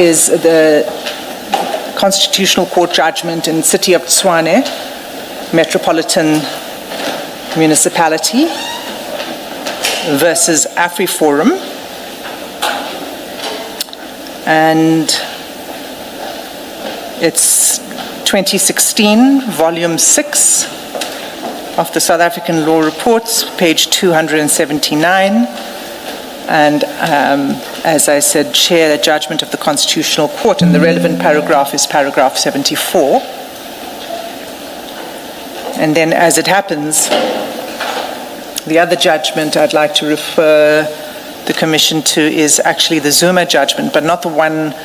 is the Constitutional Court judgment in City of Tshwane, Metropolitan Municipality versus AfriForum. And it's 2016, volume 6 of the South African Law Reports, page 279. And as I said, Chair, the judgment of the Constitutional Court, and the relevant paragraph is paragraph 74. And then, as it happens, the other judgment I'd like to refer the Commission to is actually the Zuma judgment, but not the one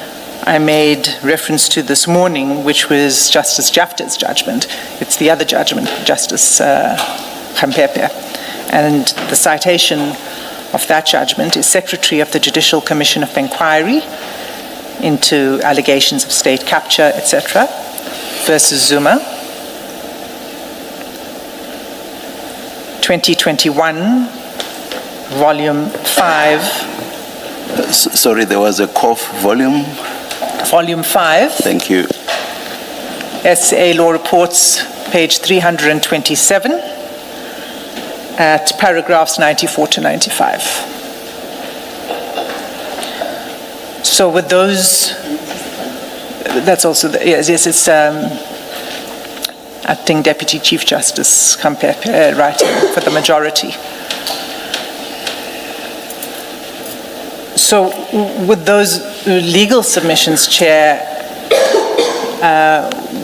I made reference to this morning, which was Justice Jafta's judgment. It's the other judgment, Justice Khampepe. And the citation of that judgment is Secretary of the Judicial Commission of Inquiry into allegations of state capture, etc., versus Zuma. 2021, volume 5. Sorry, there was a cough. Volume? Volume 5. Thank you. SA Law Reports, page 327, at paragraphs 94 to 95. So with those, that's also, yes, it's Acting Deputy Chief Justice Khampepe writing for the majority. So with those legal submissions, Chair,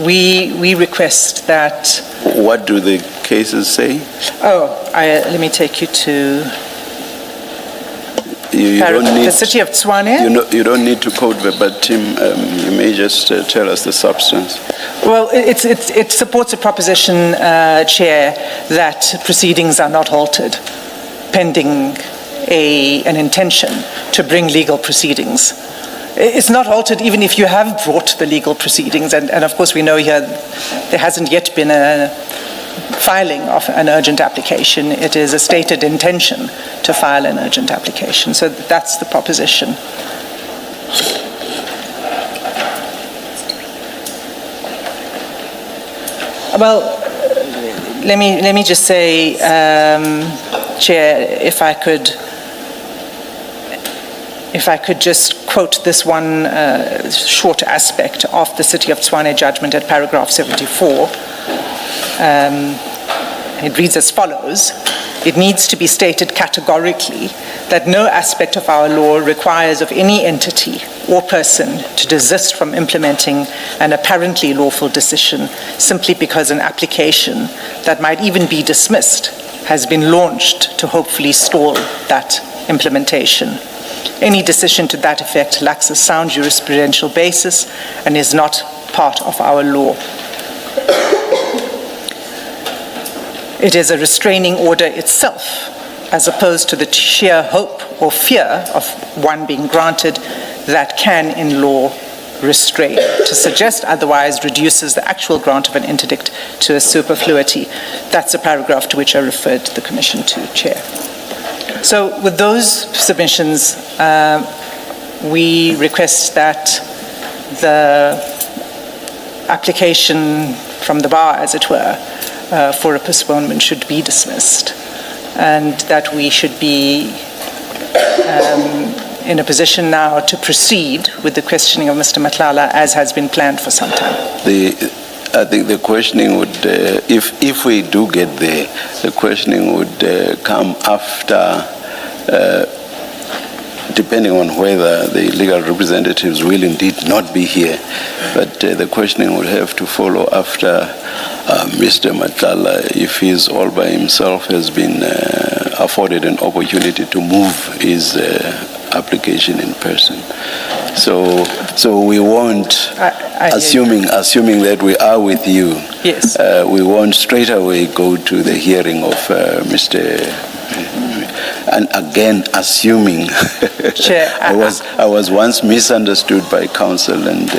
we request that... What do the cases say? Let me take you to you don't need, the City of Tshwane. You don't need to quote verbatim. You may just tell us the substance. Well, it supports a proposition, Chair, that proceedings are not halted pending an intention to bring legal proceedings. It's not halted even if you have brought the legal proceedings, and of course we know here there hasn't yet been a filing of an urgent application. It is a stated intention to file an urgent application. So that's the proposition. Well, let me just say, Chair, if I could just quote this one short aspect of the City of Tshwane judgment at paragraph 74. It reads as follows: it needs to be stated categorically that no aspect of our law requires of any entity or person to desist from implementing an apparently lawful decision simply because an application that might even be dismissed has been launched to hopefully stall that implementation. Any decision to that effect lacks a sound jurisprudential basis and is not part of our law. It is a restraining order itself, as opposed to the sheer hope or fear of one being granted, that can, in law, restrain. To suggest otherwise reduces the actual grant of an interdict to a superfluity. That's a paragraph to which I referred the Commission to, Chair. So with those submissions, we request that the application from the bar, as it were, for a postponement should be dismissed, and that we should be in a position now to proceed with the questioning of Mr. Madlanga as has been planned for some time. I think the questioning would, if we do get there, the questioning would come after, depending on whether the legal representatives will indeed not be here. But the questioning would have to follow after Mr. Madlanga, if he's all by himself, has been afforded an opportunity to move his application in person. So we won't, assuming that we are with you, yes, we won't straight away go to the hearing of Mr. And again, assuming, Chair, I was once misunderstood by counsel, and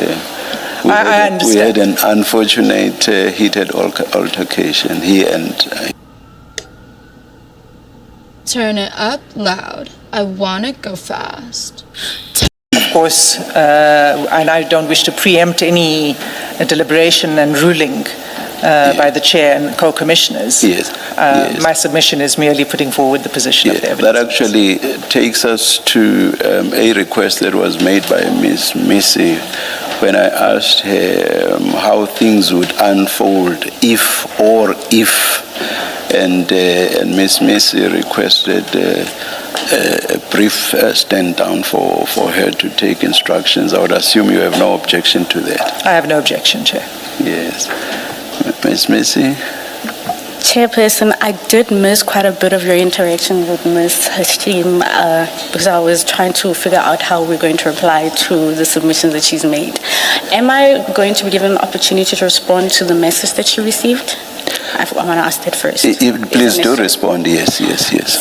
we had an unfortunate heated altercation. He and Turn it up loud. I want to go fast. Of course, and I don't wish to preempt any deliberation and ruling by the chair and co-commissioners. Yes. Yes. My submission is merely putting forward the position of the evidence. That actually takes us to a request that was made by Ms. Missy when I asked her how things would unfold if, and Ms. Missy requested a brief stand down for her to take instructions. I would assume you have no objection to that. I have no objection, Chair. Yes. Ms. Missy? Chairperson, I did miss quite a bit of your interaction with Ms. Hashim because I was trying to figure out how we're going to reply to the submission that she's made. Am I going to be given an opportunity to respond to the message that she received? I want to ask that first. Please do respond. Yes.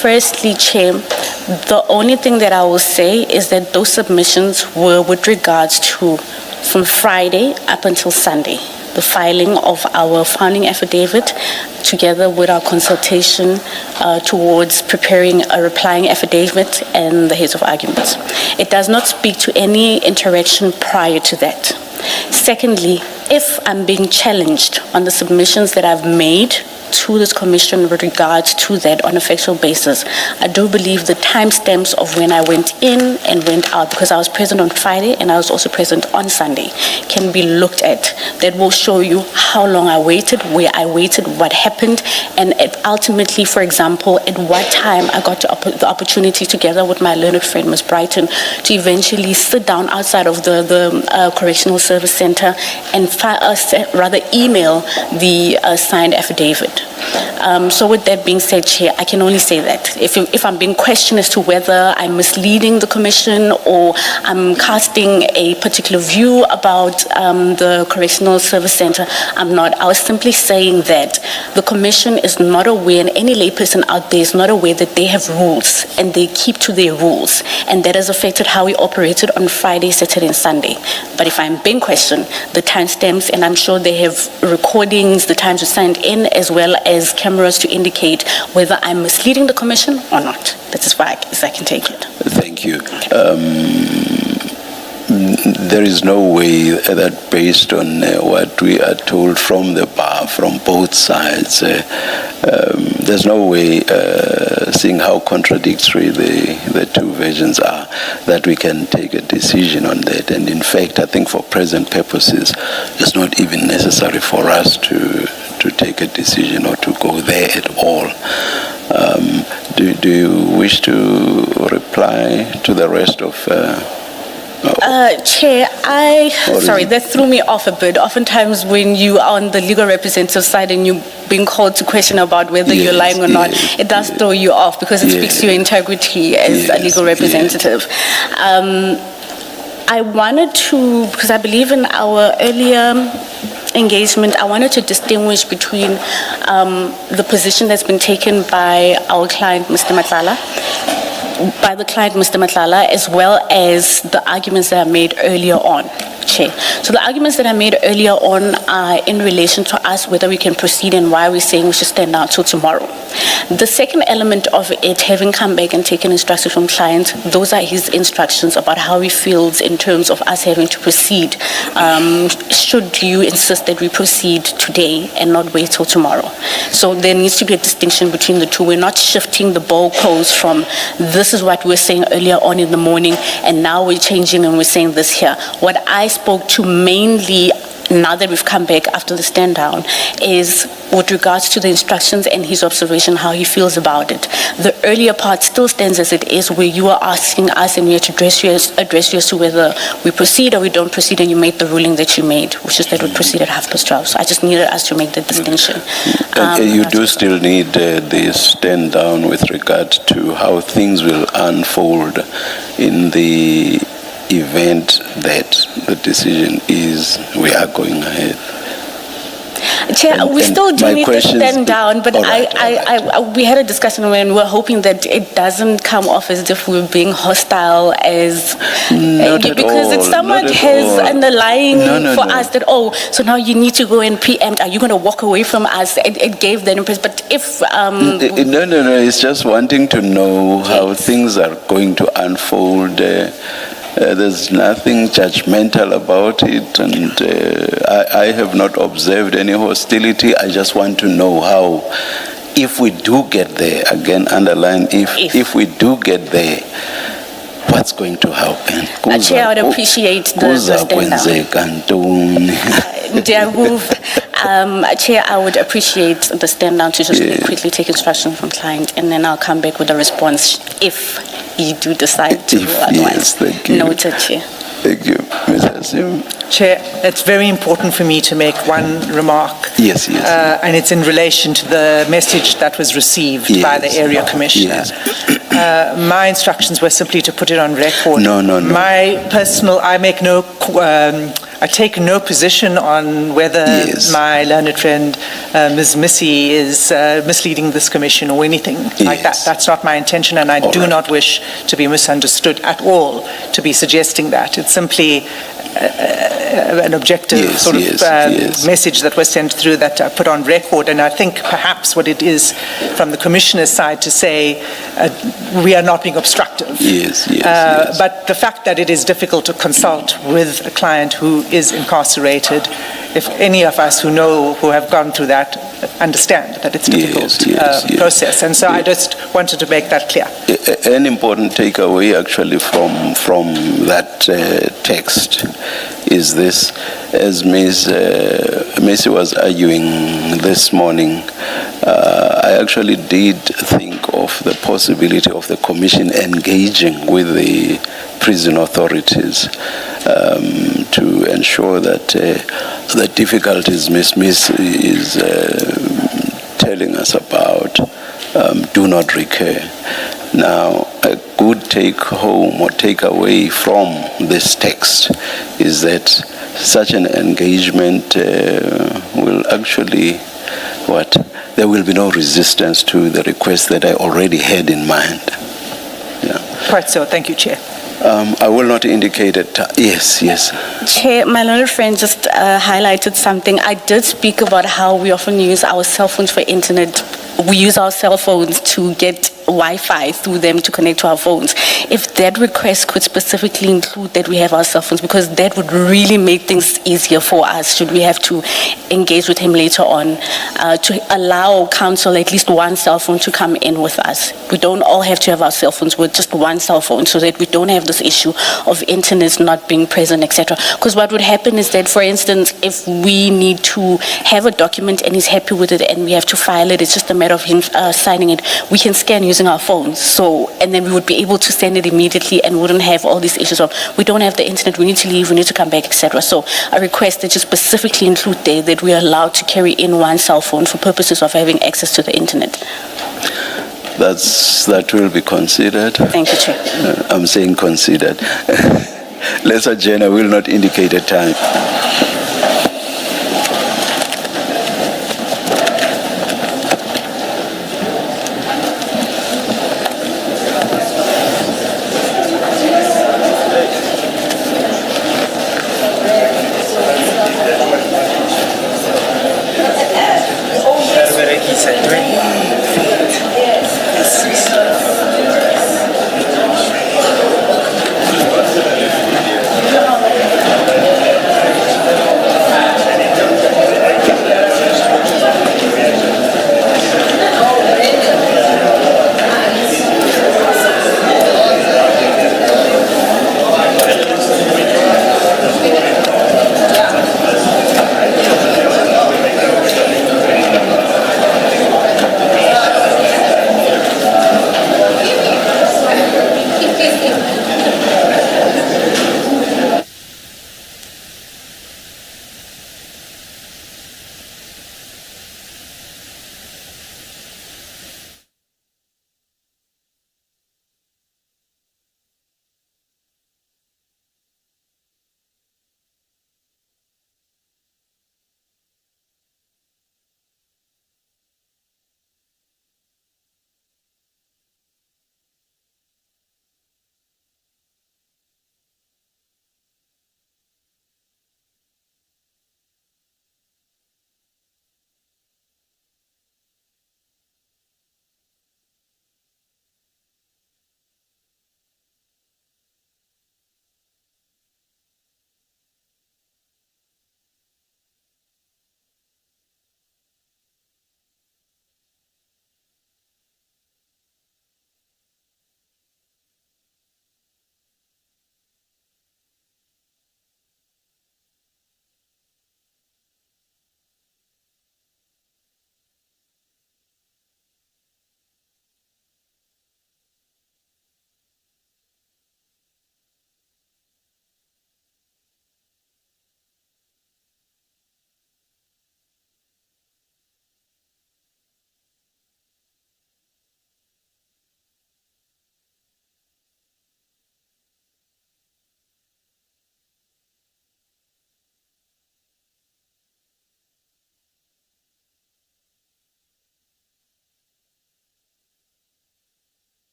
Firstly, Chair, the only thing that I will say is that those submissions were with regards to from Friday up until Sunday, the filing of our founding affidavit together with our consultation towards preparing a replying affidavit and the heads of arguments. It does not speak to any interaction prior to that. Secondly, if I'm being challenged on the submissions that I've made to this commission with regards to that on a factual basis, I do believe the timestamps of when I went in and went out, because I was present on Friday and I was also present on Sunday, can be looked at. That will show you how long I waited, where I waited, what happened, and ultimately, for example, at what time I got the opportunity together with my learned friend, Ms. Brighton, to eventually sit down outside of the Correctional Service Center and rather email the signed affidavit. So with that being said, Chair, I can only say that. If I'm being questioned as to whether I'm misleading the Commission or I'm casting a particular view about the Correctional Service Center, I'm not. I was simply saying that the Commission is not aware, and any layperson out there is not aware that they have rules and they keep to their rules, and that has affected how we operated on Friday, Saturday, and Sunday. But if I'm being questioned, the timestamps, and I'm sure they have recordings, the times we signed in, as well as cameras to indicate whether I'm misleading the Commission or not. That's as far as I can take it. Thank you. There is no way that based on what we are told from the bar, from both sides, there's no way, seeing how contradictory the two versions are, that we can take a decision on that. And in fact, I think for present purposes, it's not even necessary for us to take a decision or to go there at all. Do you wish to reply to the rest of... Chair, sorry, that threw me off a bit. Oftentimes when you are on the legal representative side and you're being called to question about whether you're lying or not, it does throw you off because it speaks to your integrity as a legal representative. I wanted to, because I believe in our earlier engagement, I wanted to distinguish between the position that's been taken by our client, Mr. Madlanga, as well as the arguments that I made earlier on, Chair. So the arguments that I made earlier on are in relation to us, whether we can proceed and why we're saying we should stand out till tomorrow. The second element of it, having come back and taken instructions from clients, those are his instructions about how he feels in terms of us having to proceed. Should you insist that we proceed today and not wait till tomorrow? So there needs to be a distinction between the two. We're not shifting the goalposts from this is what we were saying earlier on in the morning and now we're changing and we're saying this here. What I spoke to mainly now that we've come back after the stand down is with regards to the instructions and his observation, how he feels about it. The earlier part still stands as it is, where you are asking us and we have to address you as to whether we proceed or we don't proceed, and you made the ruling that you made, which is that we proceed at 12:30. So I just needed us to make the distinction. You do still need this stand down with regard to how things will unfold in the event that the decision is we are going ahead. Chair, we still do need to stand down, but we had a discussion when we were hoping that it doesn't come off as if we're being hostile, because it somewhat has underlying for us that, so now you need to go and preempt. Are you going to walk away from us? It gave that impression. But if no, it's just wanting to know how things are going to unfold. There's nothing judgmental about it, and I have not observed any hostility. I just want to know how, if we do get there, again, underline, if we do get there, what's going to happen? Chair, I would appreciate the stand down. Chair, I would appreciate the stand down to just quickly take instruction from client, and then I'll come back with a response if you do decide to otherwise. Yes, thank you. Noted, Chair. Thank you, Ms. Hasim. Chair, it's very important for me to make one remark. Yes. And it's in relation to the message that was received by the area commissioner. Yes. My instructions were simply to put it on record. No. I take no position on whether my learned friend, Ms. Missy, is misleading this commission or anything like that. That's not my intention, and I do not wish to be misunderstood at all to be suggesting that. It's simply an objective message that was sent through that I put on record, and I think perhaps what it is from the Commissioner's side to say we are not being obstructive. Yes. But the fact that it is difficult to consult with a client who is incarcerated, if any of us who have gone through that understand that it's a difficult process, and so I just wanted to make that clear. An important takeaway actually from that text is this: as Ms. Messi was arguing this morning, I actually did think of the possibility of the Commission engaging with the prison authorities to ensure that the difficulties Ms. is telling us about do not recur. Now, a good take-home or take-away from this text is that such an engagement will actually, there will be no resistance to the request that I already had in mind. Quite so. Thank you, Chair. I will not indicate it. Yes. Chair, my little friend just highlighted something. I did speak about how we often use our cell phones for internet. We use our cell phones to get Wi-Fi through them to connect to our phones. If that request could specifically include that we have our cell phones, because that would really make things easier for us should we have to engage with him later on, to allow council at least one cell phone to come in with us. We don't all have to have our cell phones with just one cell phone, so that we don't have this issue of internet not being present, etc. Because what would happen is that, for instance, if we need to have a document and he's happy with it and we have to file it, it's just a matter of him signing it, we can scan using our phones. So, and then we would be able to send it immediately and wouldn't have all these issues of we don't have the internet, we need to leave, we need to come back, etc. So I request that you specifically include there that we are allowed to carry in one cell phone for purposes of having access to the internet. That will be considered. Thank you, Chair. I'm saying considered. Let's adjourn. I will not indicate a time.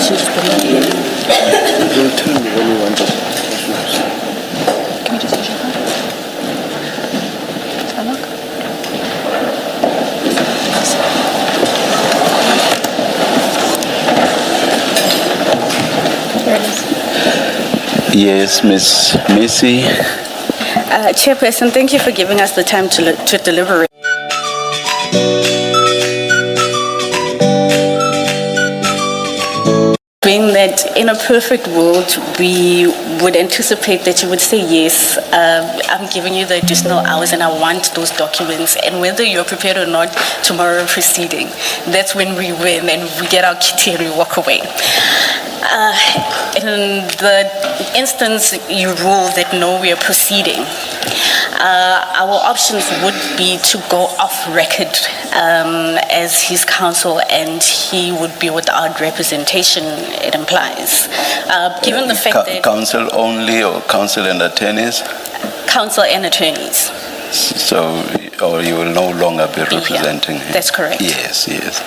should just put it here. Don't tell me when you want to. Can we just use your phone? Here it is. Yes, Miss Missy. Chairperson, thank you for giving us the time to deliberate. Being that in a perfect world, we would anticipate that you would say, yes, I'm giving you the additional hours and I want those documents. And whether you're prepared or not, tomorrow proceeding. That's when we win and we get our kitty and we walk away. In the instance you rule that no, we are proceeding, our options would be to go off record as his counsel, and he would be without representation, it implies. Given the fact that... Counsel only or counsel and attorneys? Counsel and attorneys. So, or you will no longer be representing him? That's correct. Yes, yes.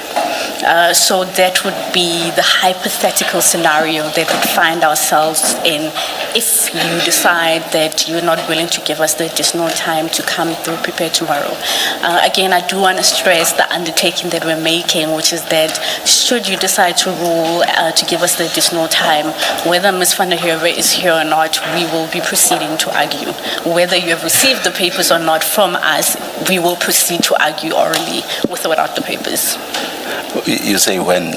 So that would be the hypothetical scenario that we'd find ourselves in if you decide that you're not willing to give us the additional time to come through prepare tomorrow. Again, I do want to stress the undertaking that we're making, which is that should you decide to rule to give us the additional time, whether Ms. van der Heerwe is here or not, we will be proceeding to argue. Whether you have received the papers or not from us, we will proceed to argue orally with or without the papers. You say when?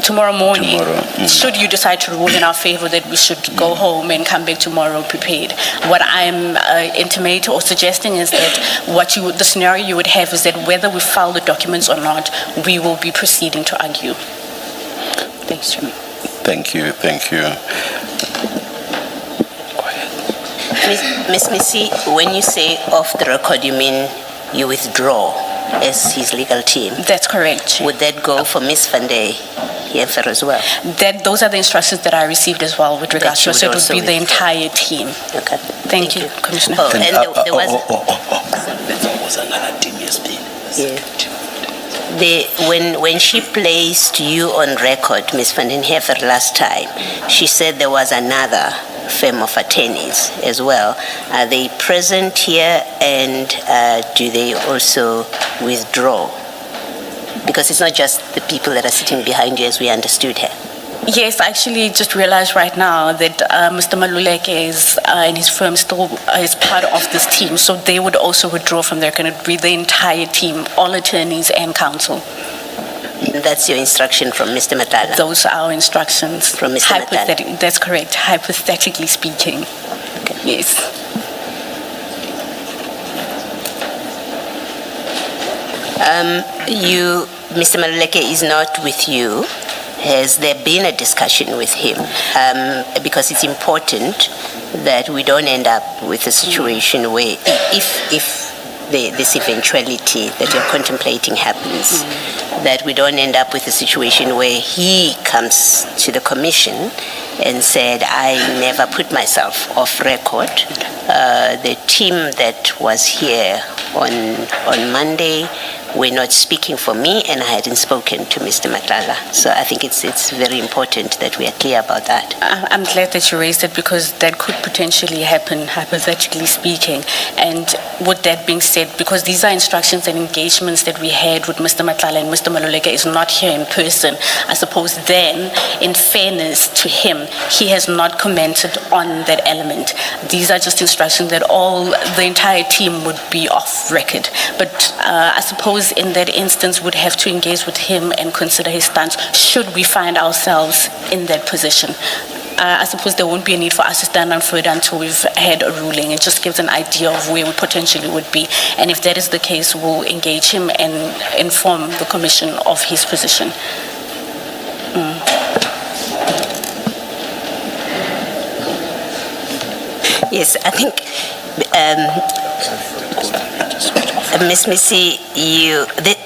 Tomorrow morning. Tomorrow. Should you decide to rule in our favor that we should go home and come back tomorrow prepared. What I'm intimating or suggesting is that the scenario you would have is that whether we file the documents or not, we will be proceeding to argue. Thanks, Chairman. Thank you, thank you. Ms. Missy, when you say off the record, you mean you withdraw as his legal team? That's correct. Would that go for Ms. van der Heerwe as well? Those are the instructions that I received as well with regards to, so it would be the entire team. Okay. Thank you, Commissioner. Oh, and there was... There was another team yesterday. Yeah. When she placed you on record, Ms. van der Heerwe, last time, she said there was another firm of attorneys as well. Are they present here, and do they also withdraw? Because it's not just the people that are sitting behind you as we understood her. Yes, I actually just realized right now that Mr. Madlanga is and his firm still is part of this team, so they would also withdraw from there. Can it be the entire team, all attorneys and counsel? That's your instruction from Mr. Madlanga? Those are our instructions. From Mr. Madlanga? That's correct, hypothetically speaking. Okay. Yes. Mr. Madlanga is not with you. Has there been a discussion with him? Because it's important that we don't end up with a situation where if this eventuality that you're contemplating happens, that we don't end up with a situation where he comes to the commission and said, I never put myself off record. The team that was here on Monday were not speaking for me, and I hadn't spoken to Mr. Madlanga. So I think it's very important that we are clear about that. I'm glad that you raised it, because that could potentially happen, hypothetically speaking. And with that being said, because these are instructions and engagements that we had with Mr. Madlanga, and Mr. Madlanga is not here in person, I suppose then, in fairness to him, he has not commented on that element. These are just instructions that the entire team would be off record. But I suppose in that instance would have to engage with him and consider his stance should we find ourselves in that position. I suppose there won't be a need for us to stand on further until we've had a ruling. It just gives an idea of where we potentially would be. And if that is the case, we'll engage him and inform the Commission of his position. Yes, I think, Ms. Missy,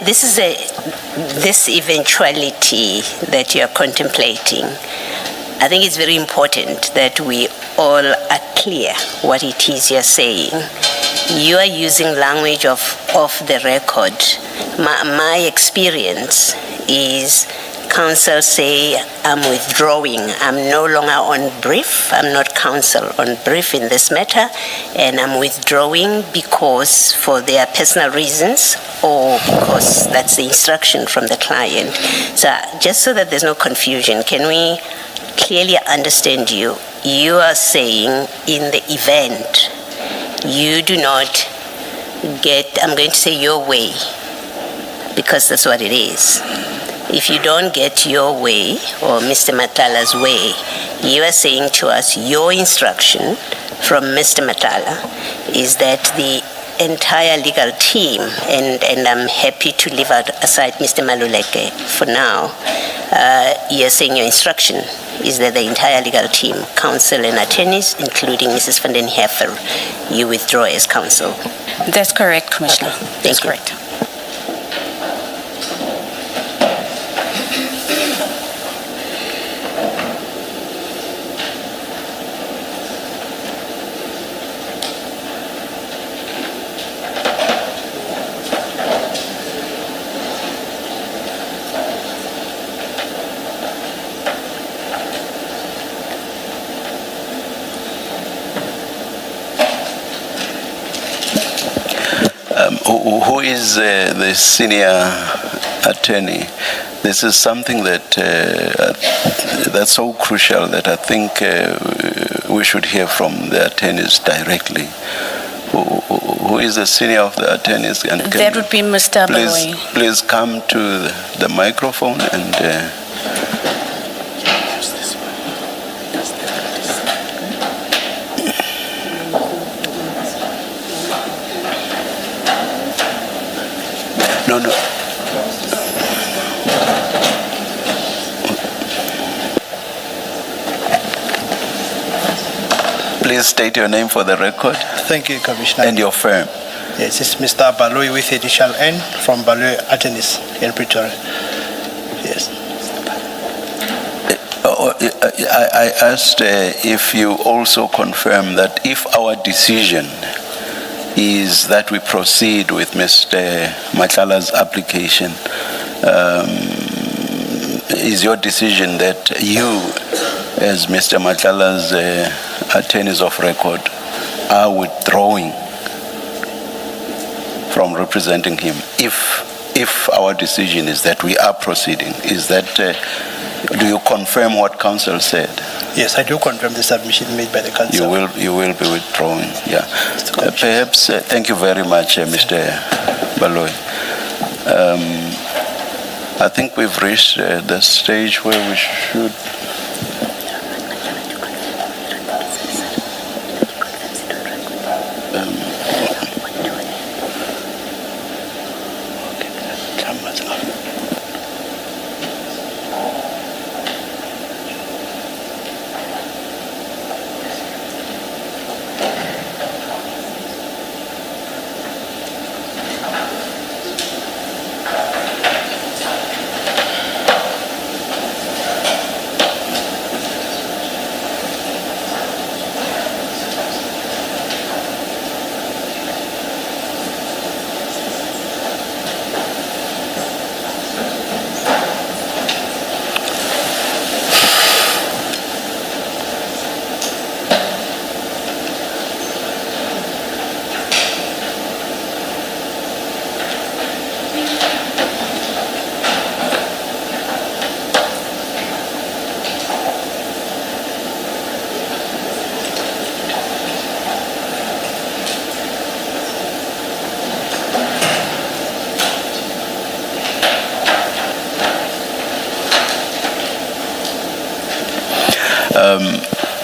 this eventuality that you're contemplating, I think it's very important that we all are clear what it is you're saying. You are using language of off the record. My experience is counsel say, I'm withdrawing. I'm no longer on brief. I'm not counsel on brief in this matter, and I'm withdrawing because for their personal reasons or because that's the instruction from the client. So just so that there's no confusion, can we clearly understand you? You are saying in the event you do not get, I'm going to say your way, because that's what it is. If you don't get your way, or Mr. Matala's way, you are saying to us your instruction from Mr. Matala is that the entire legal team, and I'm happy to leave aside Mr. Maluleke for now, you're saying your instruction is that the entire legal team, counsel and attorneys, including Mrs. van den Hefer, you withdraw as counsel. That's correct, Commissioner. That's you. correct. Who is the senior attorney? This is something that that's so crucial that I think we should hear from the attorneys directly. Who is the senior of the attorneys? And That would be Mr. Baloyi. Please come to the microphone and. No. Please state your name for the record Thank you, Commissioner. and your firm. Yes, it's Mr. Baloyi with initial N from Baloyi Attorneys in Pretoria. Yes. I asked if you also confirm that if our decision is that we proceed with Mr. Matlala's application, is your decision that you, as Mr. Matlala's attorneys of record, are withdrawing from representing him? If our decision is that we are proceeding, is that, do you confirm what counsel said? Yes, I do confirm the submission made by the council. You will be withdrawing, yeah. Perhaps, thank you very much, Mr. Baloyi. I think we've reached the stage where we should.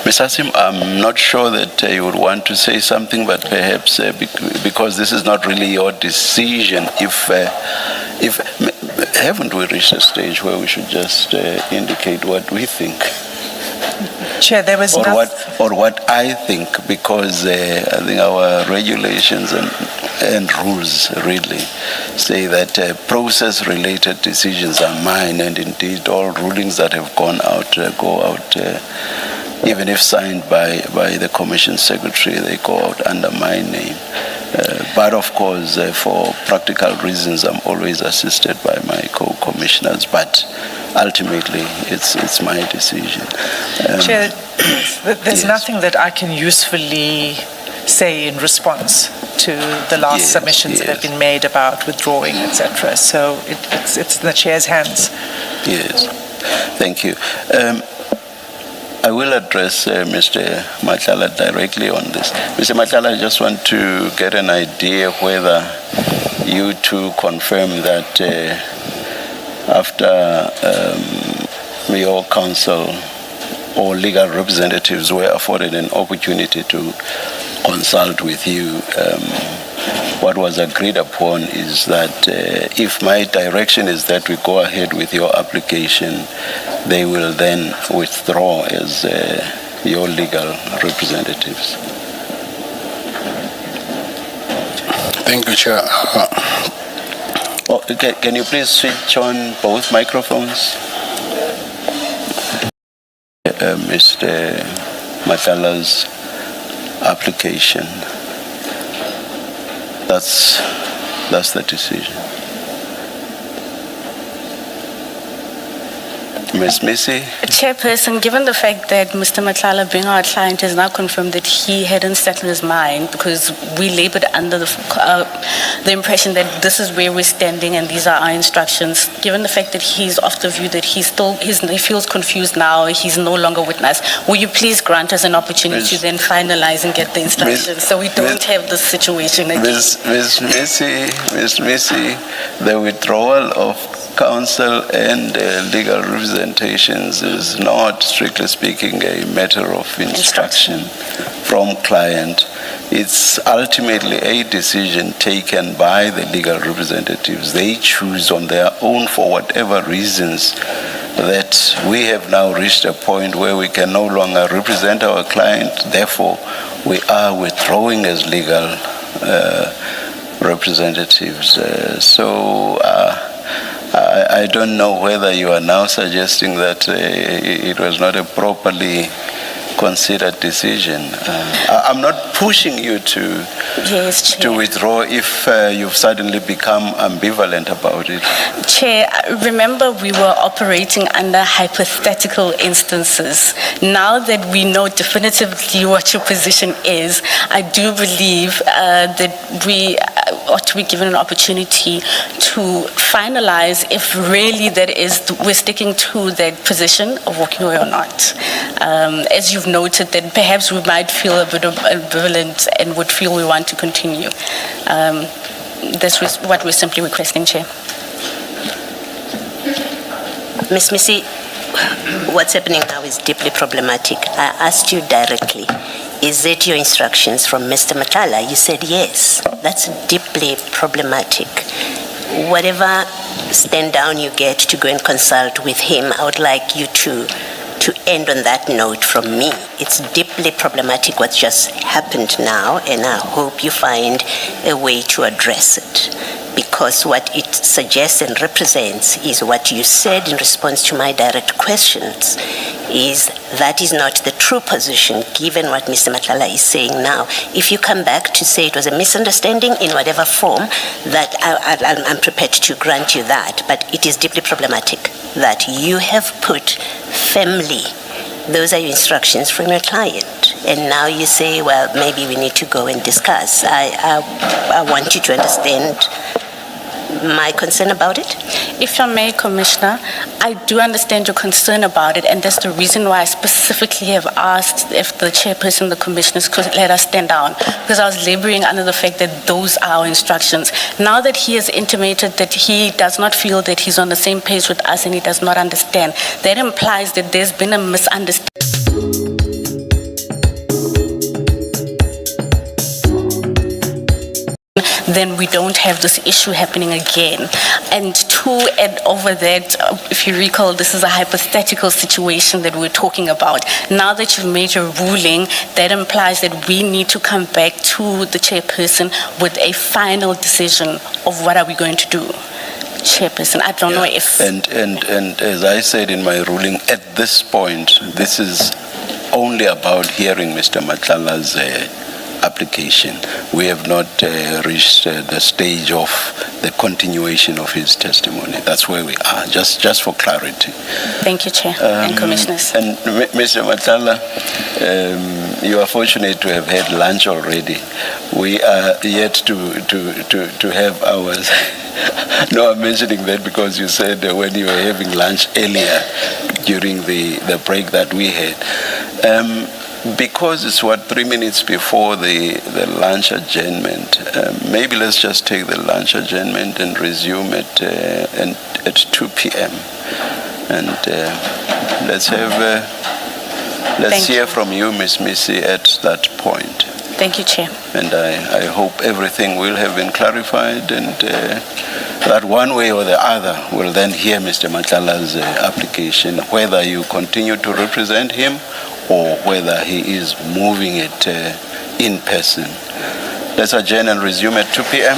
Ms. Asim, I'm not sure that you would want to say something, but perhaps because this is not really your decision, if haven't we reached a stage where we should just indicate what we think? Chair, there was or what I think, because I think our regulations and rules really say that process-related decisions are mine, and indeed all rulings that have gone out go out. Even if signed by the Commission Secretary, they go out under my name. But of course, for practical reasons, I'm always assisted by my co-commissioners. But ultimately it's my decision. Chair, there's yes. nothing that I can usefully say in response to the last Yes, submissions that have yes. been made about withdrawing, etc. So it's in the chair's hands. Yes, thank you. I will address Mr. Madlanga directly on this. Mr. Madlanga, I just want to get an idea whether you two confirm that after your counsel or legal representatives were afforded an opportunity to consult with you, what was agreed upon is that if my direction is that we go ahead with your application, they will then withdraw as your legal representatives. Thank you, Chair. Can you please switch on both microphones? Mr. Madlanga's application. That's the decision. Ms. Missy? Chairperson, given the fact that Mr. Madlanga, being our client, has now confirmed that he hadn't settled his mind because we labored under the impression that this is where we're standing and these are our instructions, given the fact that he's of the view that he feels confused now, he's no longer with us, will you please grant us an opportunity to then finalize and get the instructions so we don't have this situation again? Ms. Missy, the withdrawal of counsel and legal representations is not, strictly speaking, a matter of instruction from client. It's ultimately a decision taken by the legal representatives. They choose on their own for whatever reasons that we have now reached a point where we can no longer represent our client. Therefore, we are withdrawing as legal representatives. I don't know whether you are now suggesting that it was not a properly considered decision. I'm not pushing you to withdraw if you've suddenly become ambivalent about it. Chair, remember we were operating under hypothetical instances. Now that we know definitively what your position is, I do believe that we ought to be given an opportunity to finalize if really we're sticking to that position of walking away or not. As you've noted, that perhaps we might feel a bit ambivalent and would feel we want to continue. That's what we're simply requesting, Chair. Ms. Missy, what's happening now is deeply problematic. I asked you directly, is it your instructions from Mr. Madlanga? You said yes. That's deeply problematic. Whatever stand down you get to go and consult with him, I would like you to end on that note from me. It's deeply problematic what's just happened now, and I hope you find a way to address it. Because what it suggests and represents is what you said in response to my direct questions, is that is not the true position given what Mr. Madlanga is saying now. If you come back to say it was a misunderstanding in whatever form, that I'm prepared to grant you that, but it is deeply problematic that you have put firmly, those are your instructions from your client. And now you say, well, maybe we need to go and discuss. I want you to understand my concern about it. If I may, Commissioner, I do understand your concern about it, and that's the reason why I specifically have asked if the chairperson of the commissioners could let us stand down, because I was laboring under the fact that those are our instructions. Now that he has intimated that he does not feel that he's on the same page with us and he does not understand, that implies that there's been a misunderstanding. Then we don't have this issue happening again. And to add over that, if you recall, this is a hypothetical situation that we're talking about. Now that you've made your ruling, that implies that we need to come back to the chairperson with a final decision of what are we going to do. Chairperson, I don't know if... And as I said in my ruling, at this point, this is only about hearing Mr. Madlanga's application. We have not reached the stage of the continuation of his testimony. That's where we are, just for clarity. Thank you, Chair and Commissioners. And Mr. Matala, you are fortunate to have had lunch already. We are yet to have ours. No, I'm mentioning that because you said when you were having lunch earlier during the break that we had. Because it's 3 minutes before the lunch adjournment, maybe let's just take the lunch adjournment and resume at 2 p.m. And let's hear from you, Ms. Missy, at that point. Thank you, Chair. And I hope everything will have been clarified, and that one way or the other will then hear Mr. Matlala's application, whether you continue to represent him or whether he is moving it in person. Let's adjourn and resume at 2 p.m.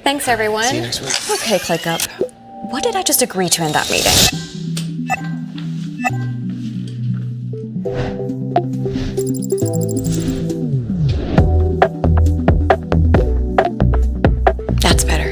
Thanks, everyone. See you next week. Okay, ClickUp. What did I just agree to in that meeting? That's better.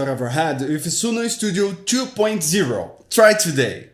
I've ever had with Suno Studio 2.0. Try today.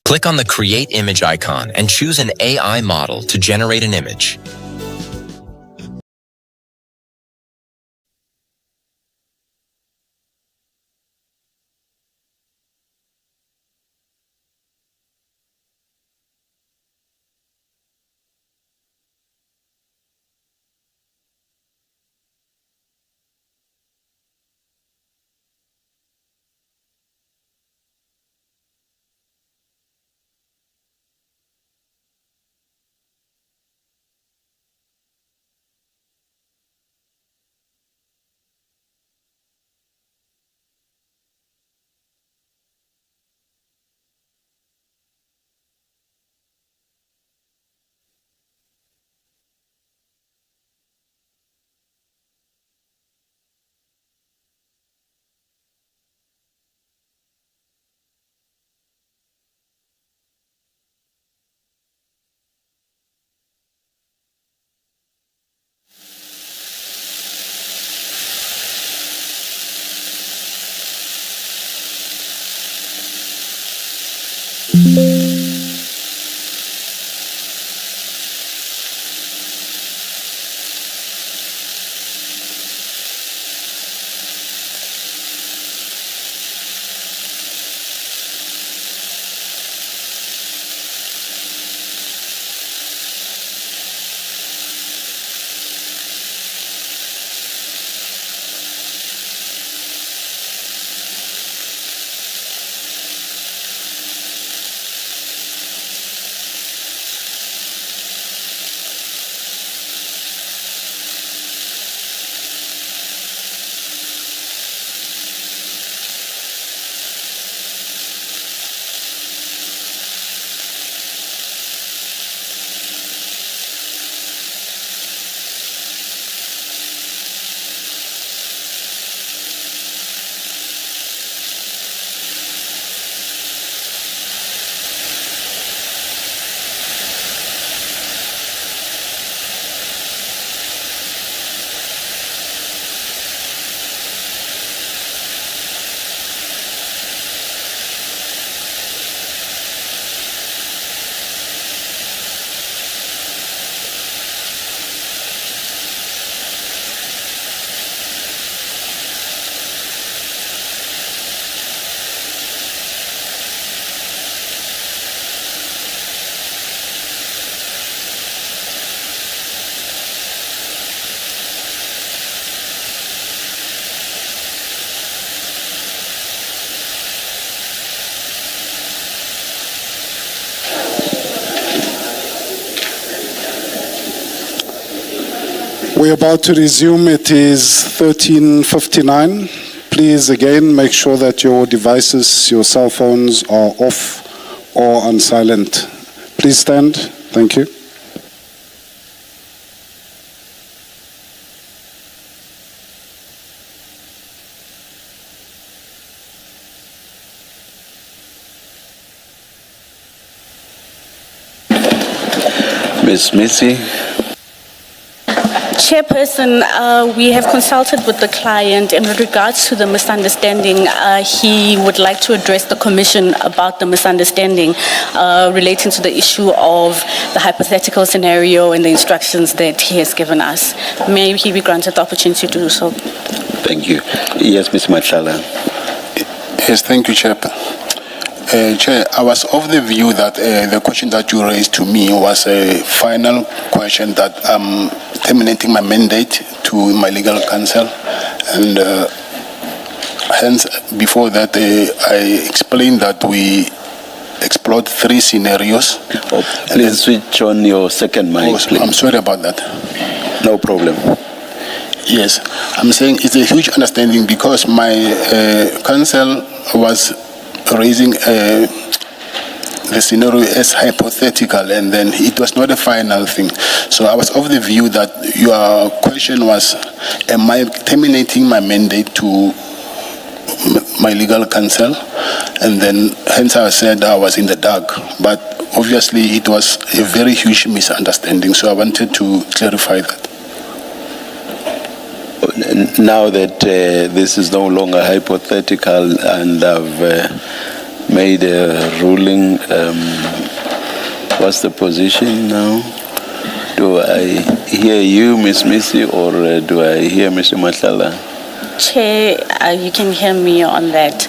Click on the Create Image icon and choose an AI model to generate an image. We're about to resume. It is 13:59. Please, again, make sure that your devices, your cell phones are off or on silent. Please stand. Thank you. Ms. Missy. Chairperson, we have consulted with the client in regards to the misunderstanding. He would like to address the commission about the misunderstanding relating to the issue of the hypothetical scenario and the instructions that he has given us. May he be granted the opportunity to do so? Thank you. Yes, Ms. Madlanga. Yes, thank you, Chair. Chair, I was of the view that the question that you raised to me was a final question that I'm terminating my mandate to my legal counsel, and hence before that I explained that we explored 3 scenarios. Please switch on your second mic, please. I'm sorry about that. No problem. Yes, I'm saying it's a huge understanding because my counsel was raising the scenario as hypothetical, and then it was not a final thing. So I was of the view that your question was, am I terminating my mandate to my legal counsel? And then hence I said I was in the dark. But obviously it was a very huge misunderstanding, so I wanted to clarify that. Now that this is no longer hypothetical and I've made a ruling. What's the position now? Do I hear you, Ms. Missy, or do I hear Mr. Madlanga? Chair, you can hear me on that.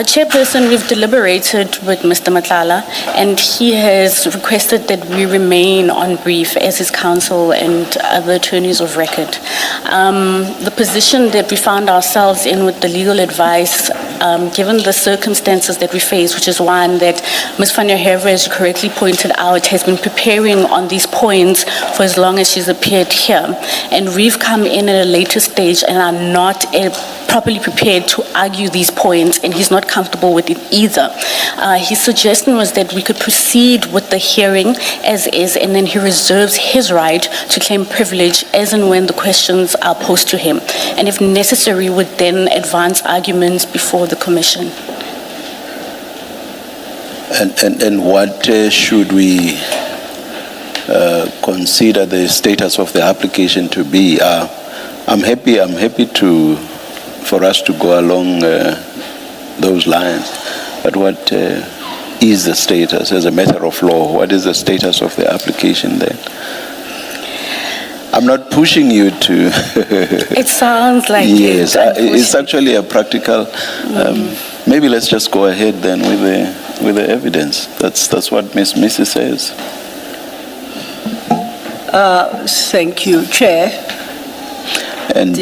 Chairperson, we've deliberated with Mr. Madlanga, and he has requested that we remain on brief as his counsel and other attorneys of record. The position that we found ourselves in with the legal advice, given the circumstances that we face, which is one that Ms. van der Heever, as you correctly pointed out, has been preparing on these points for as long as she's appeared here. And we've come in at a later stage and are not properly prepared to argue these points, and he's not comfortable with it either. His suggestion was that we could proceed with the hearing as is, and then he reserves his right to claim privilege as and when the questions are posed to him, and if necessary would then advance arguments before the commission. And what should we consider the status of the application to be? I'm happy for us to go along those lines. But what is the status as a matter of law? What is the status of the application then? I'm not pushing you to. It sounds like yes, it's actually a practical. Maybe let's just go ahead then with the evidence. That's what Ms. Missy says. Thank you, Chair. And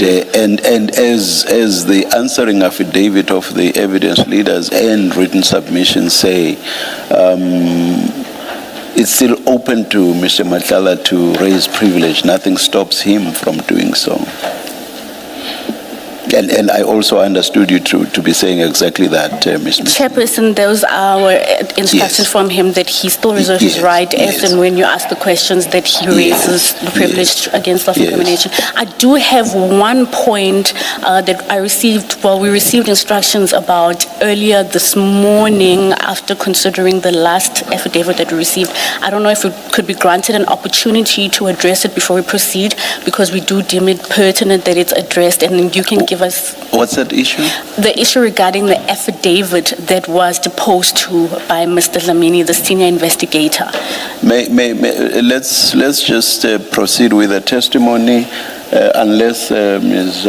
as the answering affidavit of the evidence leaders and written submissions say, it's still open to Mr. Madlanga to raise privilege. Nothing stops him from doing so. And I also understood you to be saying exactly that, Ms. Missy. Chairperson, those are our instructions from him, that he still reserves his right as and when you ask the questions that he raises the privilege against lawful incrimination. I do have one point that I received, we received instructions about earlier this morning after considering the last affidavit that we received. I don't know if it could be granted an opportunity to address it before we proceed, because we do deem it pertinent that it's addressed, and you can give us. What's that issue? The issue regarding the affidavit that was deposed to by Mr. Dlamini, the senior investigator. Let's just proceed with the testimony, unless Ms.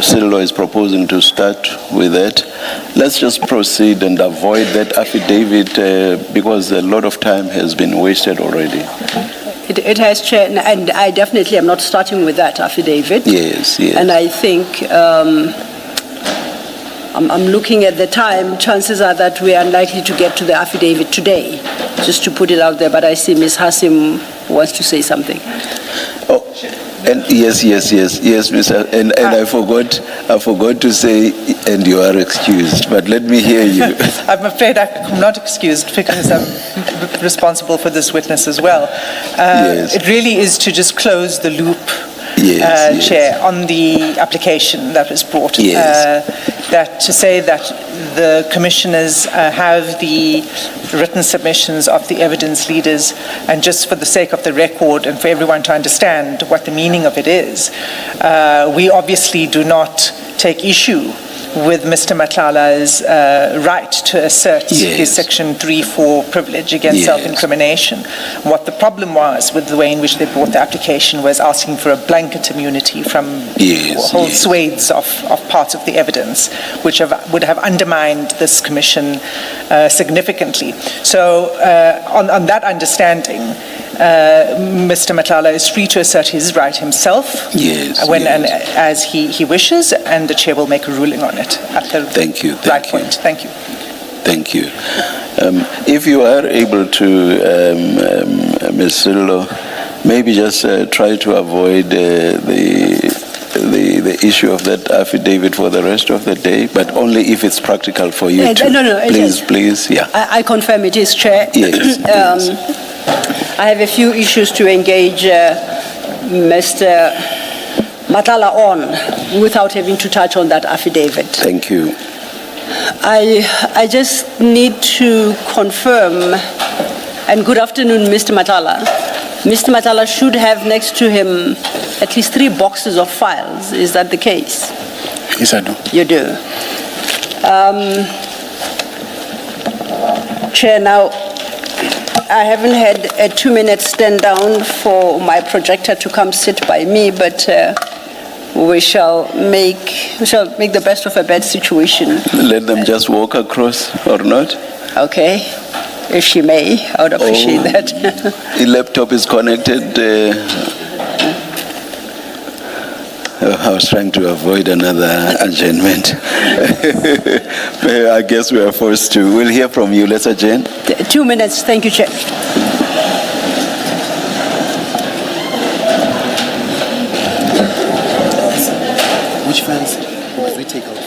Sillo is proposing to start with that. Let's just proceed and avoid that affidavit because a lot of time has been wasted already. It has, Chair, and I definitely am not starting with that affidavit. Yes. And I think I'm looking at the time. Chances are that we are unlikely to get to the affidavit today, just to put it out there. But I see Ms. Hassim wants to say something. Oh, and yes, Mr. And I forgot to say, and you are excused. But let me hear you. I'm afraid I'm not excused because I'm responsible for this witness as well. It really is to just close the loop, Chair, on the application that was brought. That to say that the commissioners have the written submissions of the evidence leaders, and just for the sake of the record and for everyone to understand what the meaning of it is, we obviously do not take issue with Mr. Madlanga's right to assert his Section 3(4) privilege against self-incrimination. What the problem was with the way in which they brought the application was asking for a blanket immunity from whole swathes of parts of the evidence, which would have undermined this commission significantly. So on that understanding, Mr. Madlanga is free to assert his right himself when and as he wishes, and the chair will make a ruling on it at the right point. Thank you. Thank you. If you are able to, Ms. Sillo, maybe just try to avoid the issue of that affidavit for the rest of the day, but only if it's practical for you to. No, please, yeah. I confirm it is, Chair. Yes. I have a few issues to engage Mr. Madlanga on without having to touch on that affidavit. Thank you. I just need to confirm, and good afternoon, Mr. Madlanga. Mr. Madlanga should have next to him at least 3 boxes of files. Is that the case? Yes, I do. You do. Chair, now, I haven't had a 2-minute stand down for my projector to come sit by me, but we shall make the best of a bad situation. Let them just walk across or not. Okay, if she may, I would appreciate that. The laptop is connected. I was trying to avoid another adjournment. I guess we are forced to. We'll hear from you. Let's adjourn. 2 minutes. Thank you, Chair. Which fans? If we take off.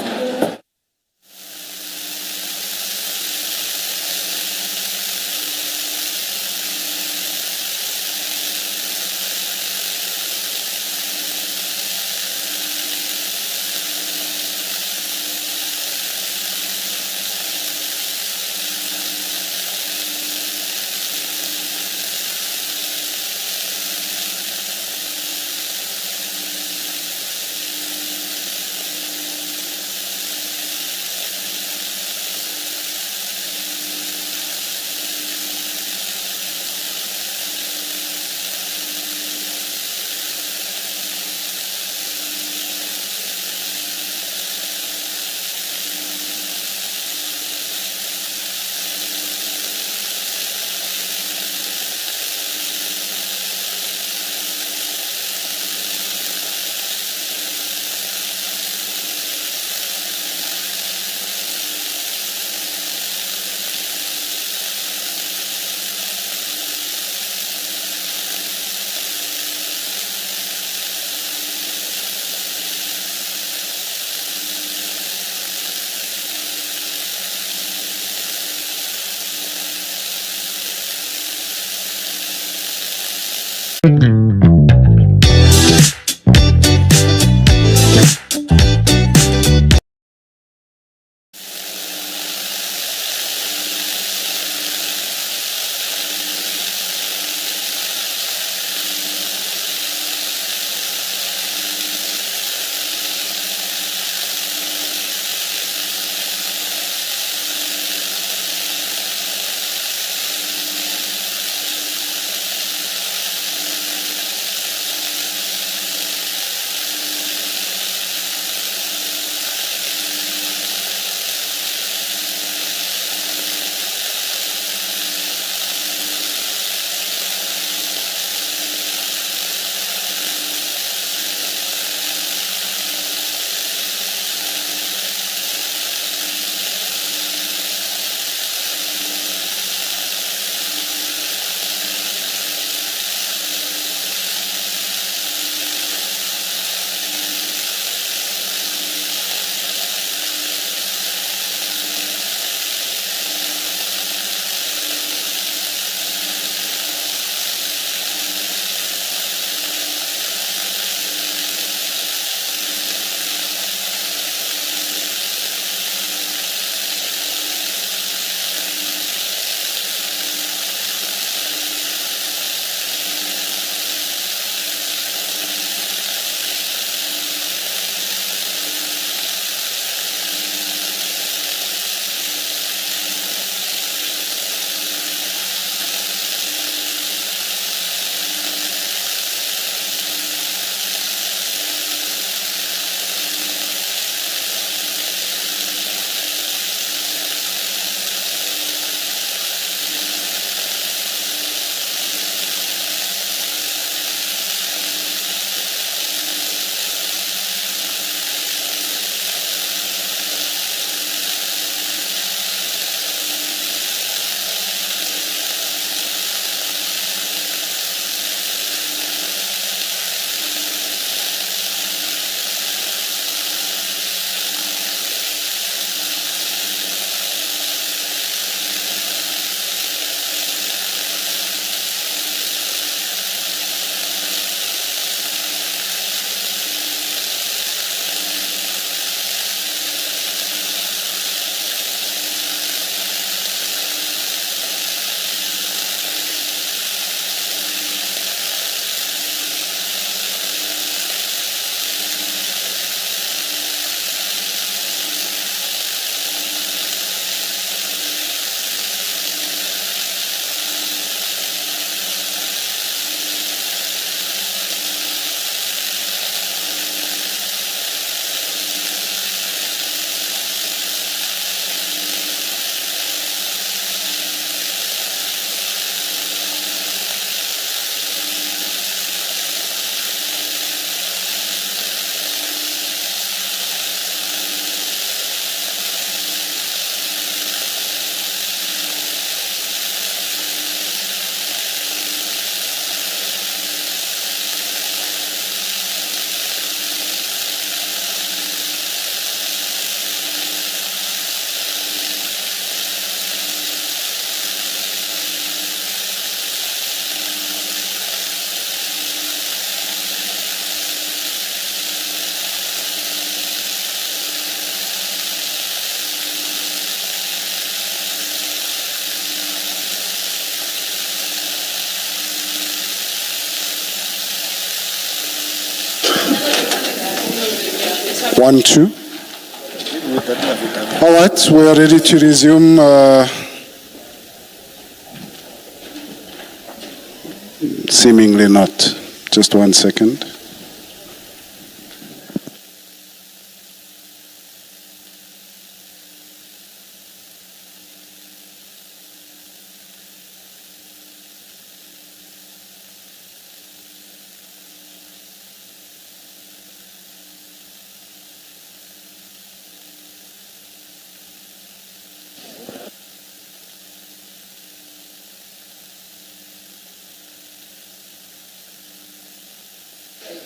1, 2. All right, we are ready to resume. Seemingly not. Just 1 second.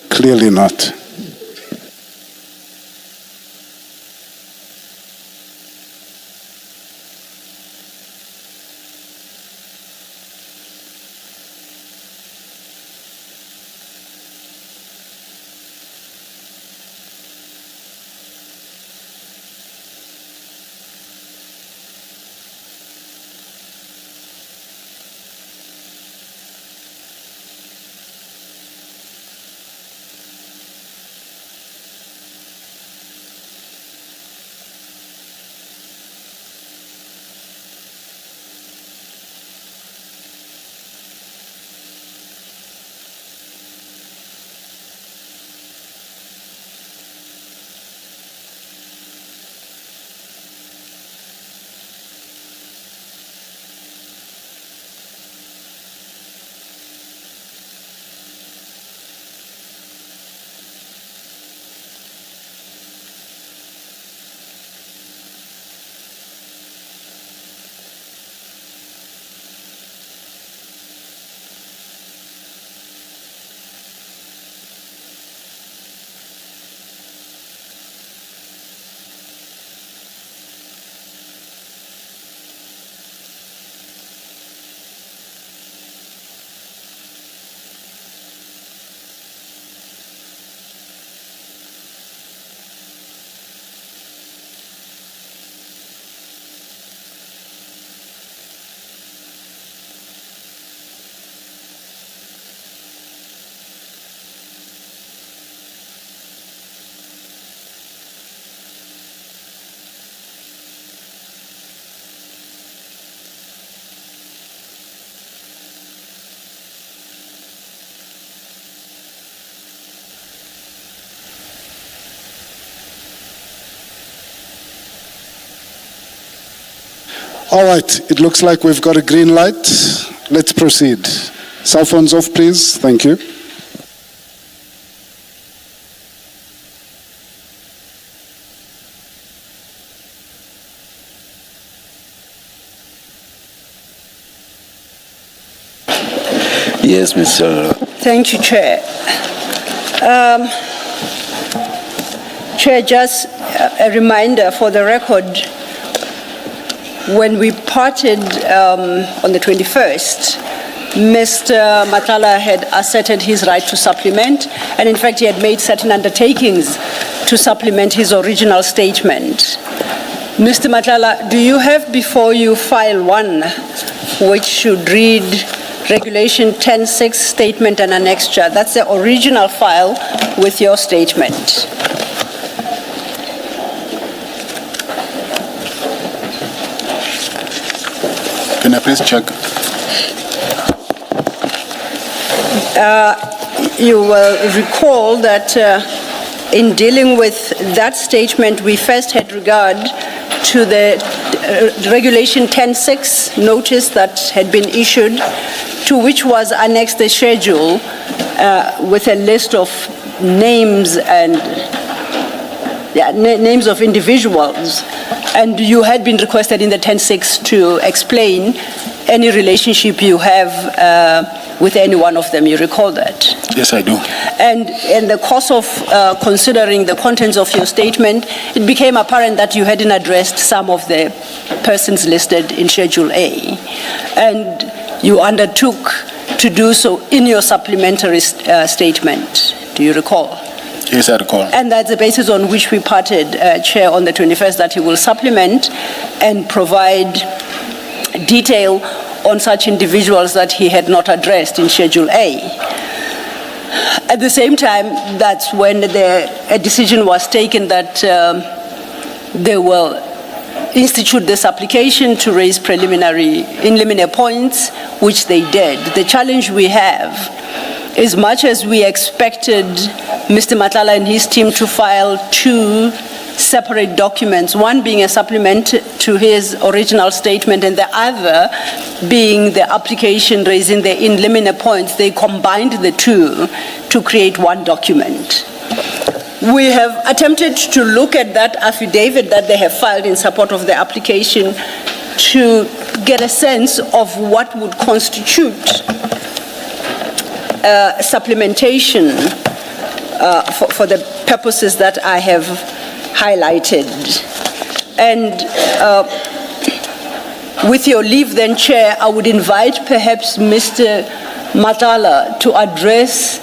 Clearly not. All right, it looks like we've got a green light. Let's proceed. Cell phones off, please. Thank you. Yes, Mr. Thank you, Chair. Chair, just a reminder for the record, when we parted on the 21st, Mr. Matlala had asserted his right to supplement, and in fact he had made certain undertakings to supplement his original statement. Mr. Matlala, do you have before you file 1, which should read Regulation 10.6 Statement and Annexure? That's the original file with your statement. Can I please check? You will recall that in dealing with that statement, we first had regard to the Regulation 10.6 notice that had been issued, to which was annexed a schedule with a list of names and names of individuals. And you had been requested in the 10.6 to explain any relationship you have with any one of them. You recall that? Yes, I do. And in the course of considering the contents of your statement, it became apparent that you hadn't addressed some of the persons listed in Schedule A. And you undertook to do so in your supplementary statement. Do you recall? Yes, I recall. And that's the basis on which we parted, Chair, on the 21st, that he will supplement and provide detail on such individuals that he had not addressed in Schedule A. At the same time, that's when a decision was taken that they will institute this application to raise preliminary points, which they did. The challenge we have, as much as we expected Mr. Matlala and his team to file 2 separate documents, one being a supplement to his original statement and the other being the application raising the in limine points, they combined the 2 to create one document. We have attempted to look at that affidavit that they have filed in support of the application to get a sense of what would constitute supplementation for the purposes that I have highlighted. And with your leave then, Chair, I would invite perhaps Mr. Matlala to address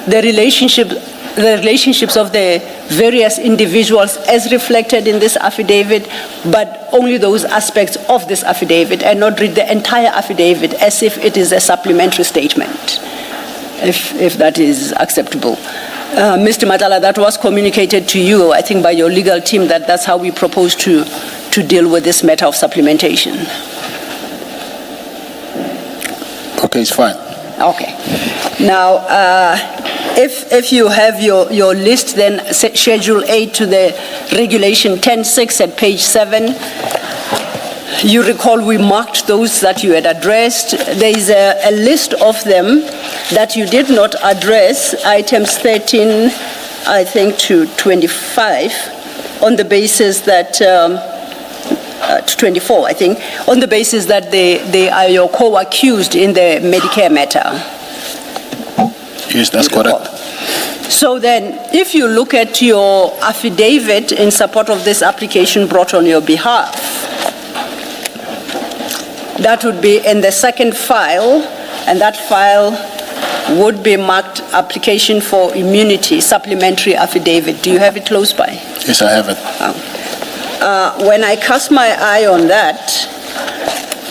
the relationships of the various individuals as reflected in this affidavit, but only those aspects of this affidavit and not read the entire affidavit as if it is a supplementary statement, if that is acceptable. Mr. Matlala, that was communicated to you, I think, by your legal team, that that's how we propose to deal with this matter of supplementation. Okay, it's fine. Okay. Now, if you have your list, then Schedule 8 to the Regulation 10.6 at page 7. You recall we marked those that you had addressed. There is a list of them that you did not address, items 13, I think, to 25, on the basis that, to 24, I think, on the basis that they are your co-accused in the Medicare matter. Yes, that's correct. So then, if you look at your affidavit in support of this application brought on your behalf, that would be in the second file, and that file would be marked application for immunity, supplementary affidavit. Do you have it close by? Yes, I have it. When I cast my eye on that,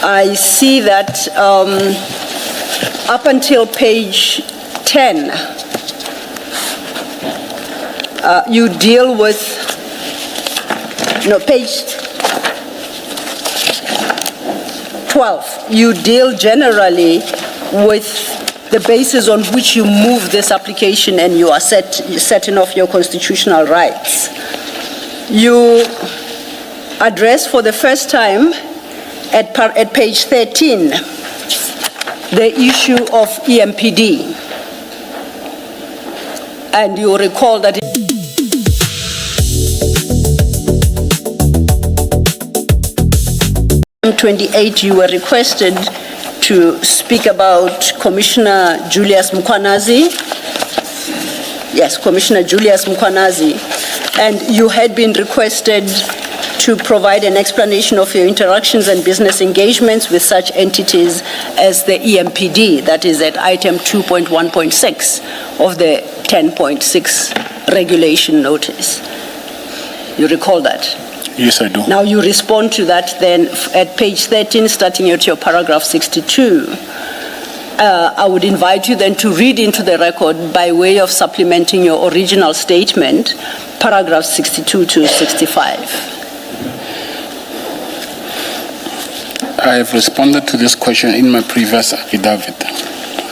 I see that up until page 10, you deal with, page 12, you deal generally with the basis on which you move this application and you are setting off your constitutional rights. You address for the first time at page 13 the issue of EMPD. And you recall that 28, you were requested to speak about Commissioner Julius Mkwanazi. Yes, Commissioner Julius Mkwanazi. And you had been requested to provide an explanation of your interactions and business engagements with such entities as the EMPD, that is at item 2.1.6 of the 10.6 regulation notice. You recall that? Yes, I do. Now you respond to that then at page 13, starting at your paragraph 62. I would invite you then to read into the record by way of supplementing your original statement, paragraph 62 to 65. I have responded to this question in my previous affidavit.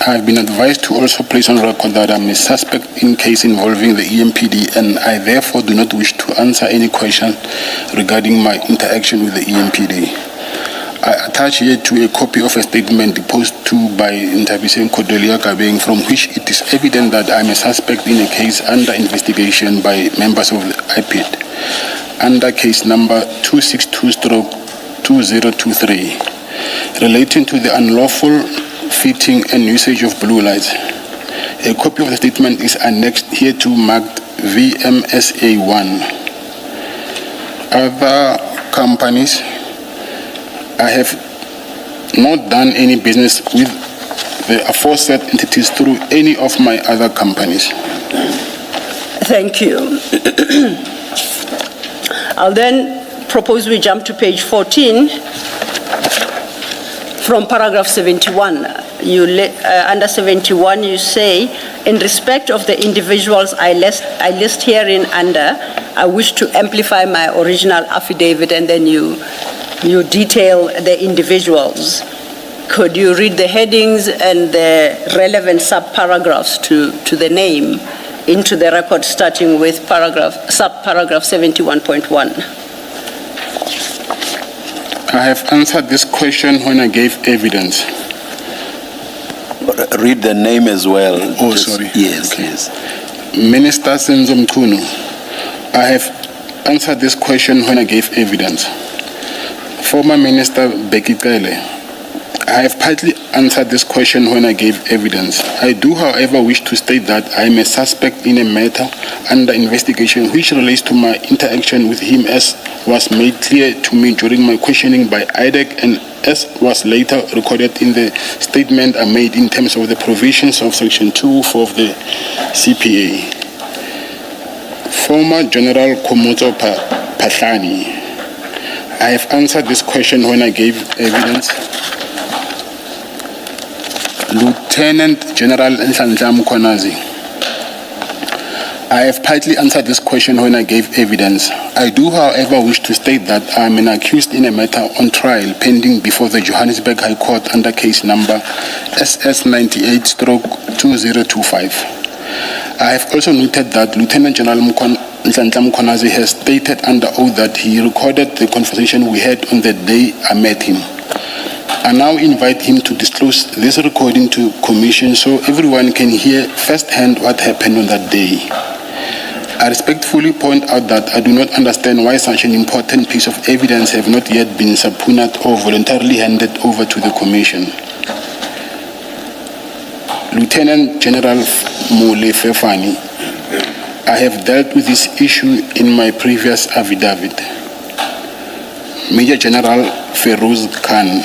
I have been advised to also place on record that I am a suspect in case involving the EMPD, and I therefore do not wish to answer any question regarding my interaction with the EMPD. I attach here to a copy of a statement deposed to by Ntabiseng Cordelia Kabeng, from which it is evident that I am a suspect in a case under investigation by members of the IPID, under case number 262/2023, relating to the unlawful fitting and usage of blue lights. A copy of the statement is annexed here to marked VMSA1. Other companies, I have not done any business with the aforesaid entities through any of my other companies. Thank you. I'll then propose we jump to page 14 from paragraph 71. Under 71, you say, In respect of the individuals I list herein under, I wish to amplify my original affidavit, and then you detail the individuals. Could you read the headings and the relevant sub-paragraphs to the name into the record, starting with sub-paragraph 71.1? I have answered this question when I gave evidence. Read the name as well. Oh, sorry. Yes, Okay. yes. Minister Senzo Mchunu, I have answered this question when I gave evidence. Former Minister Becky Cele, I have partly answered this question when I gave evidence. I do, however, wish to state that I am a suspect in a matter under investigation which relates to my interaction with him, as was made clear to me during my questioning by IDEC and as was later recorded in the statement I made in terms of the provisions of Section 204 of the CPA. Former General Komoto Patlani, I have answered this question when I gave evidence. Lieutenant General Nhlanhla Mkhwanazi, I have partly answered this question when I gave evidence. I do, however, wish to state that I am an accused in a matter on trial pending before the Johannesburg High Court under case number SS98/2025. I have also noted that Lieutenant General Nhlanhla Mkhwanazi has stated under oath that he recorded the conversation we had on the day I met him. I now invite him to disclose this recording to Commission so everyone can hear firsthand what happened on that day. I respectfully point out that I do not understand why such an important piece of evidence have not yet been subpoenaed or voluntarily handed over to the Commission. Lieutenant General Mole Fefani, I have dealt with this issue in my previous affidavit. Major General Feroz Khan,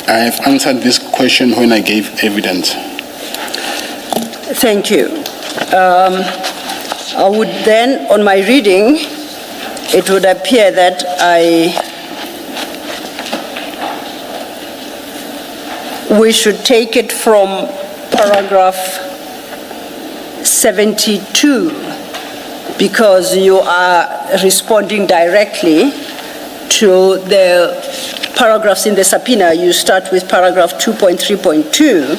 I have answered this question when I gave evidence. Thank you. I would then, on my reading, it would appear that we should take it from paragraph 72, because you are responding directly to the paragraphs in the subpoena. You start with paragraph 2.3.2,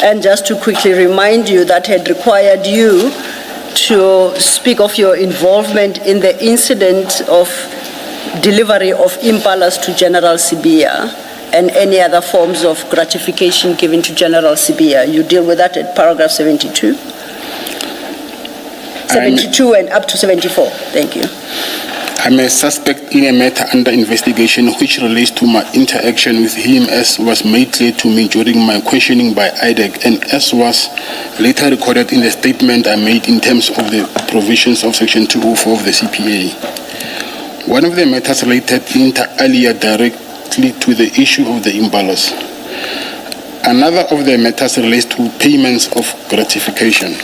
and just to quickly remind you, that had required you to speak of your involvement in the incident of delivery of impalas to General Sibiya and any other forms of gratification given to General Sibiya. You deal with that at paragraph 72? 72 and up to 74. Thank you. I'm a suspect in a matter under investigation which relates to my interaction with him, as was made clear to me during my questioning by IDEC and as was later recorded in the statement I made in terms of the provisions of Section 204 of the CPA. One of the matters related inter alia directly to the issue of the imbalance. Another of the matters relates to payments of gratification.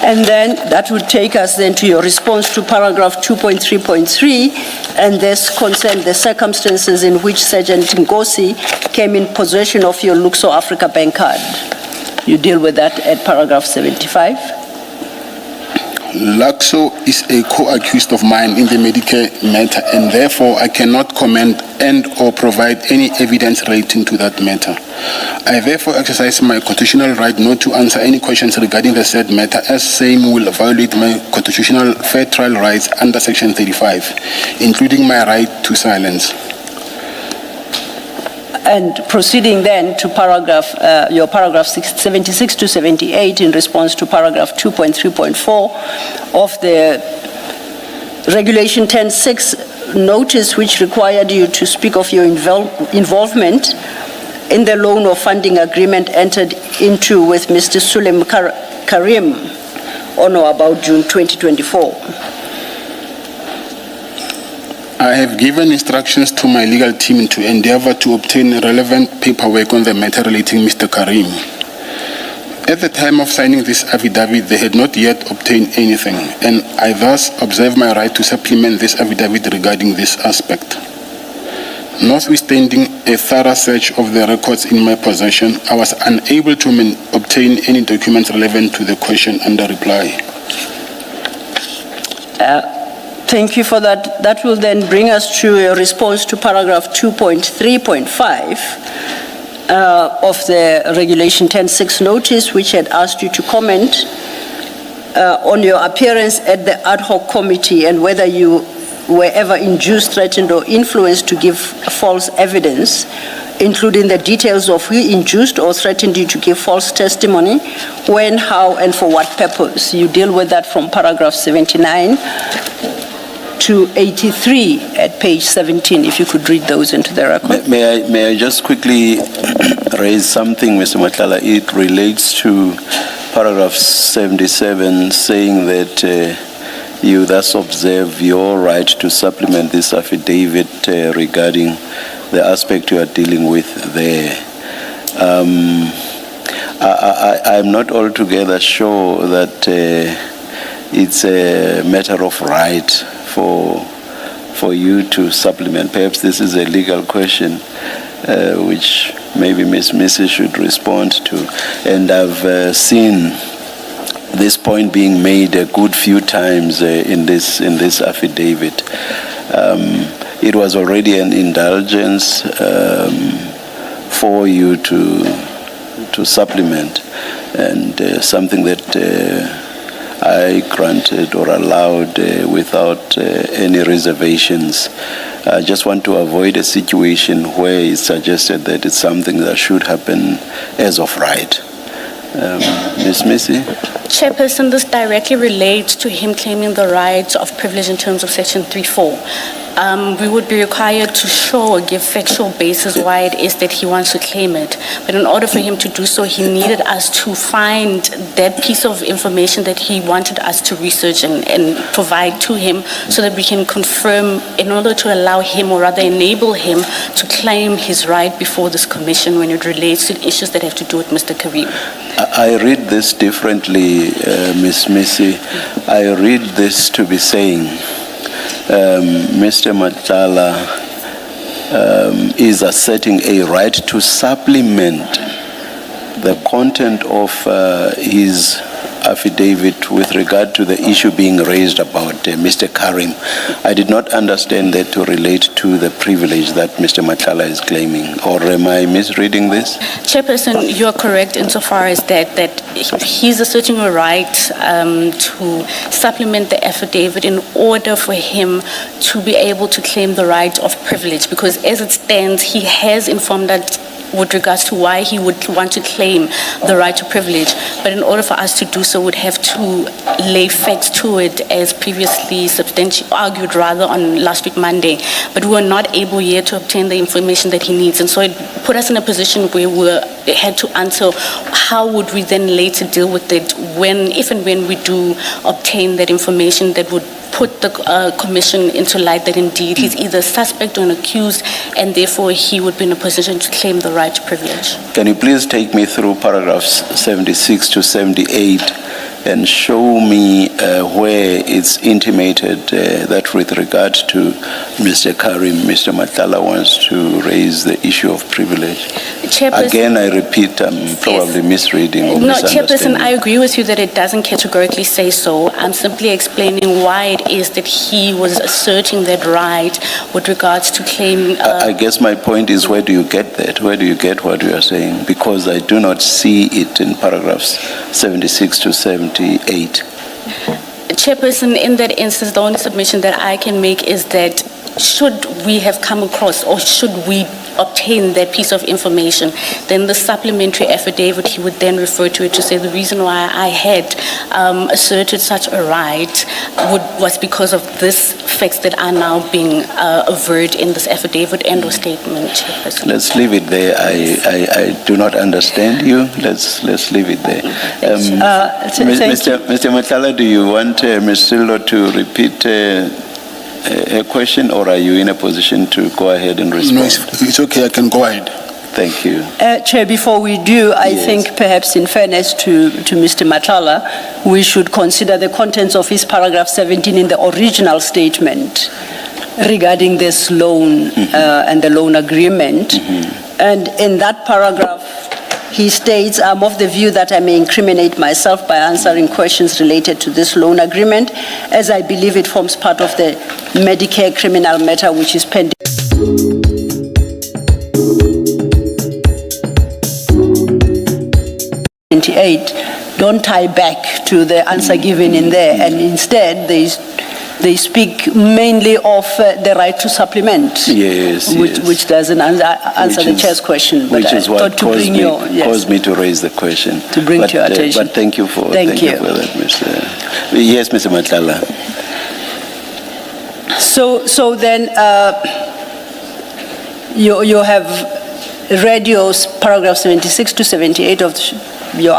And then that would take us then to your response to paragraph 2.3.3, and this concerned the circumstances in which Sergeant Ngosi came in possession of your Luxor Africa bank card. You deal with that at paragraph 75. Luxor is a co-accused of mine in the Medicare matter, and therefore I cannot comment and or provide any evidence relating to that matter. I therefore exercise my constitutional right not to answer any questions regarding the said matter, as same will violate my constitutional fair trial rights under Section 35, including my right to silence. And proceeding then to your paragraph 76 to 78 in response to paragraph 2.3.4 of the Regulation 10.6 notice, which required you to speak of your involvement in the loan or funding agreement entered into with Mr. Sulem Karim on or about June 2024. I have given instructions to my legal team to endeavor to obtain relevant paperwork on the matter relating Mr. Karim. At the time of signing this affidavit, they had not yet obtained anything, and I thus observe my right to supplement this affidavit regarding this aspect. notwithstanding a thorough search of the records in my possession, I was unable to obtain any documents relevant to the question under reply. Thank you for that. That will then bring us to a response to paragraph 2.3.5 of the Regulation 10.6 notice, which had asked you to comment on your appearance at the ad hoc committee and whether you were ever induced, threatened, or influenced to give false evidence, including the details of who induced or threatened you to give false testimony, when, how, and for what purpose. You deal with that from paragraph 79 to 83 at page 17, if you could read those into the record. May I just quickly raise something, Mr. Matlala? It relates to paragraph 77, saying that you thus observe your right to supplement this affidavit regarding the aspect you are dealing with there. I'm not altogether sure that it's a matter of right for you to supplement. Perhaps this is a legal question which maybe Ms. Missy should respond to. And I've seen this point being made a good few times in this affidavit. It was already an indulgence for you to supplement, and something that I granted or allowed without any reservations. I just want to avoid a situation where it's suggested that it's something that should happen as of right. Ms. Missy? Chairperson, this directly relates to him claiming the rights of privilege in terms of Section 3.4. We would be required to show or give factual basis why it is that he wants to claim it. But in order for him to do so, he needed us to find that piece of information that he wanted us to research and provide to him so that we can confirm, in order to allow him, or rather enable him, to claim his right before this commission when it relates to issues that have to do with Mr. Karim. I read this differently, Ms. Missy. I read this to be saying Mr. Matlala is asserting a right to supplement the content of his affidavit with regard to the issue being raised about Mr. Karim. I did not understand that to relate to the privilege that Mr. Matlala is claiming, or am I misreading this? Chairperson, you are correct insofar as that he's asserting a right to supplement the affidavit in order for him to be able to claim the right of privilege, because as it stands, he has informed us with regards to why he would want to claim the right to privilege. But in order for us to do so, we'd have to lay facts to it, as previously argued rather on last week Monday. But we were not able yet to obtain the information that he needs. And so it put us in a position where we had to answer how would we then later deal with it if and when we do obtain that information that would put the commission into light that indeed he's either suspect or an accused, and therefore he would be in a position to claim the right to privilege. Can you please take me through paragraphs 76 to 78 and show me where it's intimated that with regard to Mr. Karim, Mr. Matlala wants to raise the issue of privilege? Again, I repeat, I'm probably misreading or misunderstanding. Chairperson, I agree with you that it doesn't categorically say so. I'm simply explaining why it is that he was asserting that right with regards to claiming... I guess my point is, where do you get that? Where do you get what you are saying? Because I do not see it in paragraphs 76 to 78. Chairperson, in that instance, the only submission that I can make is that should we have come across, or should we obtain that piece of information, then the supplementary affidavit, he would then refer to it to say the reason why I had asserted such a right was because of this facts that are now being averred in this affidavit and or statement, Chairperson. Let's leave it there. I do not understand you. Let's leave it there. Mr. Matlala, do you want Ms. Sillo to repeat a question, or are you in a position to go ahead and respond? No, it's okay. I can go ahead. Thank you. Chair, before we do, I think perhaps in fairness to Mr. Matlala, we should consider the contents of his paragraph 17 in the original statement. regarding this loan and the loan agreement. And in that paragraph, he states, I'm of the view that I may incriminate myself by answering questions related to this loan agreement, as I believe it forms part of the Medicare criminal matter which is pending. Don't tie back to the answer given in there, and instead they speak mainly of the right to supplement. Yes, which doesn't answer the chair's question. But which is I what thought to caused bring caused me to raise the question. To bring to your attention. But thank you for Thank you. for that, Mr. Yes, Mr. Madlanga. So then you have read your paragraph 76 to 78 of your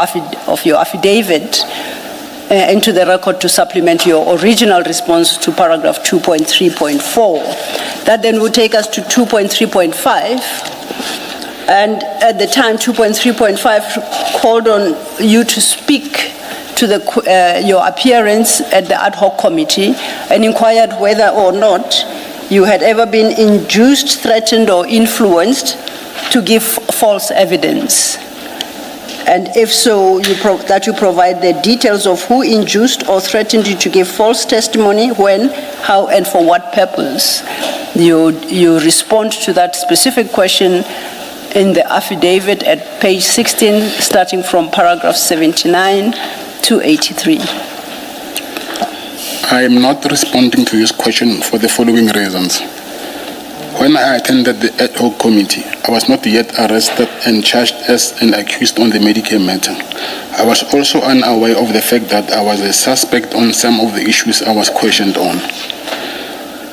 affidavit into the record to supplement your original response to paragraph 2.3.4. That then would take us to 2.3.5. And at the time, 2.3.5 called on you to speak to your appearance at the ad hoc committee and inquired whether or not you had ever been induced, threatened, or influenced to give false evidence. And if so, that you provide the details of who induced or threatened you to give false testimony, when, how, and for what purpose. You respond to that specific question in the affidavit at page 16, starting from paragraph 79 to 83. I am not responding to this question for the following reasons. When I attended the ad hoc committee, I was not yet arrested and charged as an accused on the Medicare matter. I was also unaware of the fact that I was a suspect on some of the issues I was questioned on.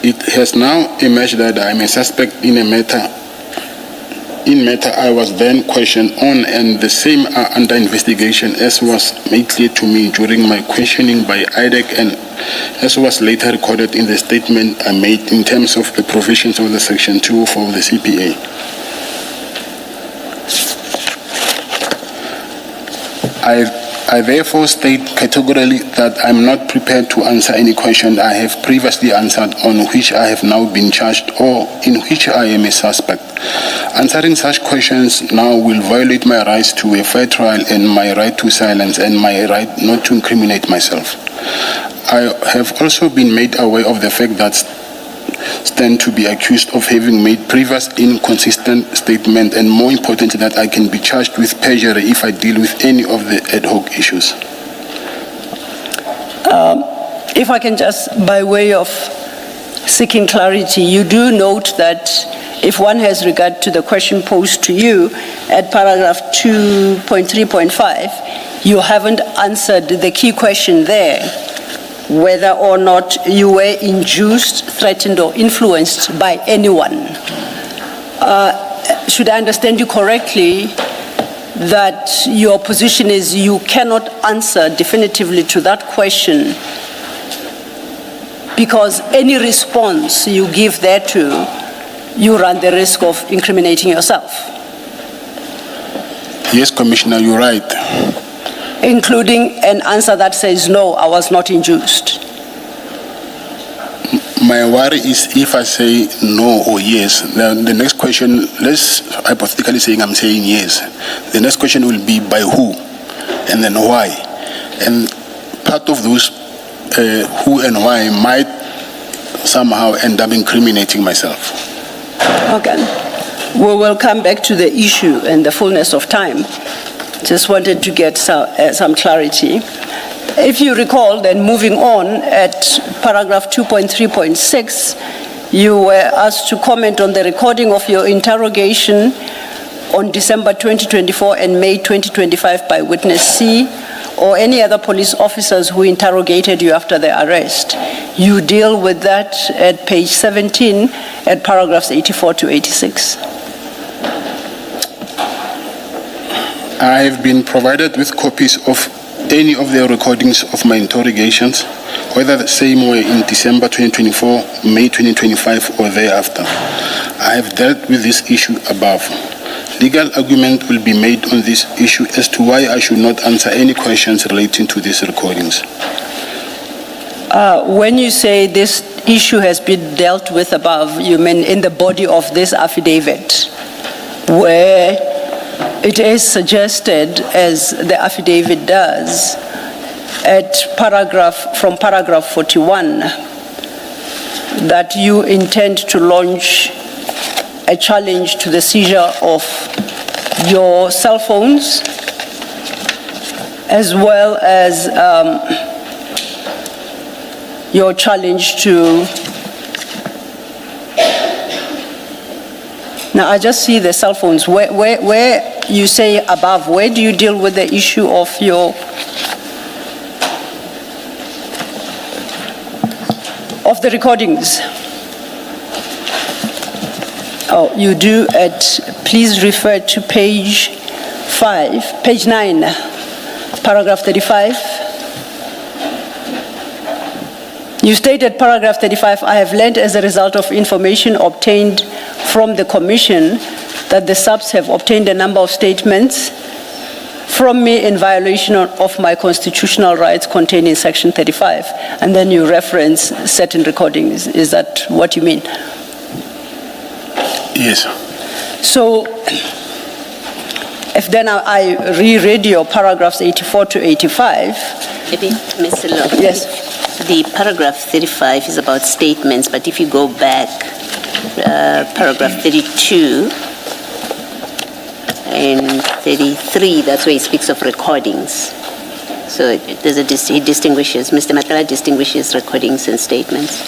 It has now emerged that I am a suspect in a matter I was then questioned on, and the same are under investigation, as was made clear to me during my questioning by IDEC and as was later recorded in the statement I made in terms of the provisions of the Section 204 of the CPA. I therefore state categorically that I'm not prepared to answer any question I have previously answered on which I have now been charged or in which I am a suspect. Answering such questions now will violate my rights to a fair trial and my right to silence and my right not to incriminate myself. I have also been made aware of the fact that stand to be accused of having made previous inconsistent statements, and more importantly, that I can be charged with perjury if I deal with any of the ad hoc issues. If I can just, by way of seeking clarity, you do note that if one has regard to the question posed to you at paragraph 2.3.5, you haven't answered the key question there, whether or not you were induced, threatened, or influenced by anyone. Should I understand you correctly that your position is you cannot answer definitively to that question because any response you give thereto, you run the risk of incriminating yourself? Yes, Commissioner, you're right. Including an answer that says, no, I was not induced. My worry is if I say no or yes, then the next question, let's hypothetically saying I'm saying yes. The next question will be by who and then why. And part of those who and why might somehow end up incriminating myself. Okay. We will come back to the issue in the fullness of time. Just wanted to get some clarity. If you recall, then moving on at paragraph 2.3.6, you were asked to comment on the recording of your interrogation on December 2024 and May 2025 by witness C or any other police officers who interrogated you after the arrest. You deal with that at page 17 at paragraphs 84 to 86. I have been provided with copies of any of the recordings of my interrogations, whether the same were in December 2024, May 2025, or thereafter. I have dealt with this issue above. Legal argument will be made on this issue as to why I should not answer any questions relating to these recordings. When you say this issue has been dealt with above, you mean in the body of this affidavit, where it is suggested, as the affidavit does, from paragraph 41, that you intend to launch a challenge to the seizure of your cell phones, as well as your challenge to... Now, I just see the cell phones. Where you say above, where do you deal with the issue of the recordings? Oh, you do please refer to page 9, paragraph 35. You stated, paragraph 35, I have learned as a result of information obtained from the Commission that the subs have obtained a number of statements from me in violation of my constitutional rights contained in section 35. And then you reference certain recordings. Is that what you mean? Yes. So, if then I reread your paragraphs 84 to 85. Maybe, Mr. Law. Yes. The paragraph 35 is about statements, but if you go back, paragraph 32 and 33, that's where he speaks of recordings. So he distinguishes, Mr. Matala distinguishes recordings and statements.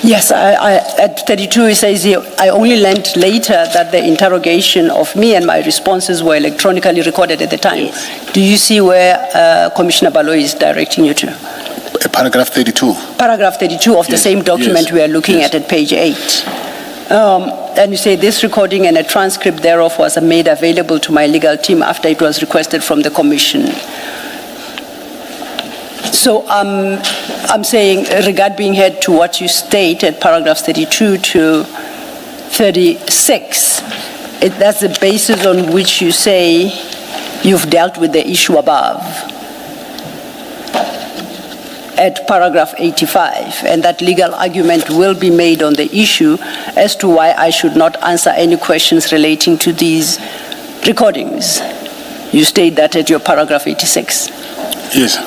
Yes, at 32 he says, I only learned later that the interrogation of me and my responses were electronically recorded at the time. Yes. Do you see where Commissioner Baloyi is directing you to? Paragraph 32. Paragraph 32 of the same document we are looking at page 8. And you say this recording and a transcript thereof was made available to my legal team after it was requested from the Commission. So I'm saying, regard being heard to what you state at paragraphs 32 to 36, that's the basis on which you say you've dealt with the issue above at paragraph 85, and that legal argument will be made on the issue as to why I should not answer any questions relating to these recordings. You state that at your paragraph 86. Yes.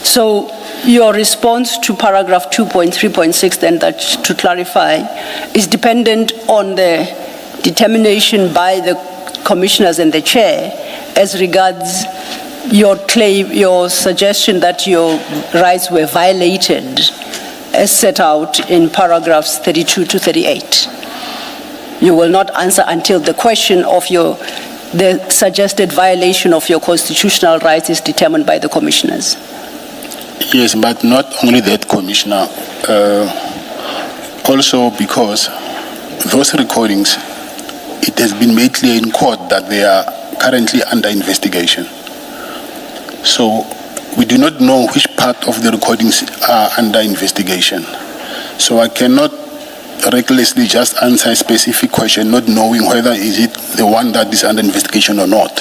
So your response to paragraph 2.3.6, then, that to clarify, is dependent on the determination by the commissioners and the chair as regards your claim, your suggestion that your rights were violated as set out in paragraphs 32 to 38. You will not answer until the question of the suggested violation of your constitutional rights is determined by the commissioners. Yes, but not only that, Commissioner. Also because those recordings, it has been made clear in court that they are currently under investigation. So we do not know which part of the recordings are under investigation. So I cannot recklessly just answer a specific question, not knowing whether is it the one that is under investigation or not.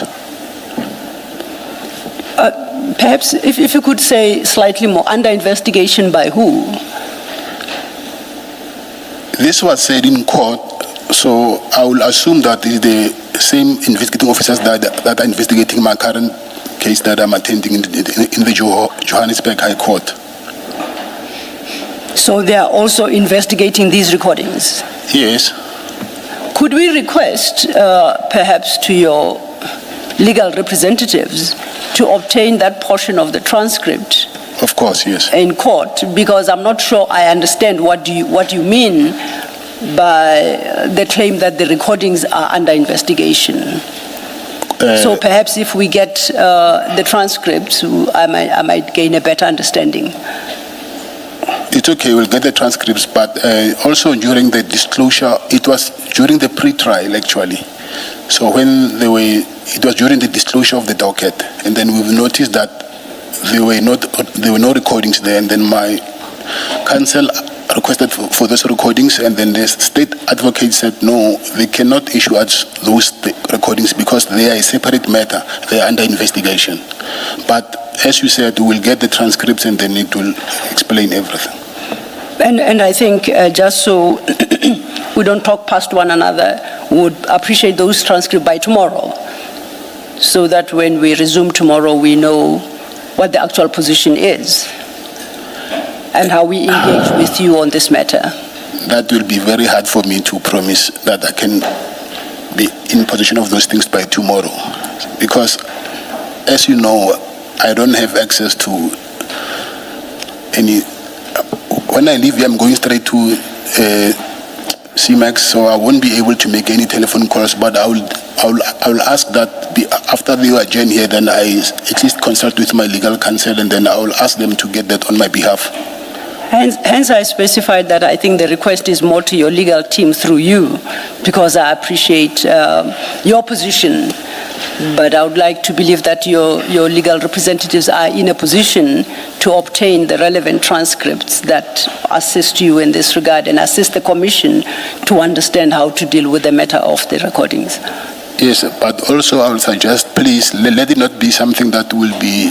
Perhaps if you could say slightly more, under investigation by who? This was said in court, so I will assume that is the same investigating officers that are investigating my current case that I'm attending in the Johannesburg High Court. So they are also investigating these recordings? Yes. Could we request, perhaps, to your legal representatives to obtain that portion of the transcript? Of course, yes. In court, because I'm not sure I understand what you mean by the claim that the recordings are under investigation. So perhaps if we get the transcripts, I might gain a better understanding. It's okay, we'll get the transcripts, but also during the disclosure, it was during the pre-trial actually. So when it was during the disclosure of the docket, and then we've noticed that there were no recordings there, and then my counsel requested for those recordings, and then the state advocate said no, they cannot issue us those recordings because they are a separate matter, they are under investigation. But as you said, we will get the transcripts and then it will explain everything. And I think just so we don't talk past one another, we would appreciate those transcripts by tomorrow, so that when we resume tomorrow, we know what the actual position is and how we engage with you on this matter. That will be very hard for me to promise that I can be in possession of those things by tomorrow, because, as you know, I don't have access to any. When I leave here, I'm going straight to CMAX, so I won't be able to make any telephone calls. But I will ask that after they adjourn here, then I at least consult with my legal counsel, and then I will ask them to get that on my behalf. Hence, I specified that I think the request is more to your legal team through you, because I appreciate your position. But I would like to believe that your legal representatives are in a position to obtain the relevant transcripts that assist you in this regard and assist the Commission to understand how to deal with the matter of the recordings. Yes, but also I will suggest, please, let it not be something that will be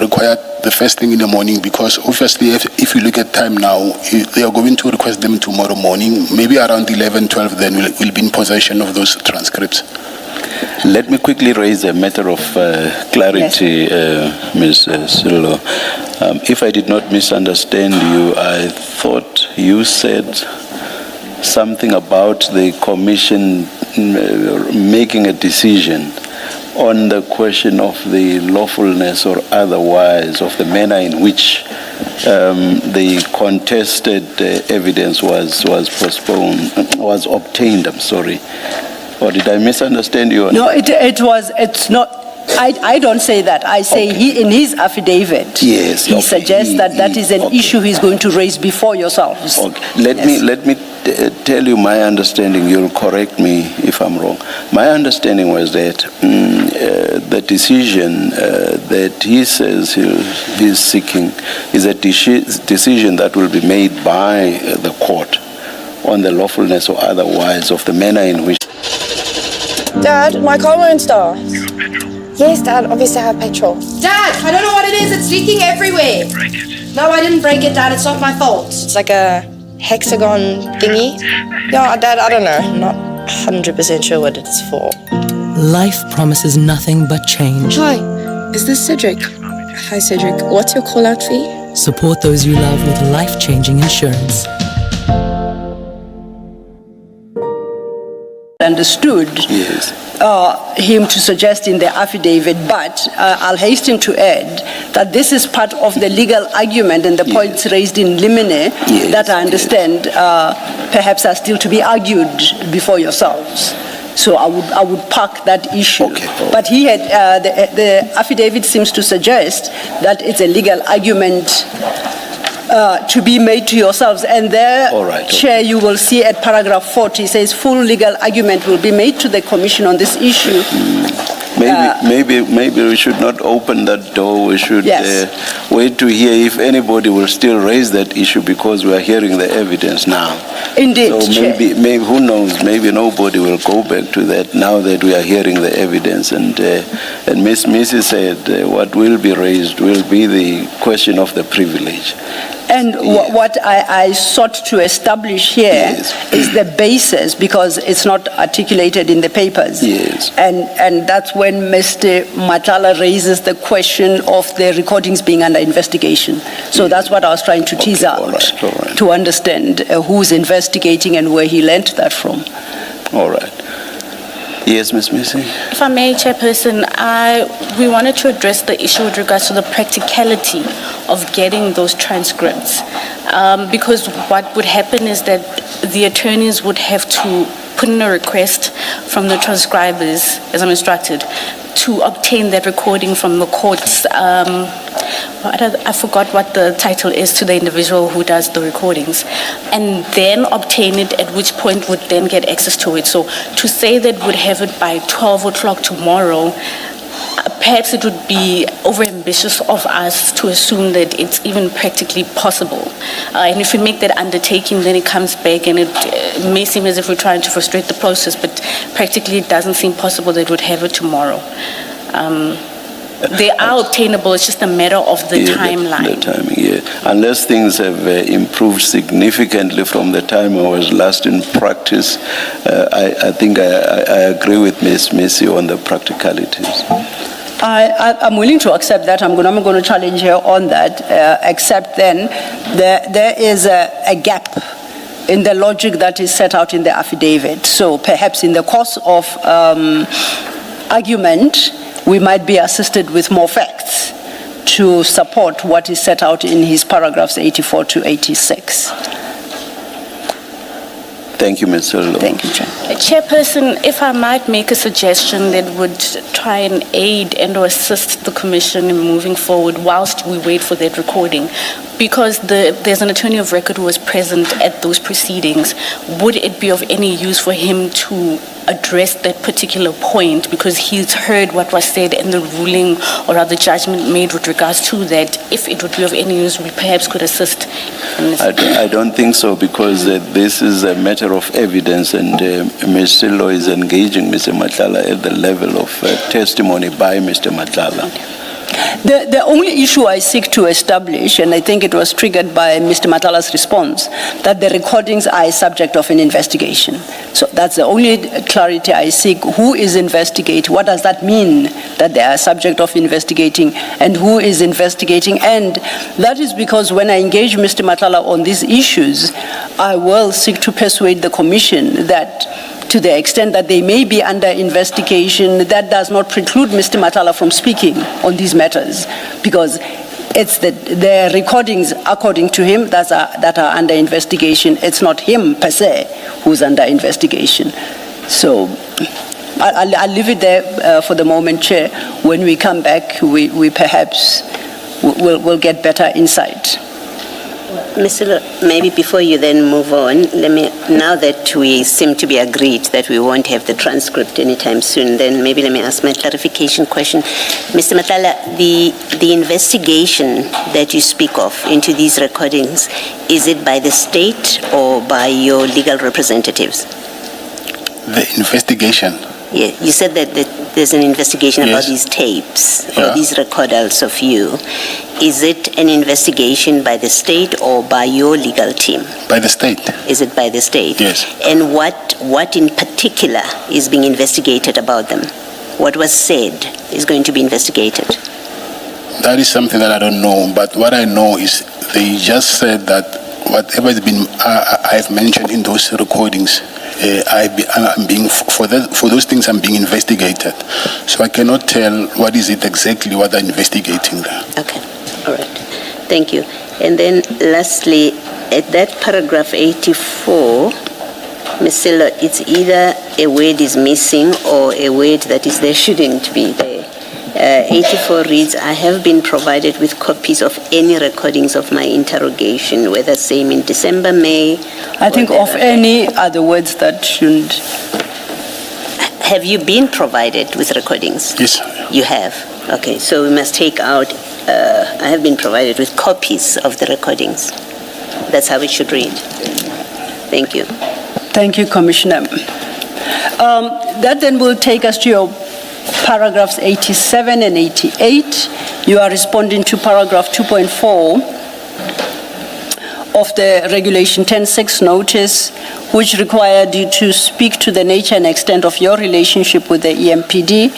required the first thing in the morning, because obviously if you look at time now, they are going to request them tomorrow morning, maybe around 11, 12, then we'll be in possession of those transcripts. Let me quickly raise a matter of clarity, Ms. Sillo. If I did not misunderstand you, I thought you said something about the Commission making a decision on the question of the lawfulness or otherwise of the manner in which the contested evidence was obtained. I'm sorry. Or did I misunderstand you? No, it's not. I don't say that. I say in his affidavit, he suggests that is an issue he's going to raise before yourselves. Okay. Let me tell you my understanding. You'll correct me if I'm wrong. My understanding was that the decision that he says he's seeking is a decision that will be made by the court on the lawfulness or otherwise of the manner in which. Dad, my car won't start. Yes, Dad, obviously I have petrol. Dad, I don't know what it is. It's leaking everywhere. Break it. No, I didn't break it, Dad. It's not my fault. It's like a hexagon thingy. Yeah, Dad, I don't know. I'm not 100% sure what it's for. Life promises nothing but change. Hi, is this Cedric? Hi, Cedric. What's your call-out fee? Support those you love with life-changing insurance. Understood him to suggest in the affidavit, but I'll hasten to add that this is part of the legal argument and the points raised in limine that I understand perhaps are still to be argued before yourselves. So I would park that issue. But he had the affidavit seems to suggest that it's a legal argument to be made to yourselves, and there, Chair, you will see at paragraph 40 says full legal argument will be made to the Commission on this issue. Maybe we should not open that door. We should wait to hear if anybody will still raise that issue, because we are hearing the evidence now. Indeed, so maybe who knows? Maybe nobody will go back to that now that we are hearing the evidence. And Miss Missy said what will be raised will be the question of the privilege. And what I sought to establish here is the basis, because it's not articulated in the papers. And that's when Mr. Matala raises the question of the recordings being under investigation. So that's what I was trying to tease out, to understand who's investigating and where he learnt that from. All right. Yes, Ms. Missy. If I may, Chairperson, we wanted to address the issue with regards to the practicality of getting those transcripts. Because what would happen is that the attorneys would have to put in a request from the transcribers, as I'm instructed, to obtain that recording from the courts. I forgot what the title is to the individual who does the recordings, and then obtain it, at which point would then get access to it. So to say that we'd have it by 12 o'clock tomorrow, perhaps it would be overambitious of us to assume that it's even practically possible. And if we make that undertaking, then it comes back and it may seem as if we're trying to frustrate the process, but practically it doesn't seem possible that we'd have it tomorrow. They are obtainable, it's just a matter of the timeline. The timing, yeah. Unless things have improved significantly from the time I was last in practice, I think I agree with Ms. Missy on the practicalities. I'm willing to accept that. I'm going to challenge her on that, except then there is a gap in the logic that is set out in the affidavit. So perhaps in the course of argument, we might be assisted with more facts to support what is set out in his paragraphs 84 to 86. Thank you, Mr. Law. Thank you, Chair. Chairperson, if I might make a suggestion that would try and aid and or assist the Commission in moving forward whilst we wait for that recording, because there's an attorney of record who was present at those proceedings, would it be of any use for him to address that particular point, because he's heard what was said in the ruling or rather judgment made with regards to that? If it would be of any use, we perhaps could assist in this. I don't think so, because this is a matter of evidence, and Mr. Law is engaging Mr. Madlanga at the level of testimony by Mr. Madlanga. The only issue I seek to establish, and I think it was triggered by Mr. Madlanga's response, that the recordings are a subject of an investigation. So that's the only clarity I seek. Who is investigating? What does that mean, that they are subject of investigating, and who is investigating? And that is because when I engage Mr. Madlanga on these issues, I will seek to persuade the Commission that to the extent that they may be under investigation, that does not preclude Mr. Madlanga from speaking on these matters, because it's the recordings, according to him, that are under investigation. It's not him per se who's under investigation. So I'll leave it there for the moment, Chair. When we come back, we perhaps will get better insight. Mr. Law, maybe before you then move on, now that we seem to be agreed that we won't have the transcript anytime soon, then maybe let me ask my clarification question. Mr. Madlanga, the investigation that you speak of into these recordings, is it by the state or by your legal representatives? The investigation? Yeah, you said that there's an investigation about these tapes or these recordals of you. Is it an investigation by the state or by your legal team? By the state. Is it by the state? Yes. And what in particular is being investigated about them? What was said is going to be investigated? That is something that I don't know, but what I know is they just said that whatever has been I've mentioned in those recordings, I'm being for those things I'm being investigated. So I cannot tell what is it exactly what they're investigating there. Okay, all right, thank you. And then lastly, at that paragraph 84, Ms. Silla, it's either a word is missing or a word that is there shouldn't be there. 84 reads, I have been provided with copies of any recordings of my interrogation, whether same in December, May. I think of any are the words that shouldn't. Have you been provided with recordings? Yes. You have? Okay, so we must take out, I have been provided with copies of the recordings. That's how it should read. Thank you. Thank you, Commissioner. That then will take us to your paragraphs 87 and 88. You are responding to paragraph 2.4 of the Regulation 10.6 notice, which required you to speak to the nature and extent of your relationship with the EMPD,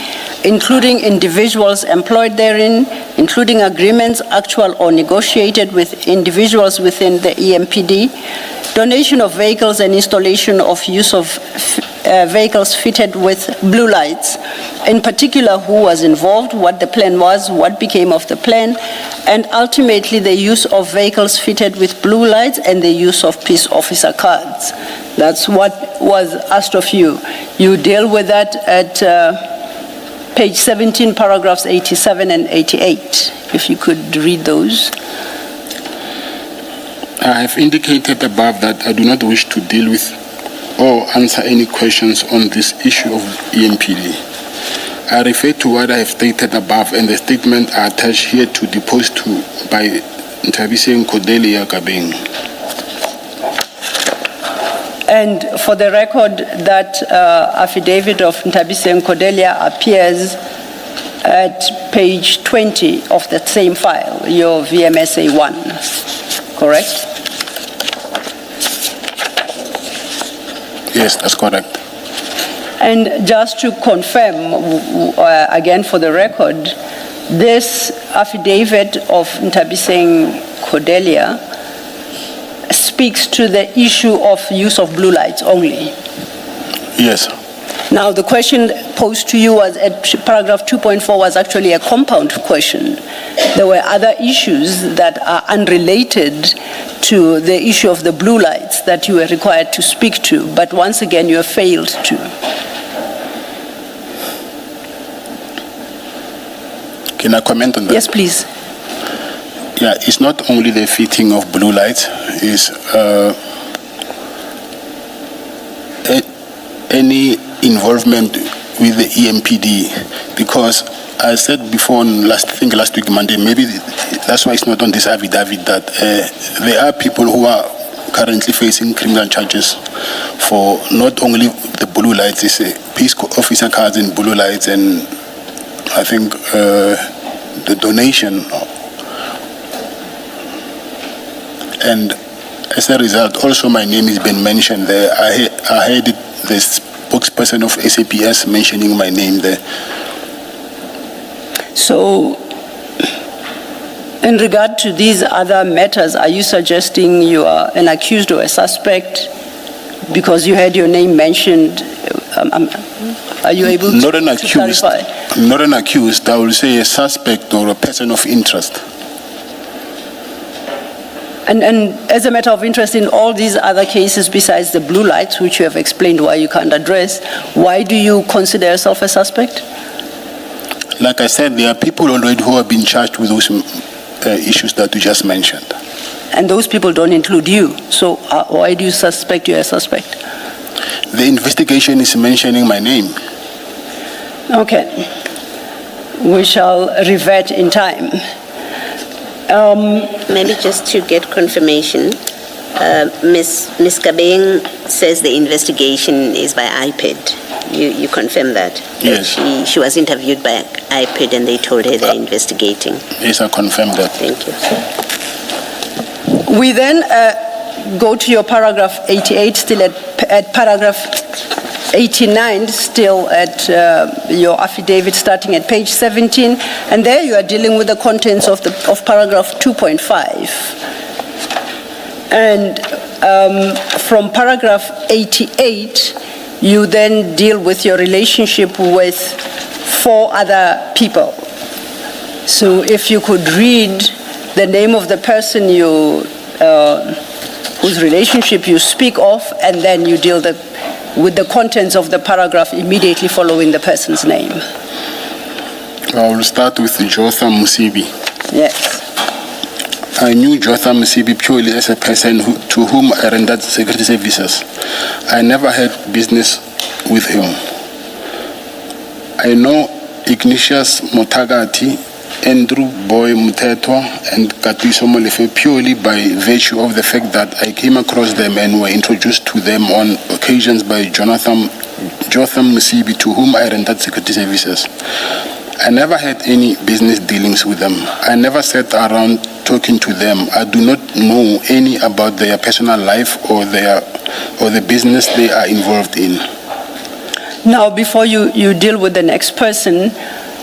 including individuals employed therein, including agreements actual or negotiated with individuals within the EMPD, donation of vehicles and installation of use of vehicles fitted with blue lights, in particular who was involved, what the plan was, what became of the plan, and ultimately the use of vehicles fitted with blue lights and the use of peace officer cards. That's what was asked of you. You deal with that at page 17, paragraphs 87 and 88. If you could read those. I have indicated above that I do not wish to deal with or answer any questions on this issue of EMPD. I refer to what I have stated above, and the statement are attached here to deposed to by Ntabise Nkodelia Kabeng. And for the record, that affidavit of Ntabise Nkodelia appears at page 20 of the same file, your VMSA1, correct? Yes, that's correct. And just to confirm, again for the record, this affidavit of Ntabiseng Cordelia speaks to the issue of use of blue lights only. Yes. Now, the question posed to you was at paragraph 2.4 was actually a compound question. There were other issues that are unrelated to the issue of the blue lights that you were required to speak to, but once again you have failed to. Can I comment on that? Yes, please. Yeah, it's not only the fitting of blue lights, it's any involvement with the EMPD, because I said before last week Monday, maybe that's why it's not on this affidavit, that there are people who are currently facing criminal charges for not only the blue lights, it's peace officer cards and blue lights, and I think the donation. And as a result, also my name has been mentioned there. I heard the spokesperson of SAPS mentioning my name there. So, in regard to these other matters, are you suggesting you are an accused or a suspect because you had your name mentioned? Are you able to clarify? Not an accused. I will say a suspect or a person of interest. And as a matter of interest, in all these other cases besides the blue lights, which you have explained why you can't address, why do you consider yourself a suspect? Like I said, there are people already who have been charged with those issues that you just mentioned. And those people don't include you. So why do you suspect you're a suspect? The investigation is mentioning my name. Okay. We shall revert in time. Maybe just to get confirmation, Ms. Kabeng says the investigation is by iPad. You confirm that? Yes. She was interviewed by iPad and they told her they're investigating. Yes, I confirm that. Thank you. We then go to your paragraph 88, still at paragraph 89, still at your affidavit starting at page 17, and there you are dealing with the contents of paragraph 2.5. And from paragraph 88, you then deal with your relationship with 4 other people. So if you could read the name of the person whose relationship you speak of, and then you deal with the contents of the paragraph immediately following the person's name. I will start with Jotham Musibi. Yes. I knew Jotham Musibi purely as a person to whom I rendered security services. I never had business with him. I know Ignatius Motagati, Andrew Boy Mutetwa, and Katiso Molefe purely by virtue of the fact that I came across them and were introduced to them on occasions by Jotham Musibi, to whom I rendered security services. I never had any business dealings with them. I never sat around talking to them. I do not know any about their personal life or the business they are involved in. Now, before you deal with the next person,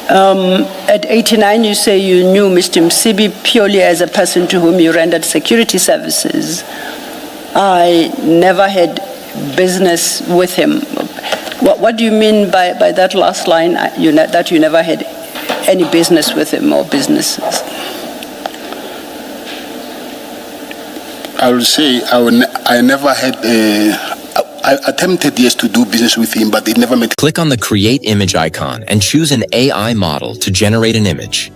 at 89, you say you knew Mr. Msibi purely as a person to whom you rendered security services. I never had business with him. What do you mean by that last line, that you never had any business with him or businesses? I will say I never had I attempted, yes, to do business with him, but it never met. Click on the Create Image icon and choose an AI model to generate an image.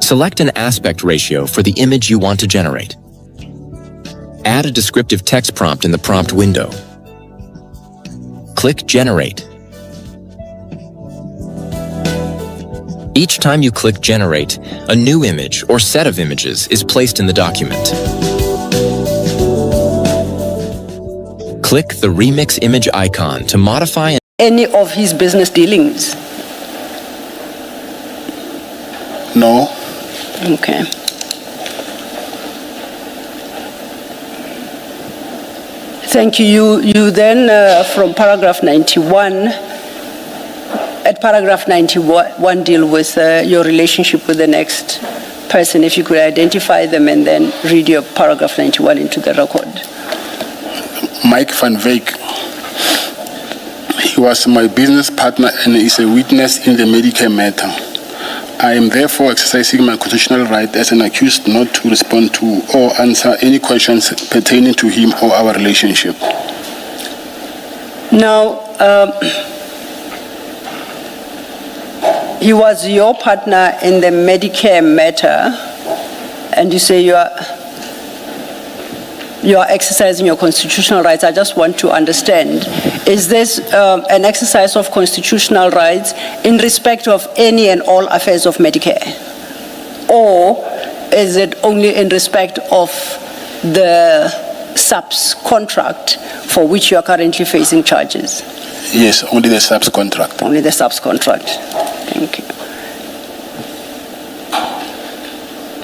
Select an aspect ratio for the image you want to generate. Add a descriptive text prompt in the prompt window. Click Generate. Each time you click Generate, a new image or set of images is placed in the document. Click the Remix Image icon to modify any of his business dealings? No. Okay. Thank you. You then, from paragraph 91, at paragraph 91, deal with your relationship with the next person. If you could identify them and then read your paragraph 91 into the record. Mike van Wyk. He was my business partner and is a witness in the Medicare matter. I am therefore exercising my constitutional right as an accused not to respond to or answer any questions pertaining to him or our relationship. Now, he was your partner in the Medicare matter, and you say you are exercising your constitutional rights. I just want to understand, is this an exercise of constitutional rights in respect of any and all affairs of Medicare? Or is it only in respect of the SAPS contract for which you are currently facing charges? Yes, only the SAPS contract. Only the SAPS contract. Thank you.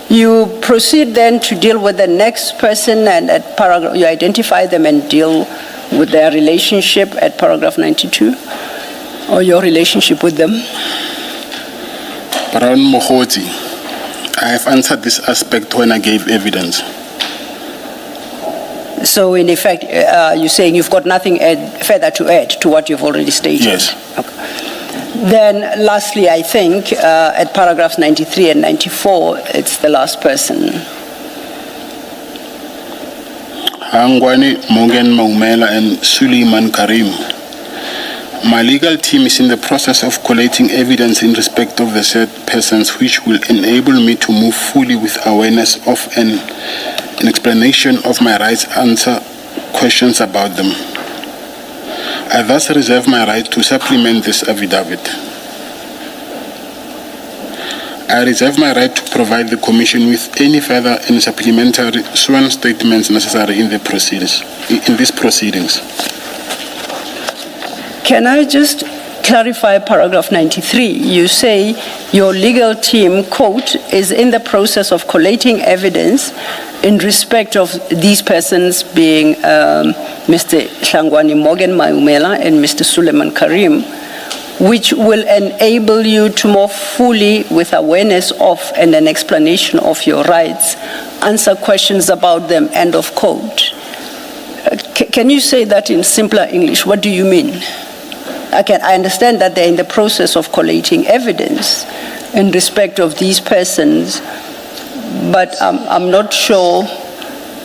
You proceed then to deal with the next person, and at paragraph, you identify them and deal with their relationship at paragraph 92, or your relationship with them. Baron Mohoti, I have answered this aspect when I gave evidence. So in effect, you're saying you've got nothing further to add to what you've already stated? Yes. Okay. Then lastly, I think at paragraphs 93 and 94, it's the last person. Angwani Mogen Maumela and Suleiman Karim. My legal team is in the process of collating evidence in respect of the said persons which will enable me to move fully with awareness of an explanation of my rights, answer questions about them. I thus reserve my right to supplement this affidavit. I reserve my right to provide the Commission with any further and supplementary sworn statements necessary in these proceedings. Can I just clarify paragraph 93? You say your legal team, quote, is in the process of collating evidence in respect of these persons being Mr. Hlangwani Morgan Maumela and Mr. Suleiman Karim, which will enable you to more fully, with awareness of and an explanation of your rights, answer questions about them, end of quote. Can you say that in simpler English? What do you mean? I understand that they're in the process of collating evidence in respect of these persons, but I'm not sure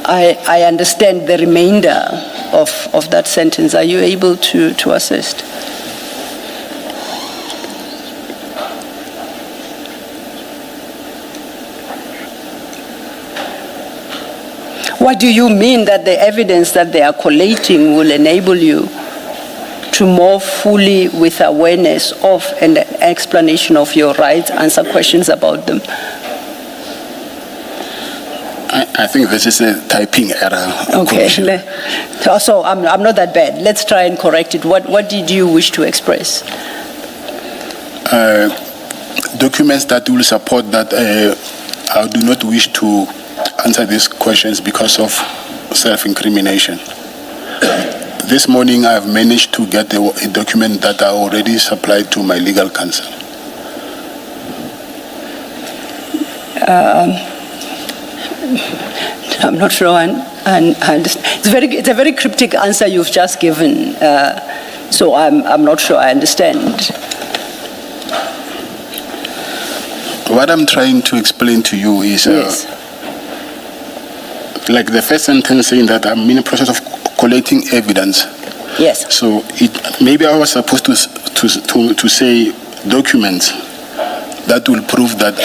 I understand the remainder of that sentence. Are you able to assist? What do you mean that the evidence that they are collating will enable you to more fully, with awareness of and explanation of your rights, answer questions about them? I think this is a typing error. Okay, so I'm not that bad. Let's try and correct it. What did you wish to express? Documents that will support that I do not wish to answer these questions because of self-incrimination. This morning I have managed to get a document that I already supplied to my legal counsel. I'm not sure I understand. It's a very cryptic answer you've just given, so I'm not sure I understand. What I'm trying to explain to you is, like the first sentence saying that I'm in the process of collating evidence. Yes. So maybe I was supposed to say documents that will prove that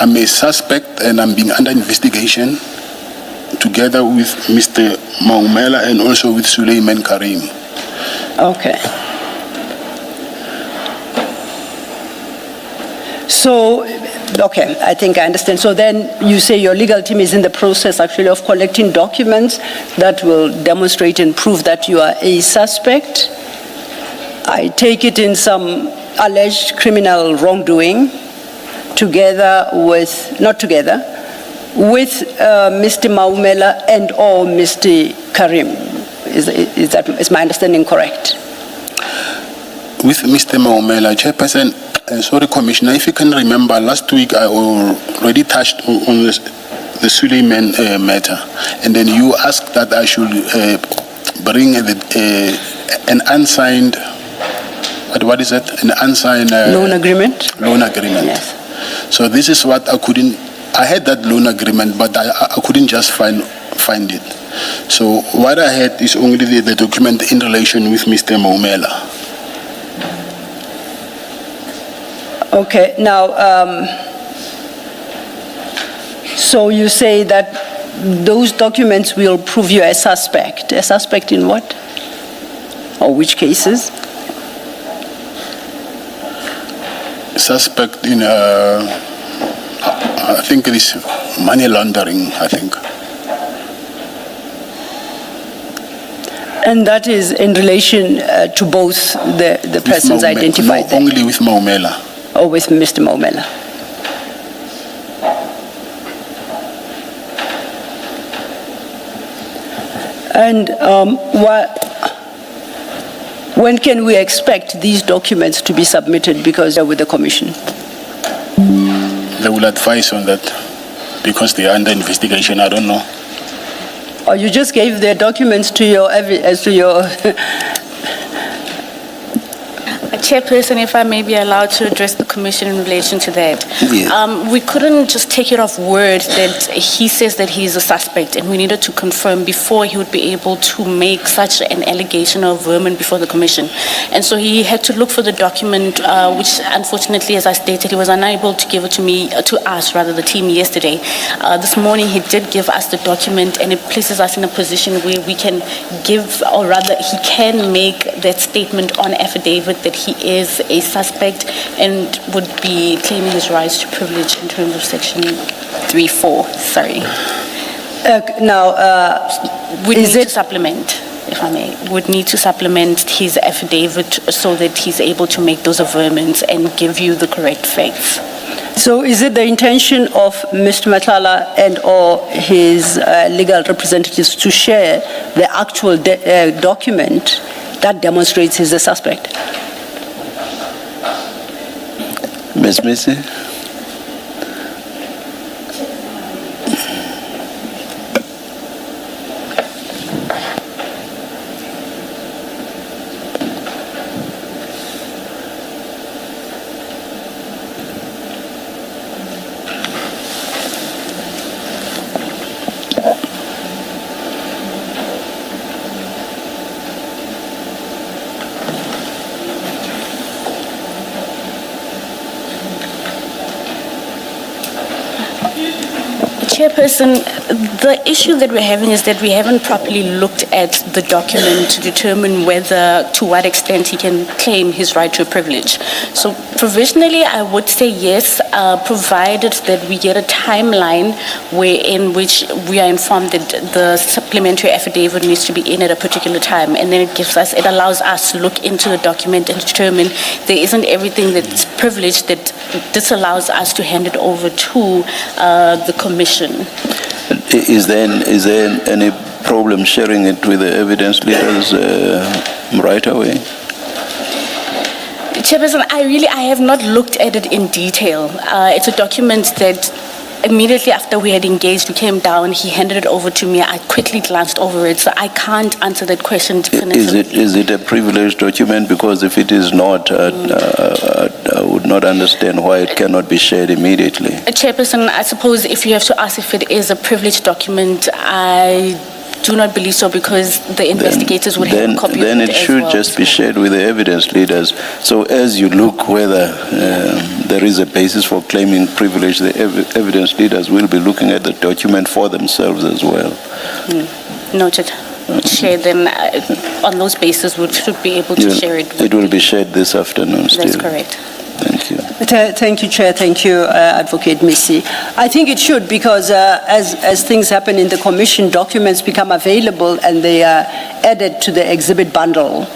I'm a suspect and I'm being under investigation together with Mr. Maumela and also with Suleiman Karim. Okay. So, okay, I think I understand. So then you say your legal team is in the process actually of collecting documents that will demonstrate and prove that you are a suspect I take it in some alleged criminal wrongdoing, together with, not together, with Mr. Maumela and or Mr. Karim. Is my understanding correct? With Mr. Maumela, Chairperson, sorry, Commissioner, if you can remember, last week I already touched on the Suleiman matter, and then you asked that I should bring an unsigned, what is it? An unsigned loan agreement? Loan agreement. Yes. So this is what I had that loan agreement, but I couldn't just find it. So what I had is only the document in relation with Mr. Maumela. Okay, now, so you say that those documents will prove you a suspect. A suspect in what? Or which cases? Suspect in, I think it is money laundering, I think. And that is in relation to both the persons identified there? Only with Maumela. Or with Mr. Maumela? And when can we expect these documents to be submitted, because they're with the Commission? They will advise on that because they are under investigation. I don't know. Or you just gave the documents to your Chairperson, if I may be allowed to address the Commission in relation to that. Yeah. We couldn't just take it off word that he says that he is a suspect, and we needed to confirm before he would be able to make such an allegation of vermin before the Commission. And so he had to look for the document, which unfortunately, as I stated, he was unable to give it to us, the team yesterday. This morning he did give us the document, and it places us in a position where we can give, or rather he can make that statement on affidavit that he is a suspect and would be claiming his rights to privilege in terms of section 3(4). Sorry. Would need to supplement, if I may. Would need to supplement his affidavit so that he's able to make those averments and give you the correct facts. So is it the intention of Mr. Matala and or his legal representatives to share the actual document that demonstrates he's a suspect? Ms. Missy? Chairperson, the issue that we're having is that we haven't properly looked at the document to determine to what extent he can claim his right to a privilege. So provisionally, I would say yes, provided that we get a timeline in which we are informed that the supplementary affidavit needs to be in at a particular time, and then it allows us to look into the document and determine there isn't everything that's privileged that disallows us to hand it over to the Commission. Is there any problem sharing it with the evidence leaders right away? Chairperson, I have not looked at it in detail. It's a document that immediately after we had engaged, we came down, he handed it over to me. I quickly glanced over it, so I can't answer that question definitively. Is it a privileged document? Because if it is not, I would not understand why it cannot be shared immediately. Chairperson, I suppose if you have to ask if it is a privileged document, I do not believe so, because the investigators would have a copy of it. Then it should just be shared with the evidence leaders. So as you look whether there is a basis for claiming privilege, the evidence leaders will be looking at the document for themselves as well. Noted. Share them on those bases. We should be able to share it. It will be shared this afternoon still. That's correct. Thank you. Thank you, Chair. Thank you, Advocate Missy. I think it should, because as things happen in the Commission, documents become available and they are added to the exhibit bundle.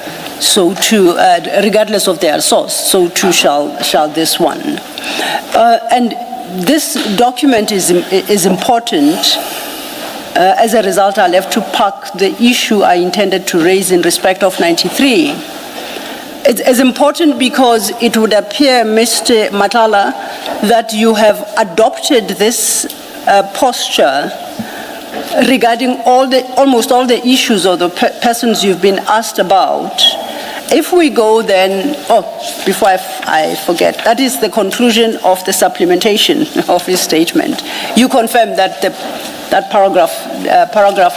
so too, regardless of their source, so too shall this one. And this document is important. As a result, I'll have to park the issue I intended to raise in respect of 93. It's important because it would appear, Mr. Matala, that you have adopted this posture regarding almost all the issues or the persons you've been asked about. If we go then, before I forget, that is the conclusion of the supplementation of his statement. You confirm that that paragraph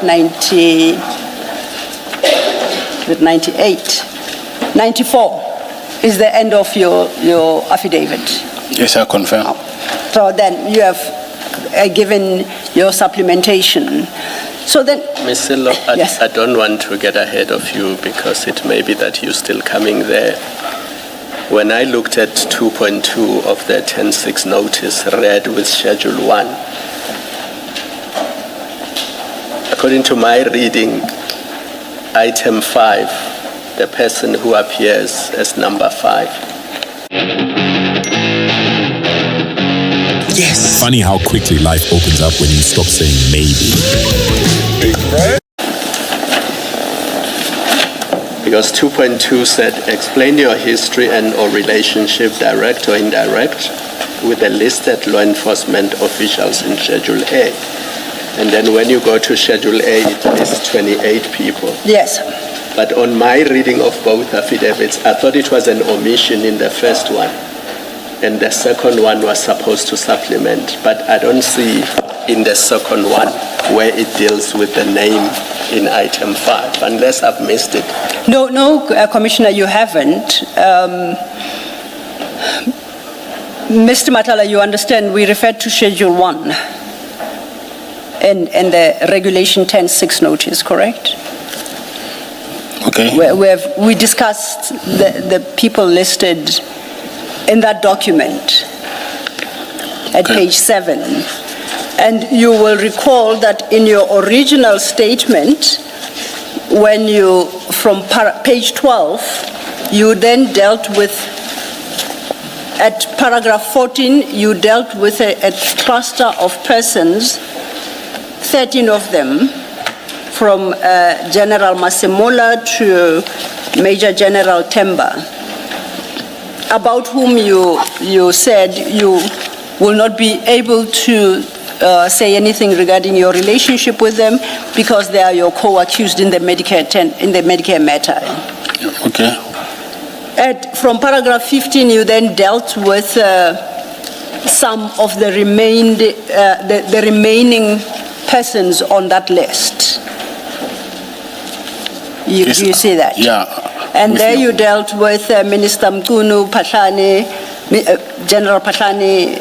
94 is the end of your affidavit. Yes, I confirm. So then you have given your supplementation. So then, Ms. Sillo, yes. I don't want to get ahead of you because it may be that you're still coming there. When I looked at 2.2 of the 10-6 notice read with Schedule 1, according to my reading, item 5, the person who appears as number 5. Yes. Funny how quickly life opens up when you stop saying maybe. Because 2.2 said, explain your history and or relationship, direct or indirect, with the listed law enforcement officials in Schedule A. And then when you go to Schedule A, it lists 28 people. Yes. But on my reading of both affidavits, I thought it was an omission in the first one. And the second one was supposed to supplement. But I don't see in the second one where it deals with the name in item 5, unless I've missed it. No, Commissioner, you haven't. Mr. Matala, you understand we referred to Schedule 1 and the Regulation 10-6 notice, correct? Okay. We discussed the people listed in that document at page 7. And you will recall that in your original statement, when you, from page 12, you then dealt with, at paragraph 14, you dealt with a cluster of persons, 13 of them, from General Masemola to Major General Temba, about whom you said you will not be able to say anything regarding your relationship with them because they are your co-accused in the Medicare matter. Okay. From paragraph 15, you then dealt with some of the remaining persons on that list. You see that? Yeah. And there you dealt with Minister Mkunu, Patlane, General Patlane,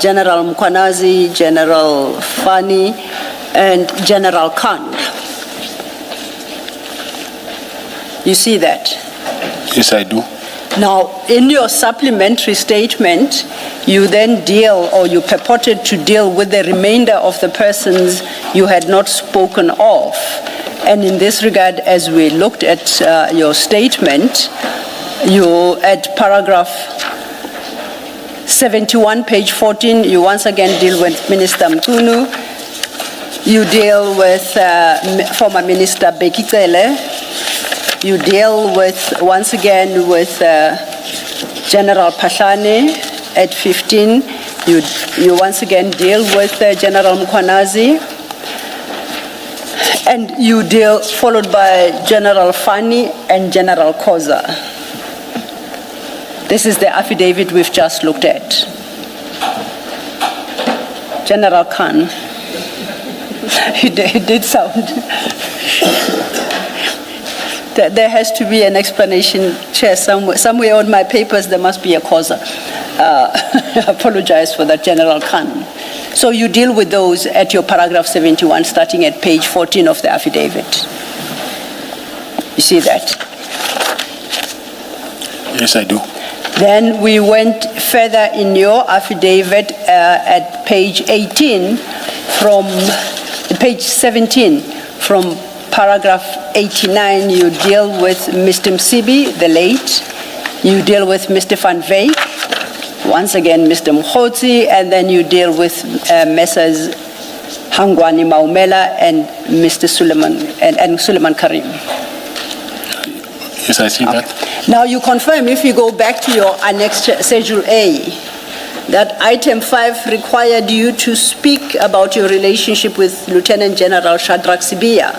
General Mkwanazi, General Fani, and General Khan. You see that? Yes, I do. Now, in your supplementary statement, you then deal, or you purported to deal with the remainder of the persons you had not spoken of. And in this regard, as we looked at your statement, you, at paragraph 71, page 14, you once again deal with Minister Mkunu. You deal with former Minister Bekitele. You deal with, once again, with General Patlane at 15. You once again deal with General Mkwanazi. And you deal, followed by General Fani and General Koza. This is the affidavit we've just looked at. General Khan. It did sound. There has to be an explanation, Chair, somewhere on my papers there must be a Koza. I apologize for that, General Khan. So you deal with those at your paragraph 71, starting at page 14 of the affidavit. You see that? Yes, I do. Then we went further in your affidavit at page 18, from page 17, from paragraph 89, you deal with Mr. Msibi, the late. You deal with Mr. Van Veek. Once again, Mr. Mkhotsi, and then you deal with Messrs. Hangwani Maumela and Mr. Suleiman and Suleiman Karim. Yes, I see that. Now you confirm, if you go back to your annexed Schedule A, that item 5 required you to speak about your relationship with Lieutenant General Shadrach Sibia.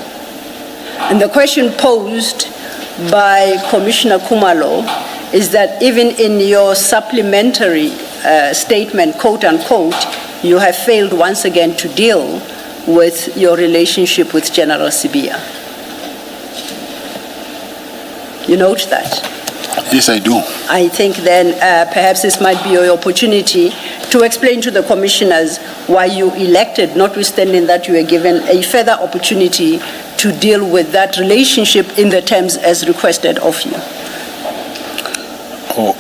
And the question posed by Commissioner Kumalo is that even in your supplementary statement, quote unquote, you have failed once again to deal with your relationship with General Sibia. You note that? Yes, I do. I think then perhaps this might be your opportunity to explain to the commissioners why you elected, notwithstanding that you were given a further opportunity to deal with that relationship in the terms as requested of you. Oh,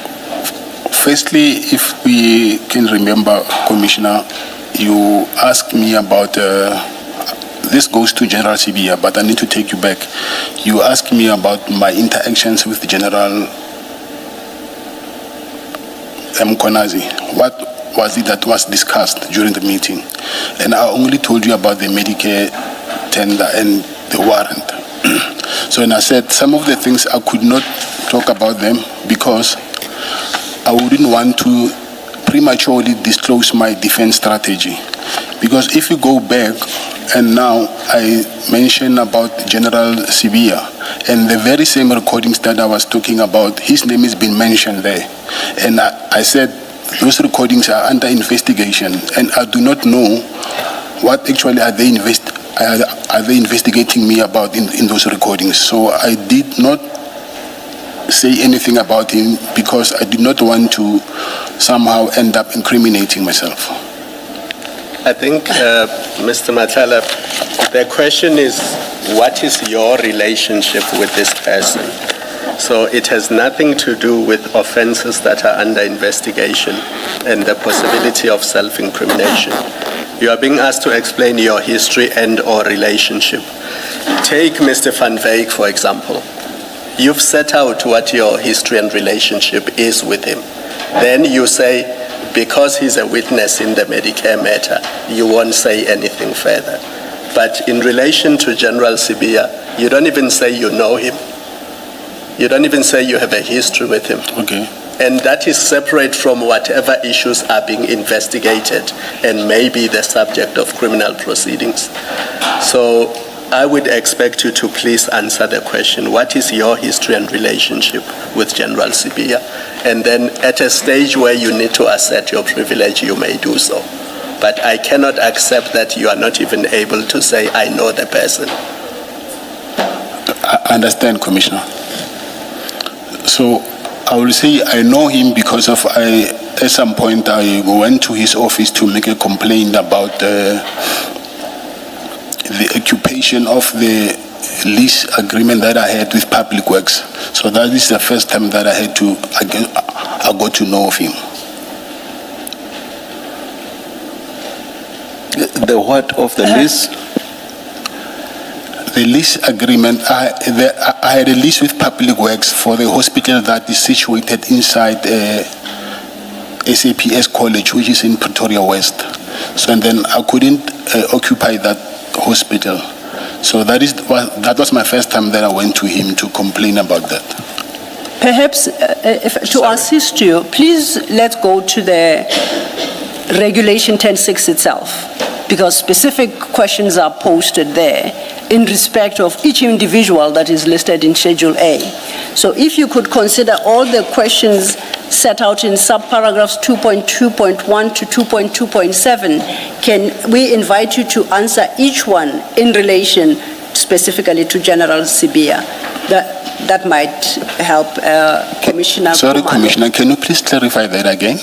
firstly, if we can remember, Commissioner, you asked me about, this goes to General Sibia, but I need to take you back. You asked me about my interactions with General Mkonazi. What was it that was discussed during the meeting? And I only told you about the Medicare tender and the warrant. So, and I said some of the things I could not talk about them because I wouldn't want to prematurely disclose my defense strategy. Because if you go back, and now I mentioned about General Sibia, and the very same recordings that I was talking about, his name has been mentioned there. And I said those recordings are under investigation, and I do not know what actually are they investigating me about in those recordings. So I did not say anything about him because I did not want to somehow end up incriminating myself. I think, Mr. Matala, the question is, what is your relationship with this person? So it has nothing to do with offenses that are under investigation and the possibility of self-incrimination. You are being asked to explain your history and or relationship. Take Mr. Van Veek, for example. You've set out what your history and relationship is with him. Then you say, because he's a witness in the Medicare matter, you won't say anything further. But in relation to General Sibia, you don't even say you know him. You don't even say you have a history with him. Okay. And that is separate from whatever issues are being investigated and may be the subject of criminal proceedings. So I would expect you to please answer the question, what is your history and relationship with General Sibia? And then at a stage where you need to assert your privilege, you may do so. But I cannot accept that you are not even able to say, I know the person. I understand, Commissioner. So I will say I know him because of at some point I went to his office to make a complaint about the occupation of the lease agreement that I had with Public Works. So that is the first time that I got to know of him. The what of the lease? The lease agreement, I had a lease with Public Works for the hospital that is situated inside SAPS College, which is in Pretoria West. So and then I couldn't occupy that hospital. So that was my first time that I went to him to complain about that. Perhaps to assist you, please let's go to the Regulation 10.6 itself, because specific questions are posted there in respect of each individual that is listed in Schedule A. So if you could consider all the questions set out in subparagraphs 2.2.1 to 2.2.7, can we invite you to answer each one in relation specifically to General Sibia? That might help Commissioner. Sorry, Kumalo. Commissioner, can you please clarify that again?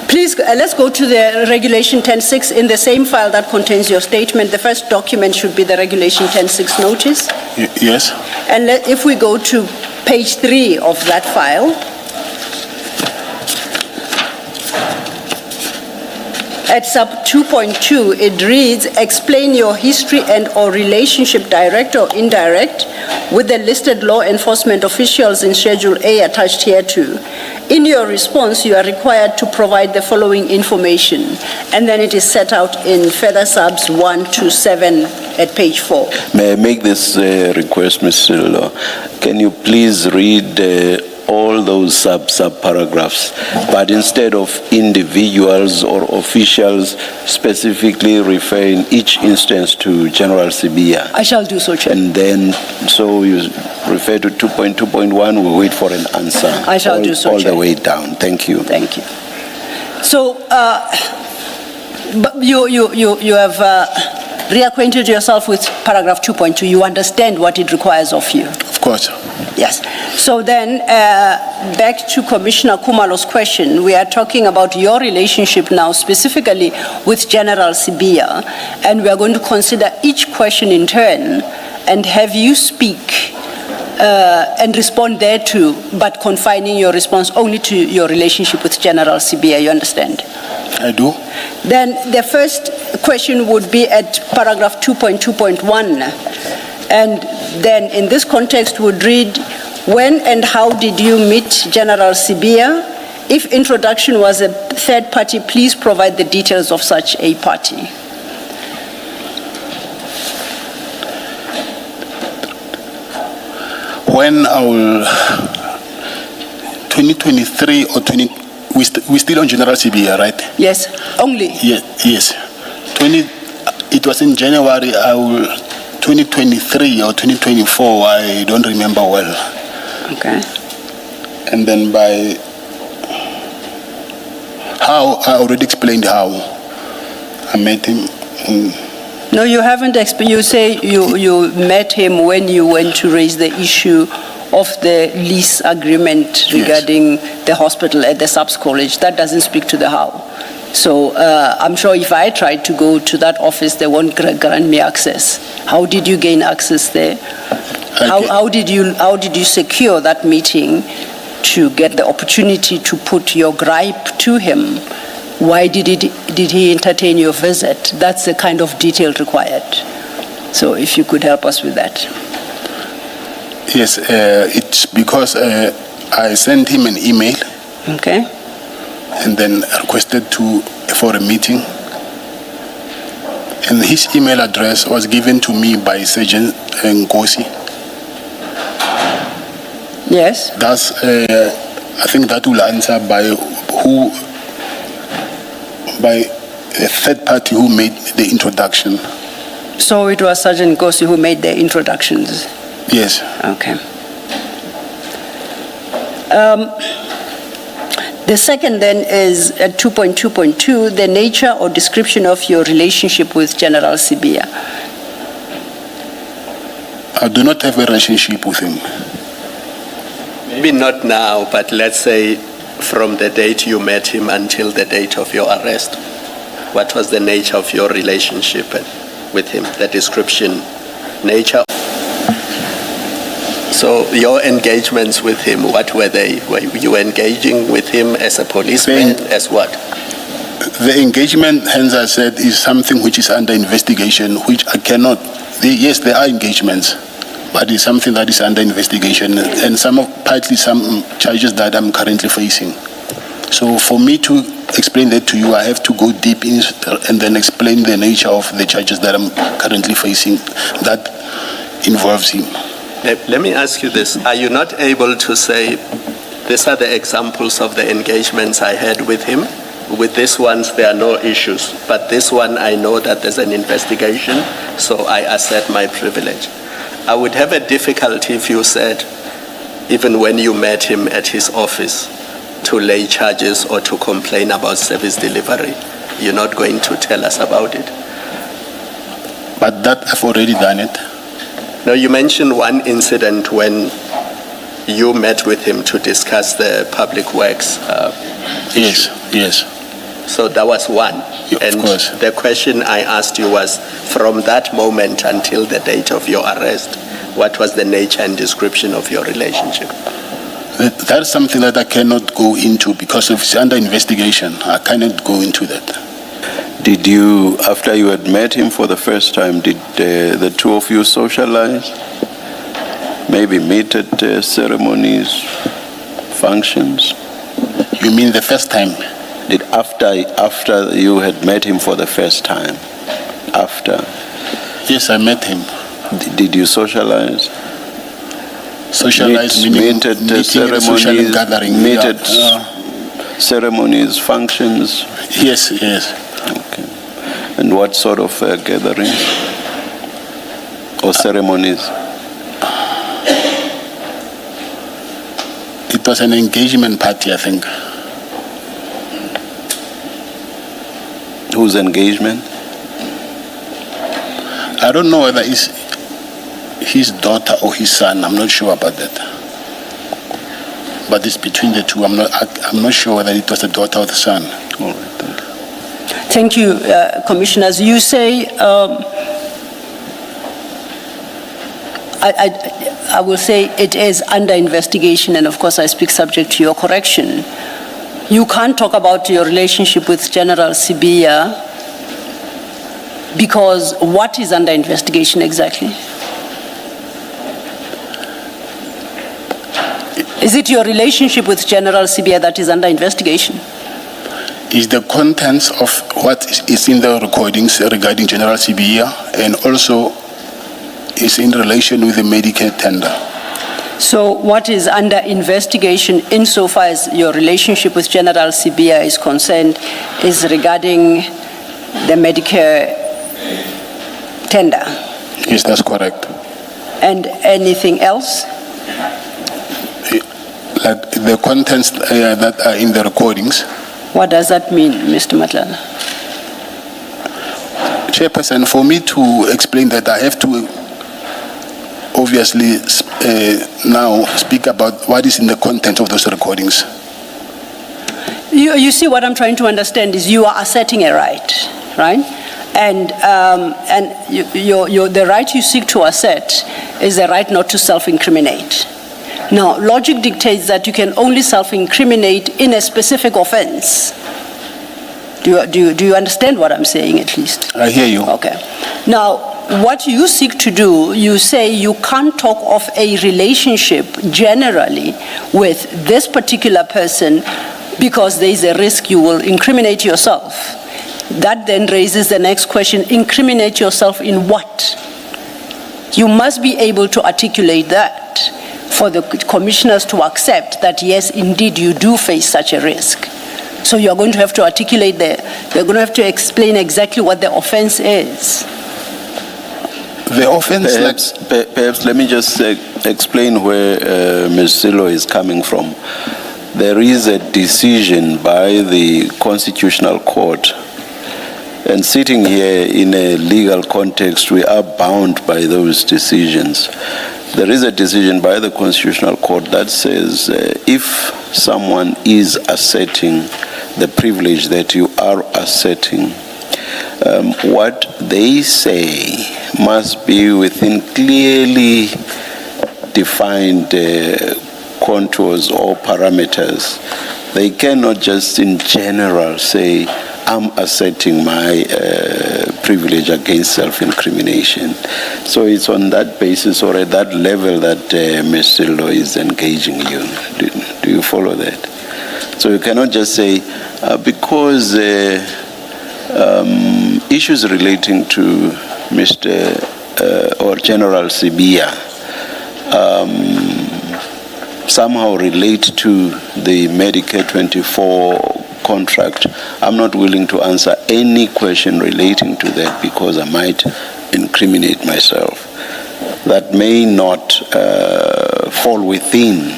Please, let's go to the Regulation 10.6 in the same file that contains your statement. The first document should be the Regulation 10.6 notice. Yes. And if we go to page 3 of that file, At sub 2.2, it reads, explain your history and or relationship, direct or indirect, with the listed law enforcement officials in Schedule A attached hereto. In your response, you are required to provide the following information, and then it is set out in further subs 1 to 7 at page 4. May I make this request, Mr. Law? Can you please read all those sub-paragraphs, but instead of individuals or officials, specifically refer in each instance to General Sibia? I shall do so, Chair. And then, so you refer to 2.2.1, we'll wait for an answer. I shall do so, all Chair. the way down. Thank you. Thank you. So, but you have reacquainted yourself with paragraph 2.2. You understand what it requires of you. Of course. Yes. So then, back to Commissioner Kumalo's question, we are talking about your relationship now specifically with General Sibia, and we are going to consider each question in turn and have you speak and respond thereto, but confining your response only to your relationship with General Sibia. You understand? I do. Then the first question would be at paragraph 2.2.1, and then in this context would read, when and how did you meet General Sibia? If introduction was a third party, please provide the details of such a party. When our 2023 or 20, we still on General Sibia, right? Yes, only. Yes. It was in January, 2023 or 2024, I don't remember well. Okay. And then by how, I already explained how I met him. No, you haven't. You say you met him when you went to raise the issue of the lease agreement regarding the hospital at the subs college. That doesn't speak to the how. So I'm sure if I tried to go to that office, they won't grant me access. How did you gain access there? How did you secure that meeting to get the opportunity to put your gripe to him? Why did he entertain your visit? That's the kind of detail required. So if you could help us with that. Yes, it's because I sent him an email. Okay. And then requested for a meeting. And his email address was given to me by Sergeant Nkosi. Yes. That's, I think that will answer by a third party who made the introduction. So it was Sergeant Nkosi who made the introductions? Yes. Okay. The second then is at 2.2.2, the nature or description of your relationship with General Sibia. I do not have a relationship with him. Maybe not now, but let's say from the date you met him until the date of your arrest. What was the nature of your relationship with him? The description, nature. So your engagements with him, what were they? Were you engaging with him as a policeman, as what? The engagement, hence I said, is something which is under investigation, which I cannot. Yes, there are engagements, but it's something that is under investigation, and partly some charges that I'm currently facing. So for me to explain that to you, I have to go deep in and then explain the nature of the charges that I'm currently facing that involves him. Let me ask you this. Are you not able to say, these are the examples of the engagements I had with him? With these ones, there are no issues. But this one, I know that there's an investigation, so I assert my privilege. I would have a difficulty if you said, even when you met him at his office, to lay charges or to complain about service delivery. You're not going to tell us about it. But that I've already done it. Now, you mentioned one incident when you met with him to discuss the public works issue. Yes. So that was one. Of course. The question I asked you was, from that moment until the date of your arrest, what was the nature and description of your relationship? That's something that I cannot go into because it's under investigation. I cannot go into that. Did you, after you had met him for the first time, did the two of you socialize? Maybe meet at ceremonies, functions? You mean the first time? Did after you had met him for the first time? After? Yes, I met him. Did you socialize? Socialize meaning meet at meeting at a social ceremonies, gathering. meet Yeah. at ceremonies, functions? Yes, yes. Okay. And what sort of gatherings or ceremonies? It was an engagement party, I think. Whose engagement? I don't know whether it's his daughter or his son. I'm not sure about that. But it's between the two. I'm not sure whether it was the daughter or the son. All right. Thank you, Commissioners. You say, I will say it is under investigation, and of course I speak subject to your correction. You can't talk about your relationship with General Sibiya because what is under investigation exactly? Is it your relationship with General Sibiya that is under investigation? Is the contents of what is in the recordings regarding General Sibiya, and also is in relation with the Medicare tender. So what is under investigation insofar as your relationship with General Sibiya is concerned is regarding the Medicare tender? Yes, that's correct. And anything else? Like the contents that are in the recordings. What does that mean, Mr. Madlanga? Chairperson, for me to explain that, I have to obviously now speak about what is in the content of those recordings. You see, what I'm trying to understand is you are asserting a right, right? And the right you seek to assert is the right not to self-incriminate. Now, logic dictates that you can only self-incriminate in a specific offense. Do you understand what I'm saying, at least? I hear you. Okay. Now, what you seek to do, you say you can't talk of a relationship generally with this particular person because there is a risk you will incriminate yourself. That then raises the next question, incriminate yourself in what? You must be able to articulate that for the commissioners to accept that, yes, indeed, you do face such a risk. So you're going to have to articulate they're going to have to explain exactly what the offense is. The offense... Perhaps let me just explain where Ms. Silo is coming from. There is a decision by the Constitutional Court, and sitting here in a legal context, we are bound by those decisions. There is a decision by the Constitutional Court that says if someone is asserting the privilege that you are asserting, what they say must be within clearly defined contours or parameters. They cannot just in general say, I'm asserting my privilege against self-incrimination. So it's on that basis or at that level that Mr. Law is engaging you. Do you follow that? So you cannot just say, because issues relating to Mr. Or General Sibiya somehow relate to the Medicare 24 contract. I'm not willing to answer any question relating to that because I might incriminate myself. That may not fall within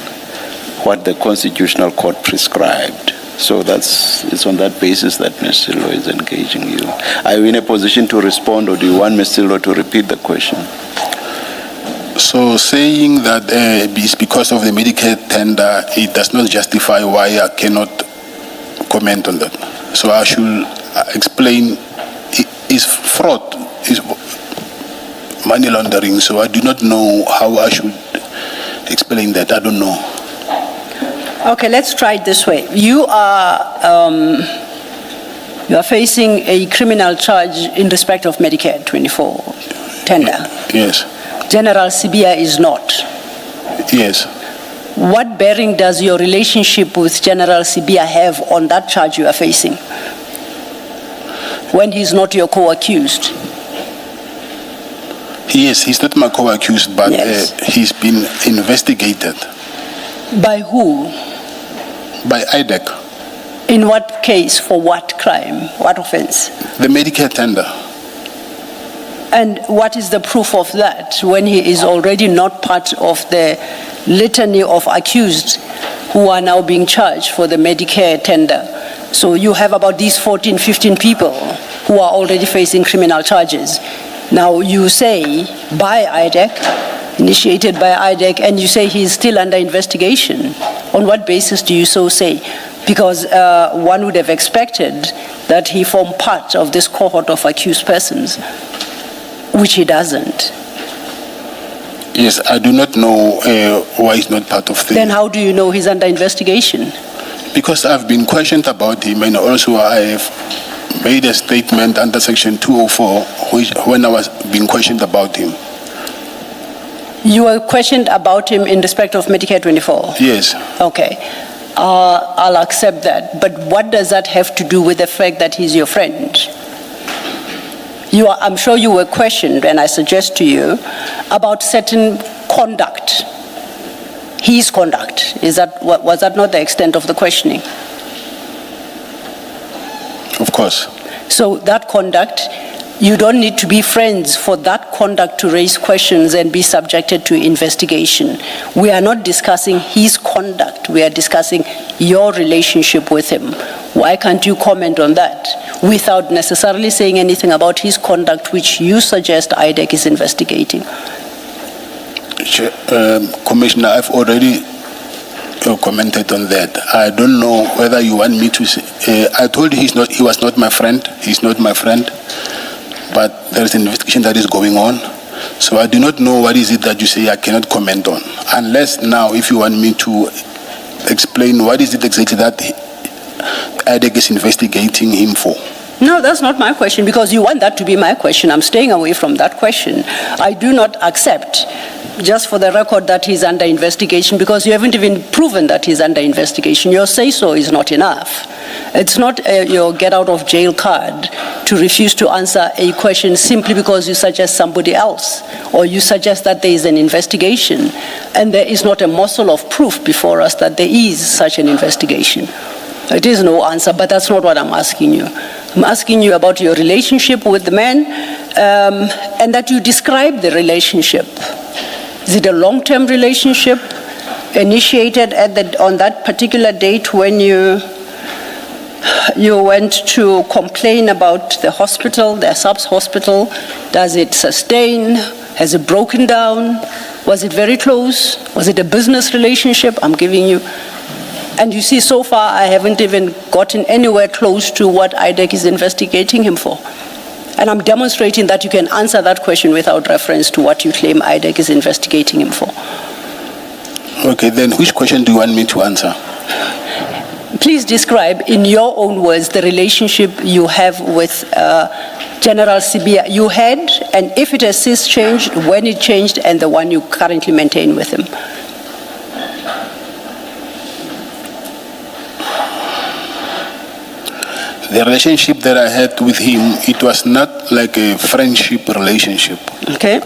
what the Constitutional Court prescribed. So it's on that basis that Mr. Law is engaging you. Are you in a position to respond, or do you want Mr. Law to repeat the question? So saying that it's because of the Medicare tender, it does not justify why I cannot comment on that. So I should explain, it's fraud, it's money laundering, so I do not know how I should explain that. I don't know. Okay, let's try it this way. You are You are facing a criminal charge in respect of Medicare 24 tender. Yes. General Sibia is not. Yes. What bearing does your relationship with General Sibia have on that charge you are facing when he's not your co-accused? Yes, he's not my co-accused, but he's been investigated. By who? By IDEC. In what case? For what crime? What offense? The Medicare tender. And what is the proof of that when he is already not part of the litany of accused who are now being charged for the Medicare tender? So you have about these 14, 15 people who are already facing criminal charges. Now you say by IDEC, initiated by IDEC, and you say he is still under investigation. On what basis do you so say? Because one would have expected that he formed part of this cohort of accused persons, which he doesn't. Yes, I do not know why he's not part of the... Then how do you know he's under investigation? Because I've been questioned about him, and also I have made a statement under Section 204 when I was being questioned about him. You were questioned about him in respect of Medicare 24? Yes. Okay. I'll accept that. But what does that have to do with the fact that he's your friend? I'm sure you were questioned, and I suggest to you, about certain conduct. His conduct. Was that not the extent of the questioning? Of course. So that conduct, you don't need to be friends for that conduct to raise questions and be subjected to investigation. We are not discussing his conduct. We are discussing your relationship with him. Why can't you comment on that without necessarily saying anything about his conduct, which you suggest IDEC is investigating? Commissioner, I've already commented on that. I don't know whether you want me to say. I told you he was not my friend. He's not my friend. But there is an investigation that is going on. So I do not know what is it that you say I cannot comment on. Unless now, if you want me to explain what is it exactly that IDEC is investigating him for. No, that's not my question, because you want that to be my question. I'm staying away from that question. I do not accept, just for the record, that he's under investigation, because you haven't even proven that he's under investigation. Your say-so is not enough. It's not your get-out-of-jail card to refuse to answer a question simply because you suggest somebody else, or you suggest that there is an investigation, and there is not a morsel of proof before us that there is such an investigation. It is no answer, but that's not what I'm asking you. I'm asking you about your relationship with the man, and that you describe the relationship. Is it a long-term relationship initiated on that particular date when you went to complain about the hospital, the SAPS hospital? Does it sustain? Has it broken down? Was it very close? Was it a business relationship? I'm giving you. And you see, so far, I haven't even gotten anywhere close to what IDEC is investigating him for. And I'm demonstrating that you can answer that question without reference to what you claim IDEC is investigating him for. Okay, then which question do you want me to answer? Please describe, in your own words, the relationship you have with General Sibia. You had, and if it has since changed, when it changed, and the one you currently maintain with him. The relationship that I had with him, it was not like a friendship relationship. Okay.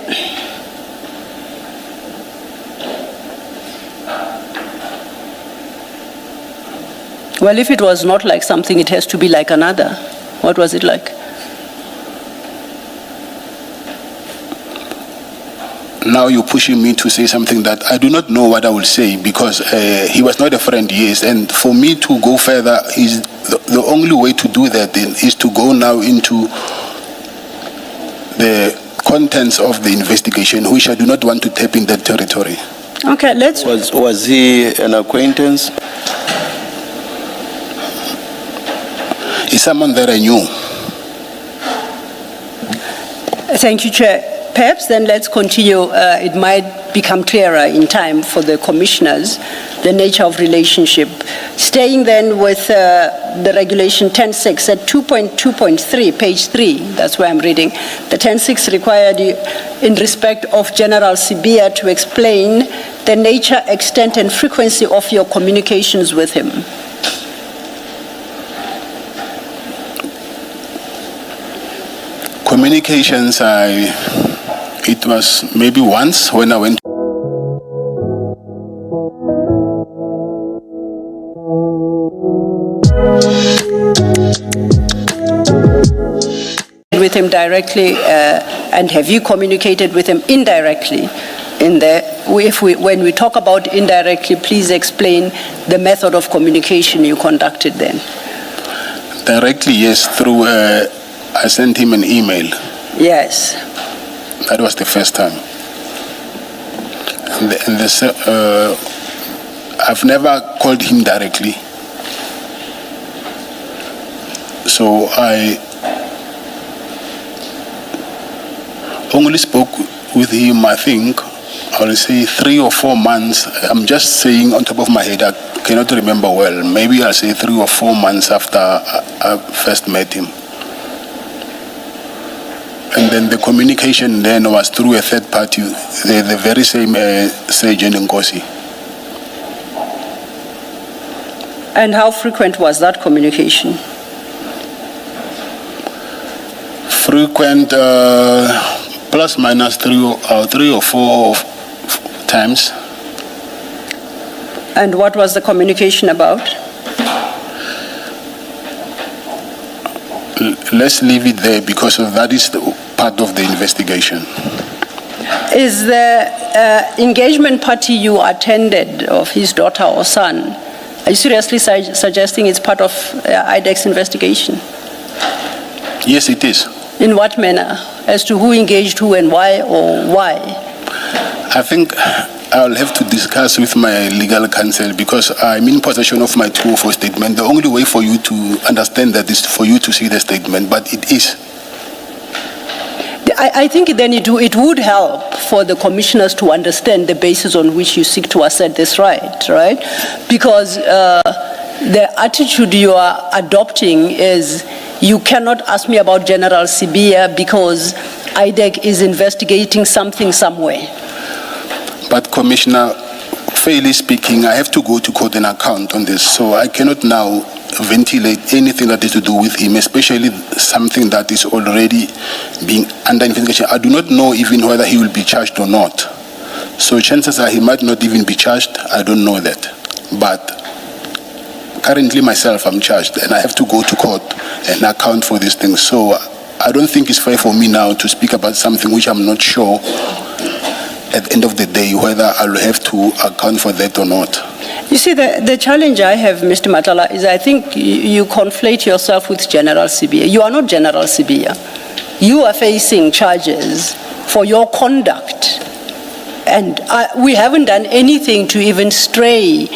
Well, if it was not like something, it has to be like another. What was it like? Now you're pushing me to say something that I do not know what I will say, because he was not a friend, yes. And for me to go further, is the only way to do that then is to go now into the contents of the investigation, which I do not want to tap in that territory. Okay, let's... Was he an acquaintance? He's someone that I knew. Thank you, Chair. Perhaps then let's continue. It might become clearer in time for the commissioners. the nature of relationship. Staying then with the regulation 10.6 at 2.2.3, page 3, that's where I'm reading. The 10.6 required you, in respect of General Sibia, to explain the nature, extent, and frequency of your communications with him. Communications, it was maybe once when I went. With him directly, and have you communicated with him indirectly? When we talk about indirectly, please explain the method of communication you conducted then. Directly, yes, through, I sent him an email. Yes. That was the first time. I've never called him directly. So I only spoke with him, I think, I will say 3 or 4 months. I'm just saying on top of my head, I cannot remember well. Maybe I'll say 3 or 4 months after I first met him. And then the communication then was through a third party, the very same Sergeant Nkosi. And how frequent was that communication? Frequent, plus minus 3 or 4 times. And what was the communication about? Let's leave it there because that is part of the investigation. Is the engagement party you attended of his daughter or son, are you seriously suggesting it's part of IDEX investigation? Yes, it is. In what manner? As to who engaged who and why, or why? I think I'll have to discuss with my legal counsel because I'm in possession of my 204 statement. The only way for you to understand that is for you to see the statement, but it is. I think then it would help for the commissioners to understand the basis on which you seek to assert this right? Because the attitude you are adopting is you cannot ask me about General Sibia because IDEC is investigating something somewhere. But Commissioner, fairly speaking, I have to go to court and account on this, so I cannot now ventilate anything that is to do with him, especially something that is already being under investigation. I do not know even whether he will be charged or not. So chances are he might not even be charged. I don't know that. But currently myself, I'm charged, and I have to go to court and account for these things. So I don't think it's fair for me now to speak about something which I'm not sure at the end of the day whether I'll have to account for that or not. You see, the challenge I have, Mr. Matala, is I think you conflate yourself with General Sibia. You are not General Sibia. You are facing charges for your conduct. And we haven't done anything to even stray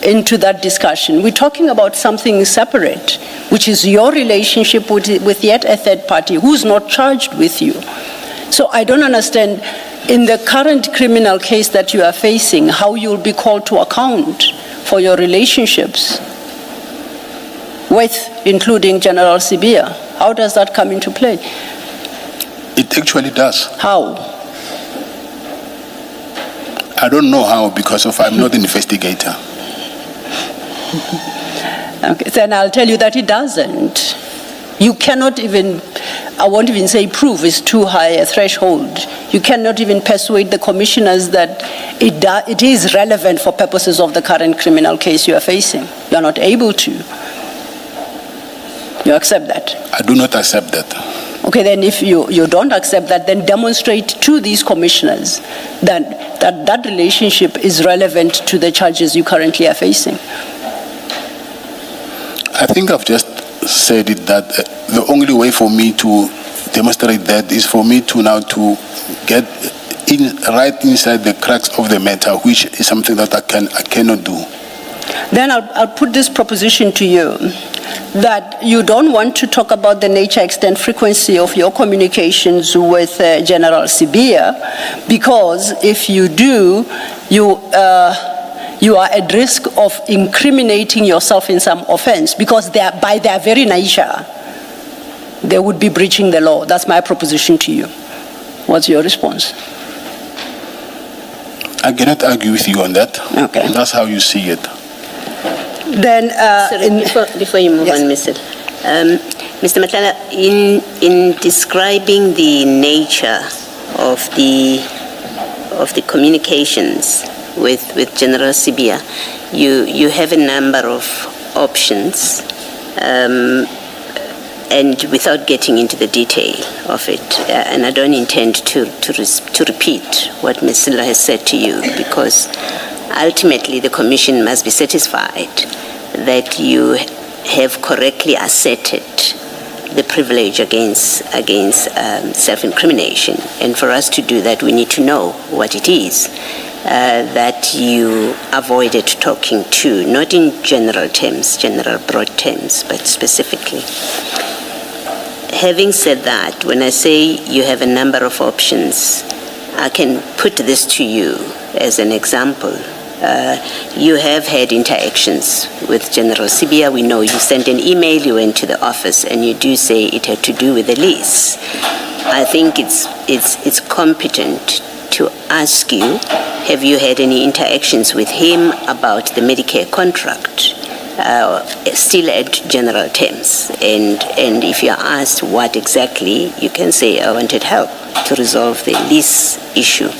into that discussion. We're talking about something separate, which is your relationship with yet a third party who's not charged with you. So I don't understand, in the current criminal case that you are facing, how you'll be called to account for your relationships with, including General Sibia. How does that come into play? It actually does. How? I don't know how because I'm not an investigator. Okay, then I'll tell you that it doesn't. You cannot even, I won't even say prove, is too high a threshold. You cannot even persuade the commissioners that it is relevant for purposes of the current criminal case you are facing. You are not able to. You accept that? I do not accept that. Okay, then if you don't accept that, then demonstrate to these commissioners that relationship is relevant to the charges you currently are facing. I think I've just said it that the only way for me to demonstrate that is for me to now to get right inside the cracks of the matter, which is something that I cannot do. Then I'll put this proposition to you, that you don't want to talk about the nature, extent, frequency of your communications with General Sibia, because if you do, you are at risk of incriminating yourself in some offense because they are, by their very nature, they would be breaching the law. That's my proposition to you. What's your response? I cannot argue with you on that. Okay. That's how you see it. Then, before you move on, Mr. Madlanga, in describing the nature of the communications with General Sibia, you have a number of options, and without getting into the detail of it, and I don't intend to repeat what Ms. Silla has said to you, because ultimately the Commission must be satisfied that you have correctly asserted the privilege against self-incrimination. And for us to do that, we need to know what it is that you avoided talking to, not in general terms, general broad terms, but specifically. Having said that, when I say you have a number of options, I can put this to you as an example. You have had interactions with General Sibia. We know you sent an email, you went to the office, and you do say it had to do with the lease. I think it's competent to ask you, have you had any interactions with him about the Medicare contract, still at general terms? And if you are asked what exactly, you can say, I wanted help to resolve the lease issue.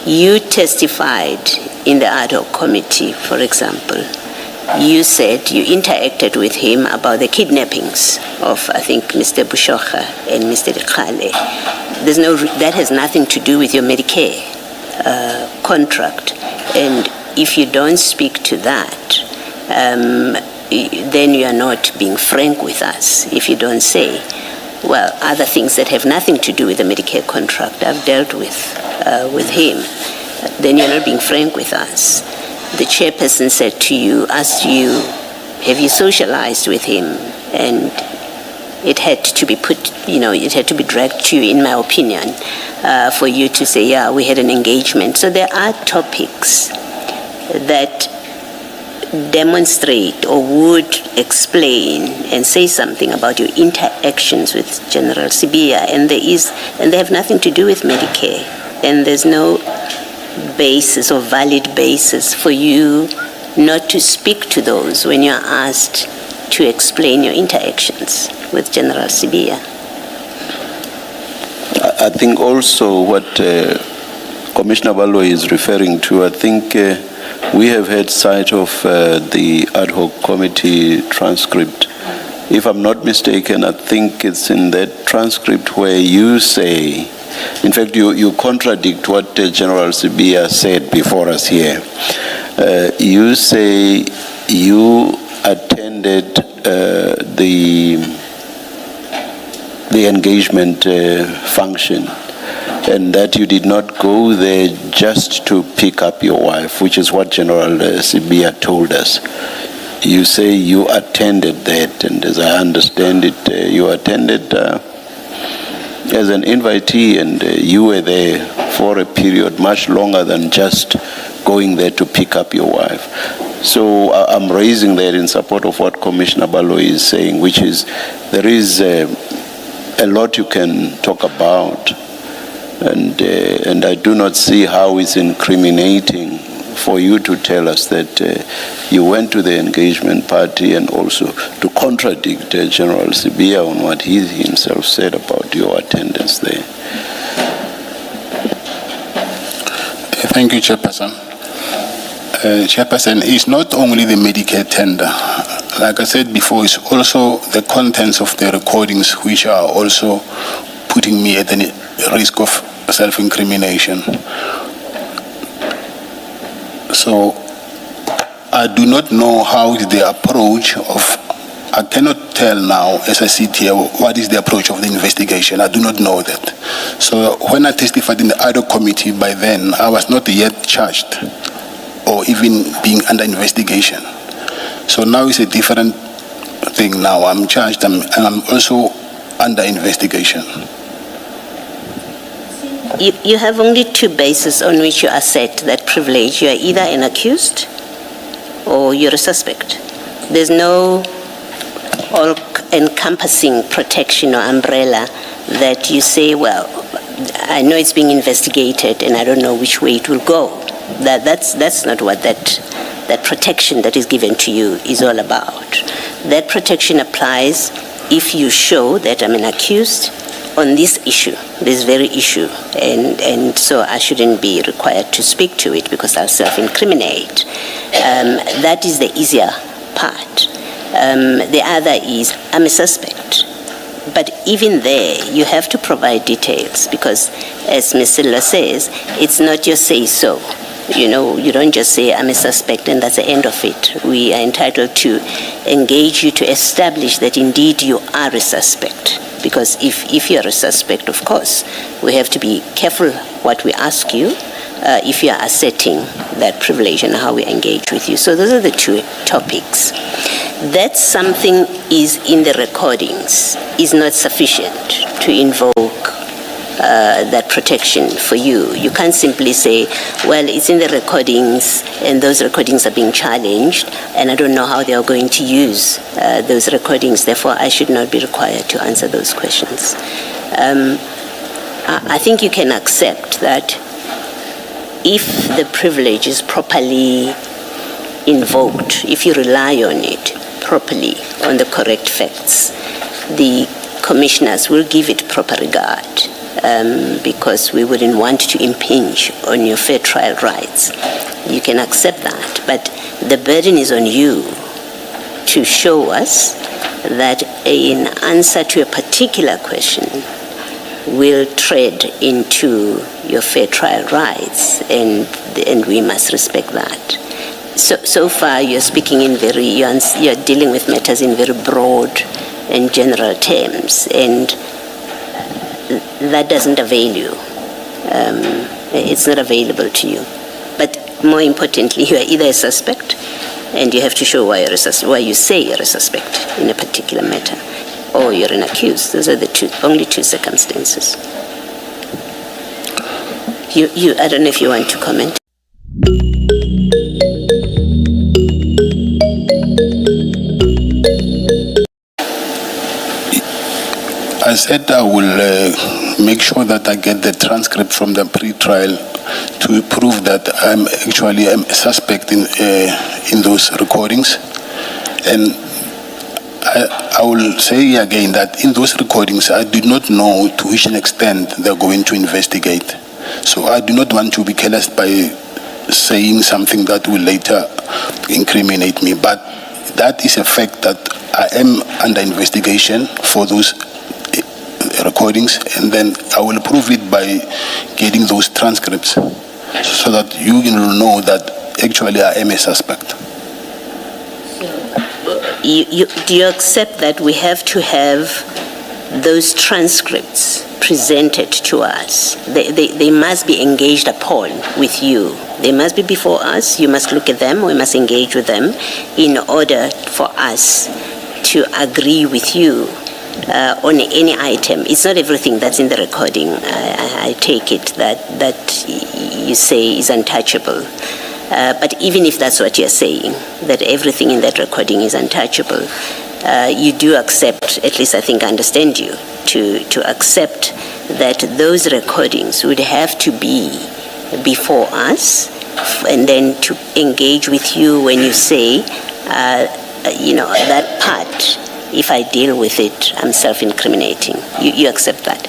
You testified in the ad hoc committee, for example. You said you interacted with him about the kidnappings of, I think, Mr. Bushocha and Mr. Dikale. That has nothing to do with your Medicare contract. And if you don't speak to that, then you are not being frank with us. If you don't say, well, other things that have nothing to do with the Medicare contract I've dealt with him, then you're not being frank with us. The chairperson said to you, asked you, have you socialized with him? And it had to be it had to be dragged to you, in my opinion, for you to say, yeah, we had an engagement. So there are topics that demonstrate or would explain and say something about your interactions with General Sibia, and they have nothing to do with Medicare. And there's no basis or valid basis for you not to speak to those when you're asked to explain your interactions with General Sibia. I think also what Commissioner Baloyi is referring to, I think we have had sight of the ad hoc committee transcript. If I'm not mistaken, I think it's in that transcript where you say, in fact, you contradict what General Sibia said before us here. You say you attended the engagement function, and that you did not go there just to pick up your wife, which is what General Sibia told us. You say you attended that, and as I understand it, you attended as an invitee, and you were there for a period much longer than just going there to pick up your wife. So I'm raising that in support of what Commissioner Baloyi is saying, which is there is a lot you can talk about, and I do not see how it's incriminating for you to tell us that you went to the engagement party and also to contradict General Sibia on what he himself said about your attendance there. Thank you, Chairperson. Chairperson, it's not only the Medicare tender. Like I said before, it's also the contents of the recordings which are also putting me at any risk of self-incrimination. So I do not know how is the approach of, I cannot tell now as I sit here what is the approach of the investigation. I do not know that. So when I testified in the ad hoc committee, by then I was not yet charged or even being under investigation. So now it's a different thing now. I'm charged and I'm also under investigation. You have only two bases on which you assert that privilege. You are either an accused or you're a suspect. There's no all-encompassing protection or umbrella that you say, well, I know it's being investigated and I don't know which way it will go. That's not what that protection that is given to you is all about. That protection applies if you show that I'm an accused on this issue, this very issue, and so I shouldn't be required to speak to it because I'll self-incriminate. That is the easier part. The other is I'm a suspect. But even there, you have to provide details because, as Ms. Silva says, it's not your say-so. You know, you don't just say, I'm a suspect, and that's the end of it. We are entitled to engage you to establish that indeed you are a suspect. Because if you're a suspect, of course, we have to be careful what we ask you if you are asserting that privilege and how we engage with you. So those are the two topics. That something is in the recordings is not sufficient to invoke that protection for you. You can't simply say, well, it's in the recordings and those recordings are being challenged and I don't know how they are going to use those recordings, therefore I should not be required to answer those questions. I think you can accept that if the privilege is properly invoked, if you rely on it properly, on the correct facts, the commissioners will give it proper regard because we wouldn't want to impinge on your fair trial rights. You can accept that, but the burden is on you to show us that in answer to a particular question will tread into your fair trial rights, and we must respect that. So far, you're speaking in you're dealing with matters in very broad and general terms, and that doesn't avail you. It's not available to you. But more importantly, you are either a suspect, and you have to show why you say you're a suspect in a particular matter, or you're an accused. Those are the only two circumstances. I don't know if you want to comment. I said I will make sure that I get the transcript from the pre-trial to prove that I'm actually a suspect in those recordings. And I will say again that in those recordings, I did not know to which extent they're going to investigate. So I do not want to be careless by saying something that will later incriminate me. But that is a fact that I am under investigation for those recordings, and then I will prove it by getting those transcripts so that you will know that actually I am a suspect. Do you accept that we have to have those transcripts presented to us? They must be engaged upon with you. They must be before us. You must look at them. We must engage with them in order for us to agree with you on any item. It's not everything that's in the recording. I take it that you say is untouchable. But even if that's what you're saying, that everything in that recording is untouchable, you do accept, at least I think I understand you, to accept that those recordings would have to be before us, and then to engage with you when you say, that part, if I deal with it, I'm self-incriminating. You accept that?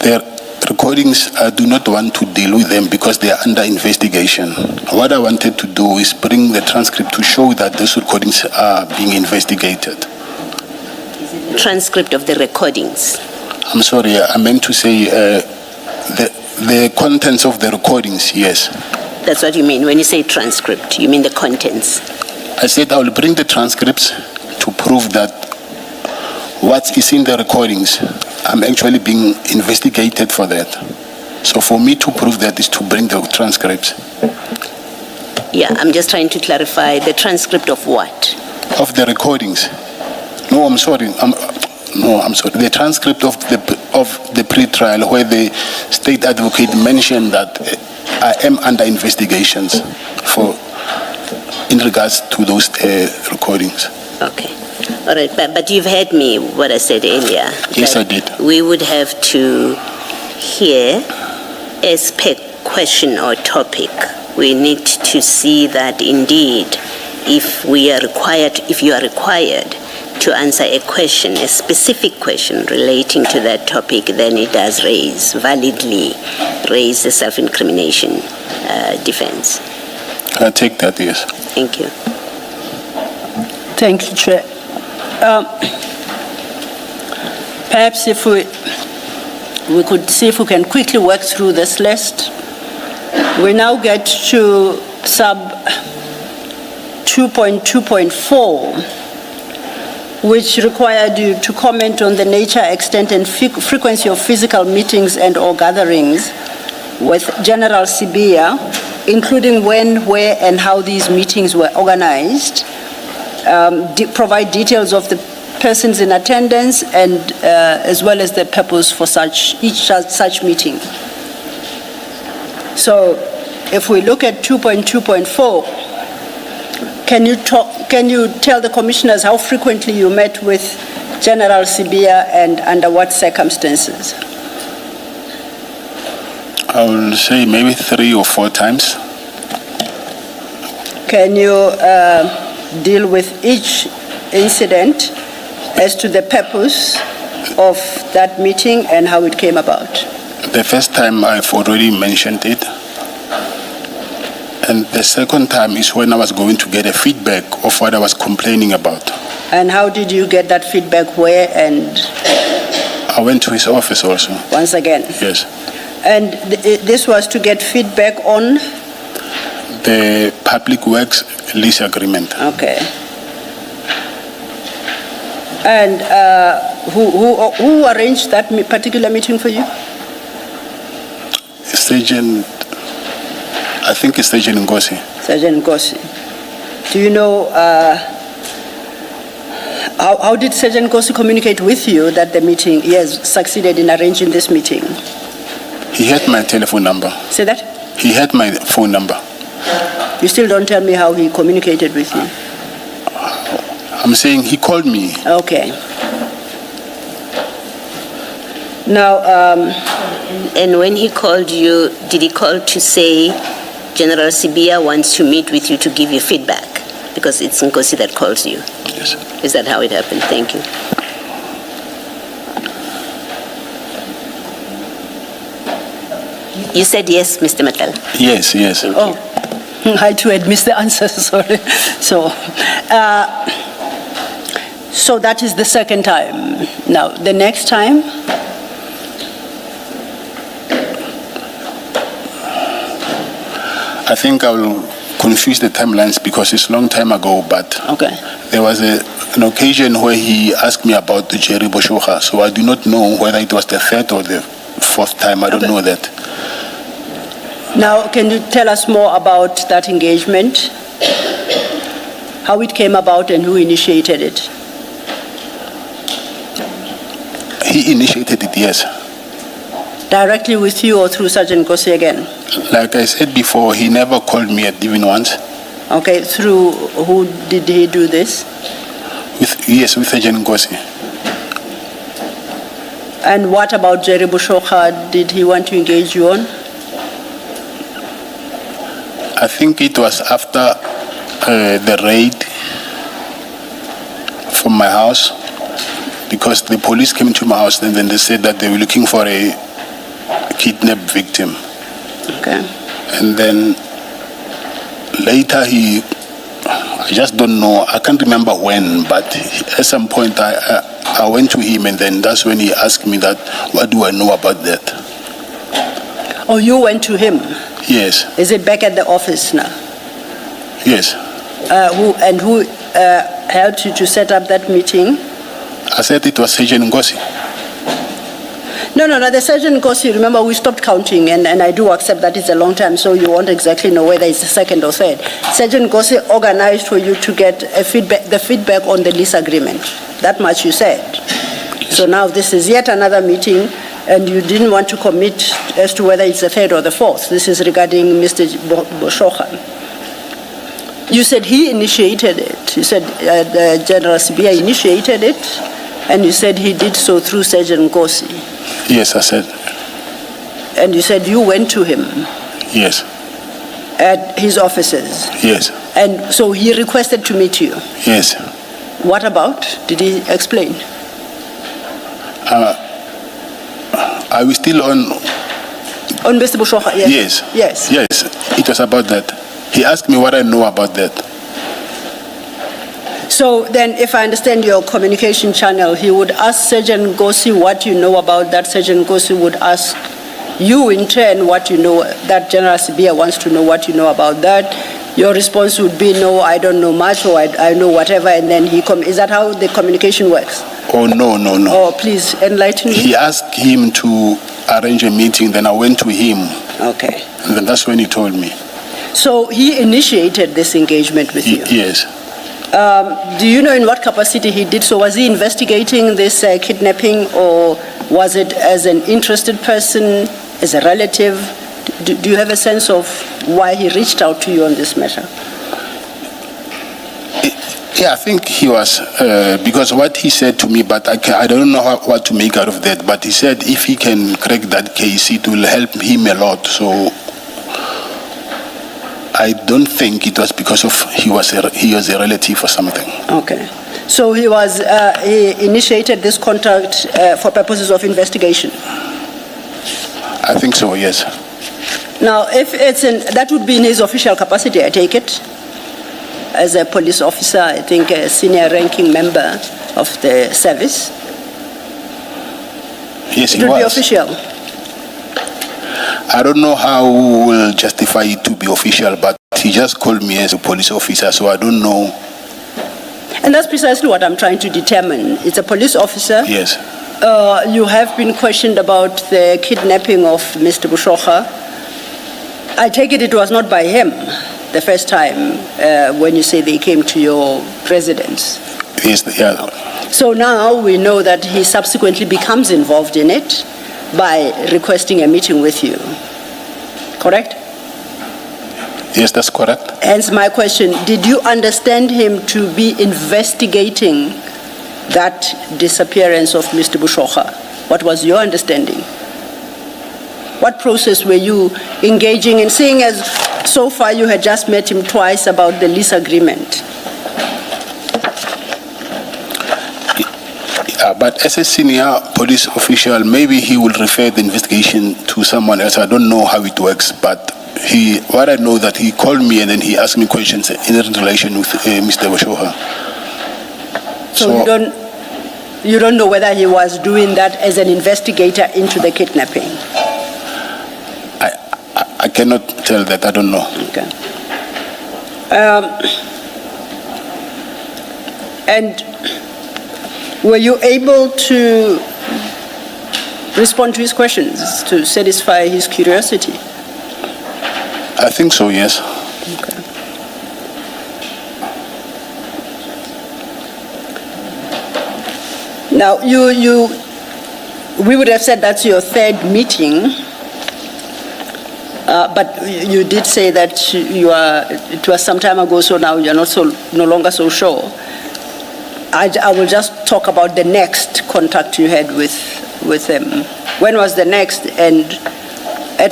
The recordings, I do not want to deal with them because they are under investigation. What I wanted to do is bring the transcript to show that those recordings are being investigated. Transcript of the recordings? I'm sorry, I meant to say the contents of the recordings, yes. That's what you mean when you say transcript. You mean the contents? I said I will bring the transcripts to prove that what is in the recordings, I'm actually being investigated for that. So for me to prove that is to bring the transcripts. Yeah, I'm just trying to clarify the transcript of what? Of the recordings. No, I'm sorry. No, I'm sorry. The transcript of the pre-trial where the state advocate mentioned that I am under investigations in regards to those recordings. Okay. All right, but you've heard me, what I said earlier. Yes, I did. We would have to hear as per question or topic. We need to see that indeed, if you are required to answer a question, a specific question relating to that topic, then it does validly raise the self-incrimination defense. I take that, yes. Thank you. Thank you, Chair. Perhaps if we could see if we can quickly work through this list. We now get to sub 2.2.4, which required you to comment on the nature, extent, and frequency of physical meetings and/or gatherings with General Sibia, including when, where, and how these meetings were organized. Provide details of the persons in attendance and as well as the purpose for each such meeting. So if we look at 2.2.4, can you tell the commissioners how frequently you met with General Sibia and under what circumstances? I will say maybe 3 or 4 times. Can you deal with each incident as to the purpose of that meeting and how it came about? The first time I've already mentioned it. And the second time is when I was going to get a feedback of what I was complaining about. And how did you get that feedback? Where and? I went to his office also. Once again? Yes. And this was to get feedback on? The Public Works lease agreement. Okay. And who arranged that particular meeting for you? I think it's Sergeant Ngosi. Sergeant Ngosi. Do you know, how did Sergeant Ngosi communicate with you that the meeting, he has succeeded in arranging this meeting? He had my telephone number. Say that? He had my phone number. You still don't tell me how he communicated with you. I'm saying he called me. Okay. Now, and when he called you, did he call to say General Sibia wants to meet with you to give you feedback? Because it's Nkosi that calls you. Yes. Is that how it happened? Thank you. You said yes, Mr. Matala. Yes, yes. Oh, I too had missed the answer, sorry. So that is the second time. Now, the next time? I think I will confuse the timelines because it's a long time ago, but okay. There was an occasion where he asked me about the Jerry Boshoga, so I do not know whether it was the third or the fourth time. I don't know that. Now, can you tell us more about that engagement? How it came about and who initiated it? He initiated it, yes. Directly with you or through Sergeant Ngosi again? Like I said before, he never called me even once. Okay, through who did he do this? With Sergeant Ngosi. And what about Jerry Boshoga? Did he want to engage you on? I think it was after the raid from my house, because the police came to my house and then they said that they were looking for a kidnapped victim. Okay. And then later I just don't know, I can't remember when, but at some point I went to him and then that's when he asked me that, what do I know about that? Oh, you went to him? Yes. Is it back at the office now? Yes. Who helped you to set up that meeting? I said it was Sergeant Ngosi. No, the Sergeant Ngosi, remember we stopped counting and I do accept that it's a long time, so you won't exactly know whether it's the second or third. Sergeant Ngosi organized for you to get the feedback on the lease agreement. That much you said. So now this is yet another meeting, and you didn't want to commit as to whether it's the third or the fourth. This is regarding Mr. Boshoga. You said he initiated it. You said General Sibia initiated it, and you said he did so through Sergeant Nkosi. Yes, I said. And you said you went to him Yes. at his offices. Yes. And so he requested to meet you. Yes. What about? Did he explain? Are we still on? On Mr. Boshoga, yes. Yes. Yes. It was about that. He asked me what I know about that. So then, if I understand your communication channel, he would ask Sergeant Nkosi what you know about that. Sergeant Nkosi would ask you in turn what you know, that General Sibia wants to know what you know about that. Your response would be, no, I don't know much, or I know whatever, and then is that how the communication works? Oh, no. Oh, please enlighten me. He asked him to arrange a meeting, then I went to him. Okay. And then that's when he told me. So he initiated this engagement with you? Yes. Do you know in what capacity he did so? Was he investigating this kidnapping, or was it as an interested person, as a relative? Do you have a sense of why he reached out to you on this matter? Yeah, I think he was, because what he said to me, but I don't know what to make out of that, but he said if he can crack that case, it will help him a lot. So I don't think it was because of he was a relative or something. Okay. So he initiated this contact for purposes of investigation? I think so, yes. Now, if that would be in his official capacity, I take it, as a police officer, I think a senior ranking member of the service. Yes, he was. It would be official. I don't know how we'll justify it to be official, but he just called me as a police officer, so I don't know. And that's precisely what I'm trying to determine. It's a police officer. Yes. You have been questioned about the kidnapping of Mr. Boshoga. I take it was not by him the first time when you say they came to your residence. Yes, yeah. So now we know that he subsequently becomes involved in it by requesting a meeting with you. Correct? Yes, that's correct. Hence my question, did you understand him to be investigating that disappearance of Mr. Boshoga? What was your understanding? What process were you engaging in, seeing as so far you had just met him twice about the lease agreement? But as a senior police official, maybe he will refer the investigation to someone else. I don't know how it works, but what I know that he called me and then he asked me questions in relation with Mr. Boshoga. So you don't know whether he was doing that as an investigator into the kidnapping? I cannot tell that. I don't know. Okay. And were you able to respond to his questions to satisfy his curiosity? I think so, yes. Okay. Now, we would have said that's your third meeting, but you did say that it was some time ago, so now you're no longer so sure. I will just talk about the next contact you had with him. When was the next, and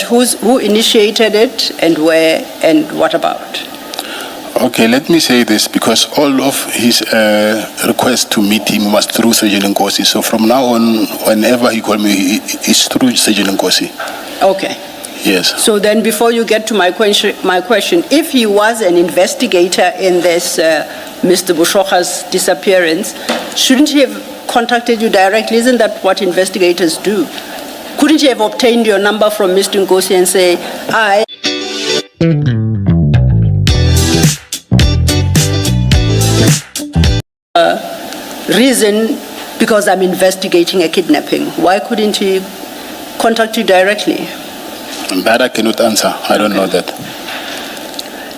who initiated it, and where, and what about? Okay, let me say this, because all of his requests to meet him was through Sergeant Nkosi. So from now on, whenever he called me, it's through Sergeant Nkosi. Okay. Yes. So then before you get to my question, if he was an investigator in this Mr. Boshoga's disappearance, shouldn't he have contacted you directly? Isn't that what investigators do? Couldn't you have obtained your number from Mr. Nkosi and say, reason because I'm investigating a kidnapping? Why couldn't he contact you directly? That I cannot answer. I don't know that.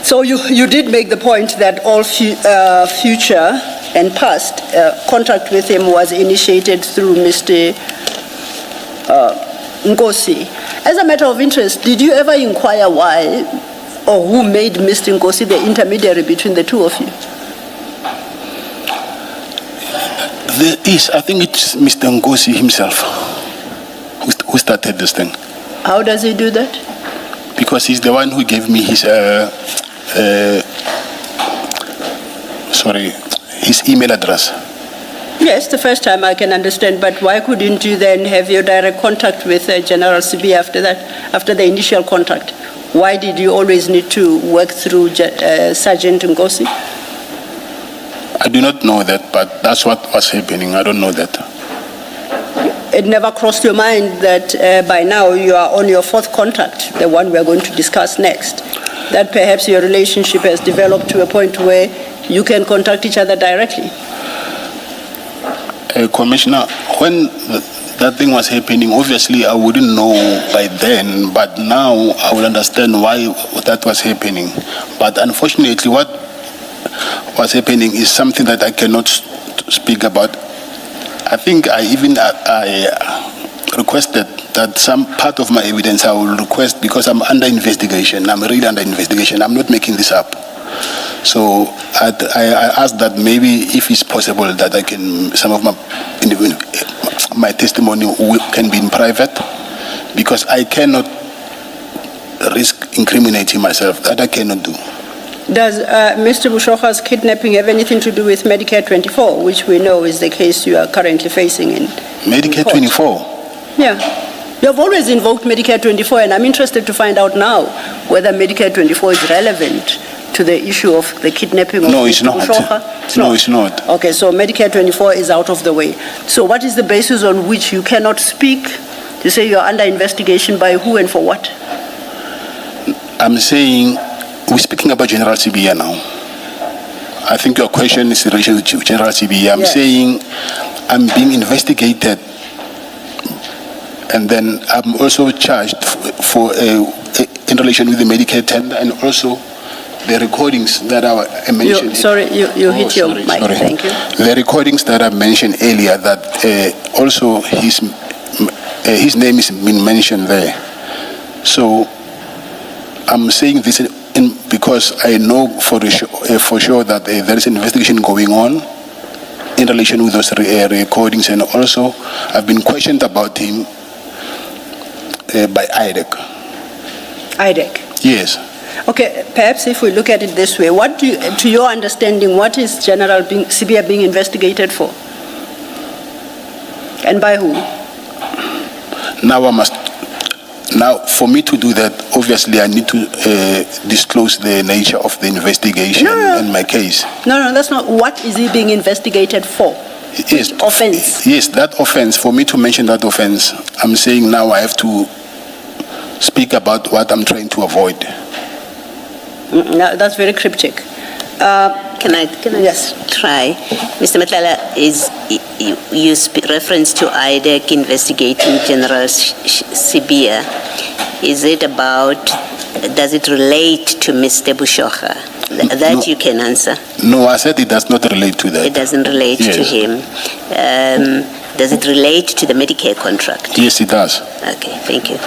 So you did make the point that all future and passed, contact with him was initiated through Mr. Nkosi. As a matter of interest, did you ever inquire why or who made Mr. Nkosi the intermediary between the two of you? I think it's Mr. Nkosi himself who started this thing. How does he do that? Because he's the one who gave me his email address. Yes, the first time I can understand, but why couldn't you then have your direct contact with General CB after that, after the initial contact? Why did you always need to work through Sergeant Nkosi? I do not know that, but that's what was happening. I don't know that. It never crossed your mind that by now you are on your fourth contact, the one we are going to discuss next, that perhaps your relationship has developed to a point where you can contact each other directly? Commissioner, when that thing was happening, obviously I wouldn't know by then, but now I will understand why that was happening. But unfortunately, what was happening is something that I cannot speak about. I think I requested that some part of my evidence I will request, because I'm under investigation. I'm really under investigation. I'm not making this up. So I asked that maybe if it's possible that I can, some of my testimony can be in private, because I cannot risk incriminating myself. That I cannot do. Does Mr. Bushokha's kidnapping have anything to do with Medicare 24, which we know is the case you are currently facing in Medicare 24? Yeah. You have always invoked Medicare 24, and I'm interested to find out now whether Medicare 24 is relevant to the issue of the kidnapping of Mr. Bushokha. No, it's not. Okay, so Medicare 24 is out of the way. So what is the basis on which you cannot speak? You say you're under investigation by who and for what? I'm saying, we're speaking about General CBA now. I think your question is in relation to General CBA. I'm saying I'm being investigated, and then I'm also charged for in relation with the Medicare tender, and also the recordings that I mentioned. You hit your mic. Thank you. The recordings that I mentioned earlier, that also his name is been mentioned there. So I'm saying this because I know for sure that there is an investigation going on in relation with those recordings, and also I've been questioned about him by IDEC. IDEC? Yes. Okay, perhaps if we look at it this way, what do you, to your understanding, what is General Sibia being investigated for? And by who? Now, for me to do that, obviously I need to disclose the nature of the investigation and my case. No, that's not. What is he being investigated for? Yes, offense? Yes, that offense. For me to mention that offense, I'm saying now I have to speak about what I'm trying to avoid. No, that's very cryptic. Can I yes. try? Mr. Madlanga, you speak reference to IDEC investigating General Sibia. Is it about, does it relate to Mr. Bushokha? That you can answer. No, I said it does not relate to that. It doesn't relate to him. Does it relate to the Medicare contract? Yes, it does. Okay, thank you.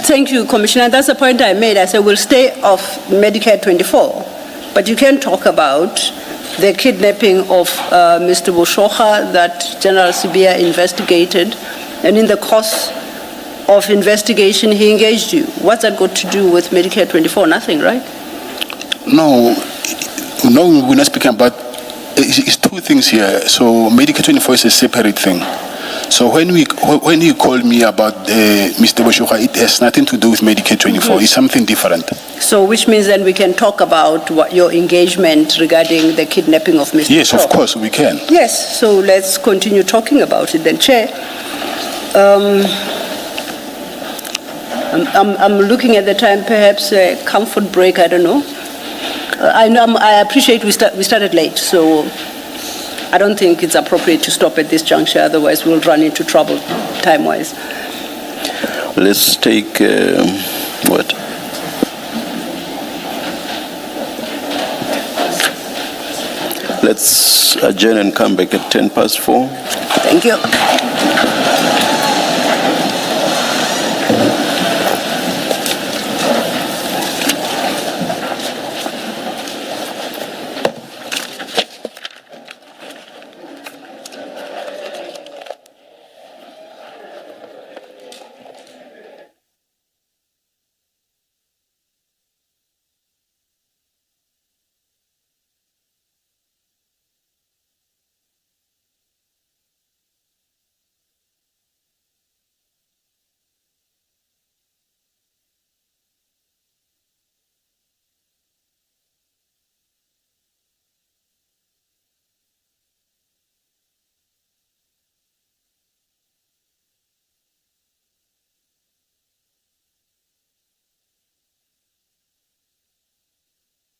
Thank you, Commissioner. That's the point I made. I said we'll stay off Medicare 24, but you can talk about the kidnapping of Mr. Bushokha that General Sibia investigated, and in the course of investigation he engaged you. What's that got to do with Medicare 24? Nothing, right? No, we're not speaking about, it's two things here. So Medicare 24 is a separate thing. So when you called me about Mr. Bushokha, it has nothing to do with Medicare 24. It's something different. So which means then we can talk about what your engagement regarding the kidnapping of Mr. Yes, of course, we can. Yes, so let's continue talking about it then. Chair, I'm looking at the time, perhaps a comfort break, I don't know. I appreciate we started late, so I don't think it's appropriate to stop at this juncture, otherwise we'll run into trouble time-wise. Let's take, what? Let's adjourn and come back at 4:10. Thank you.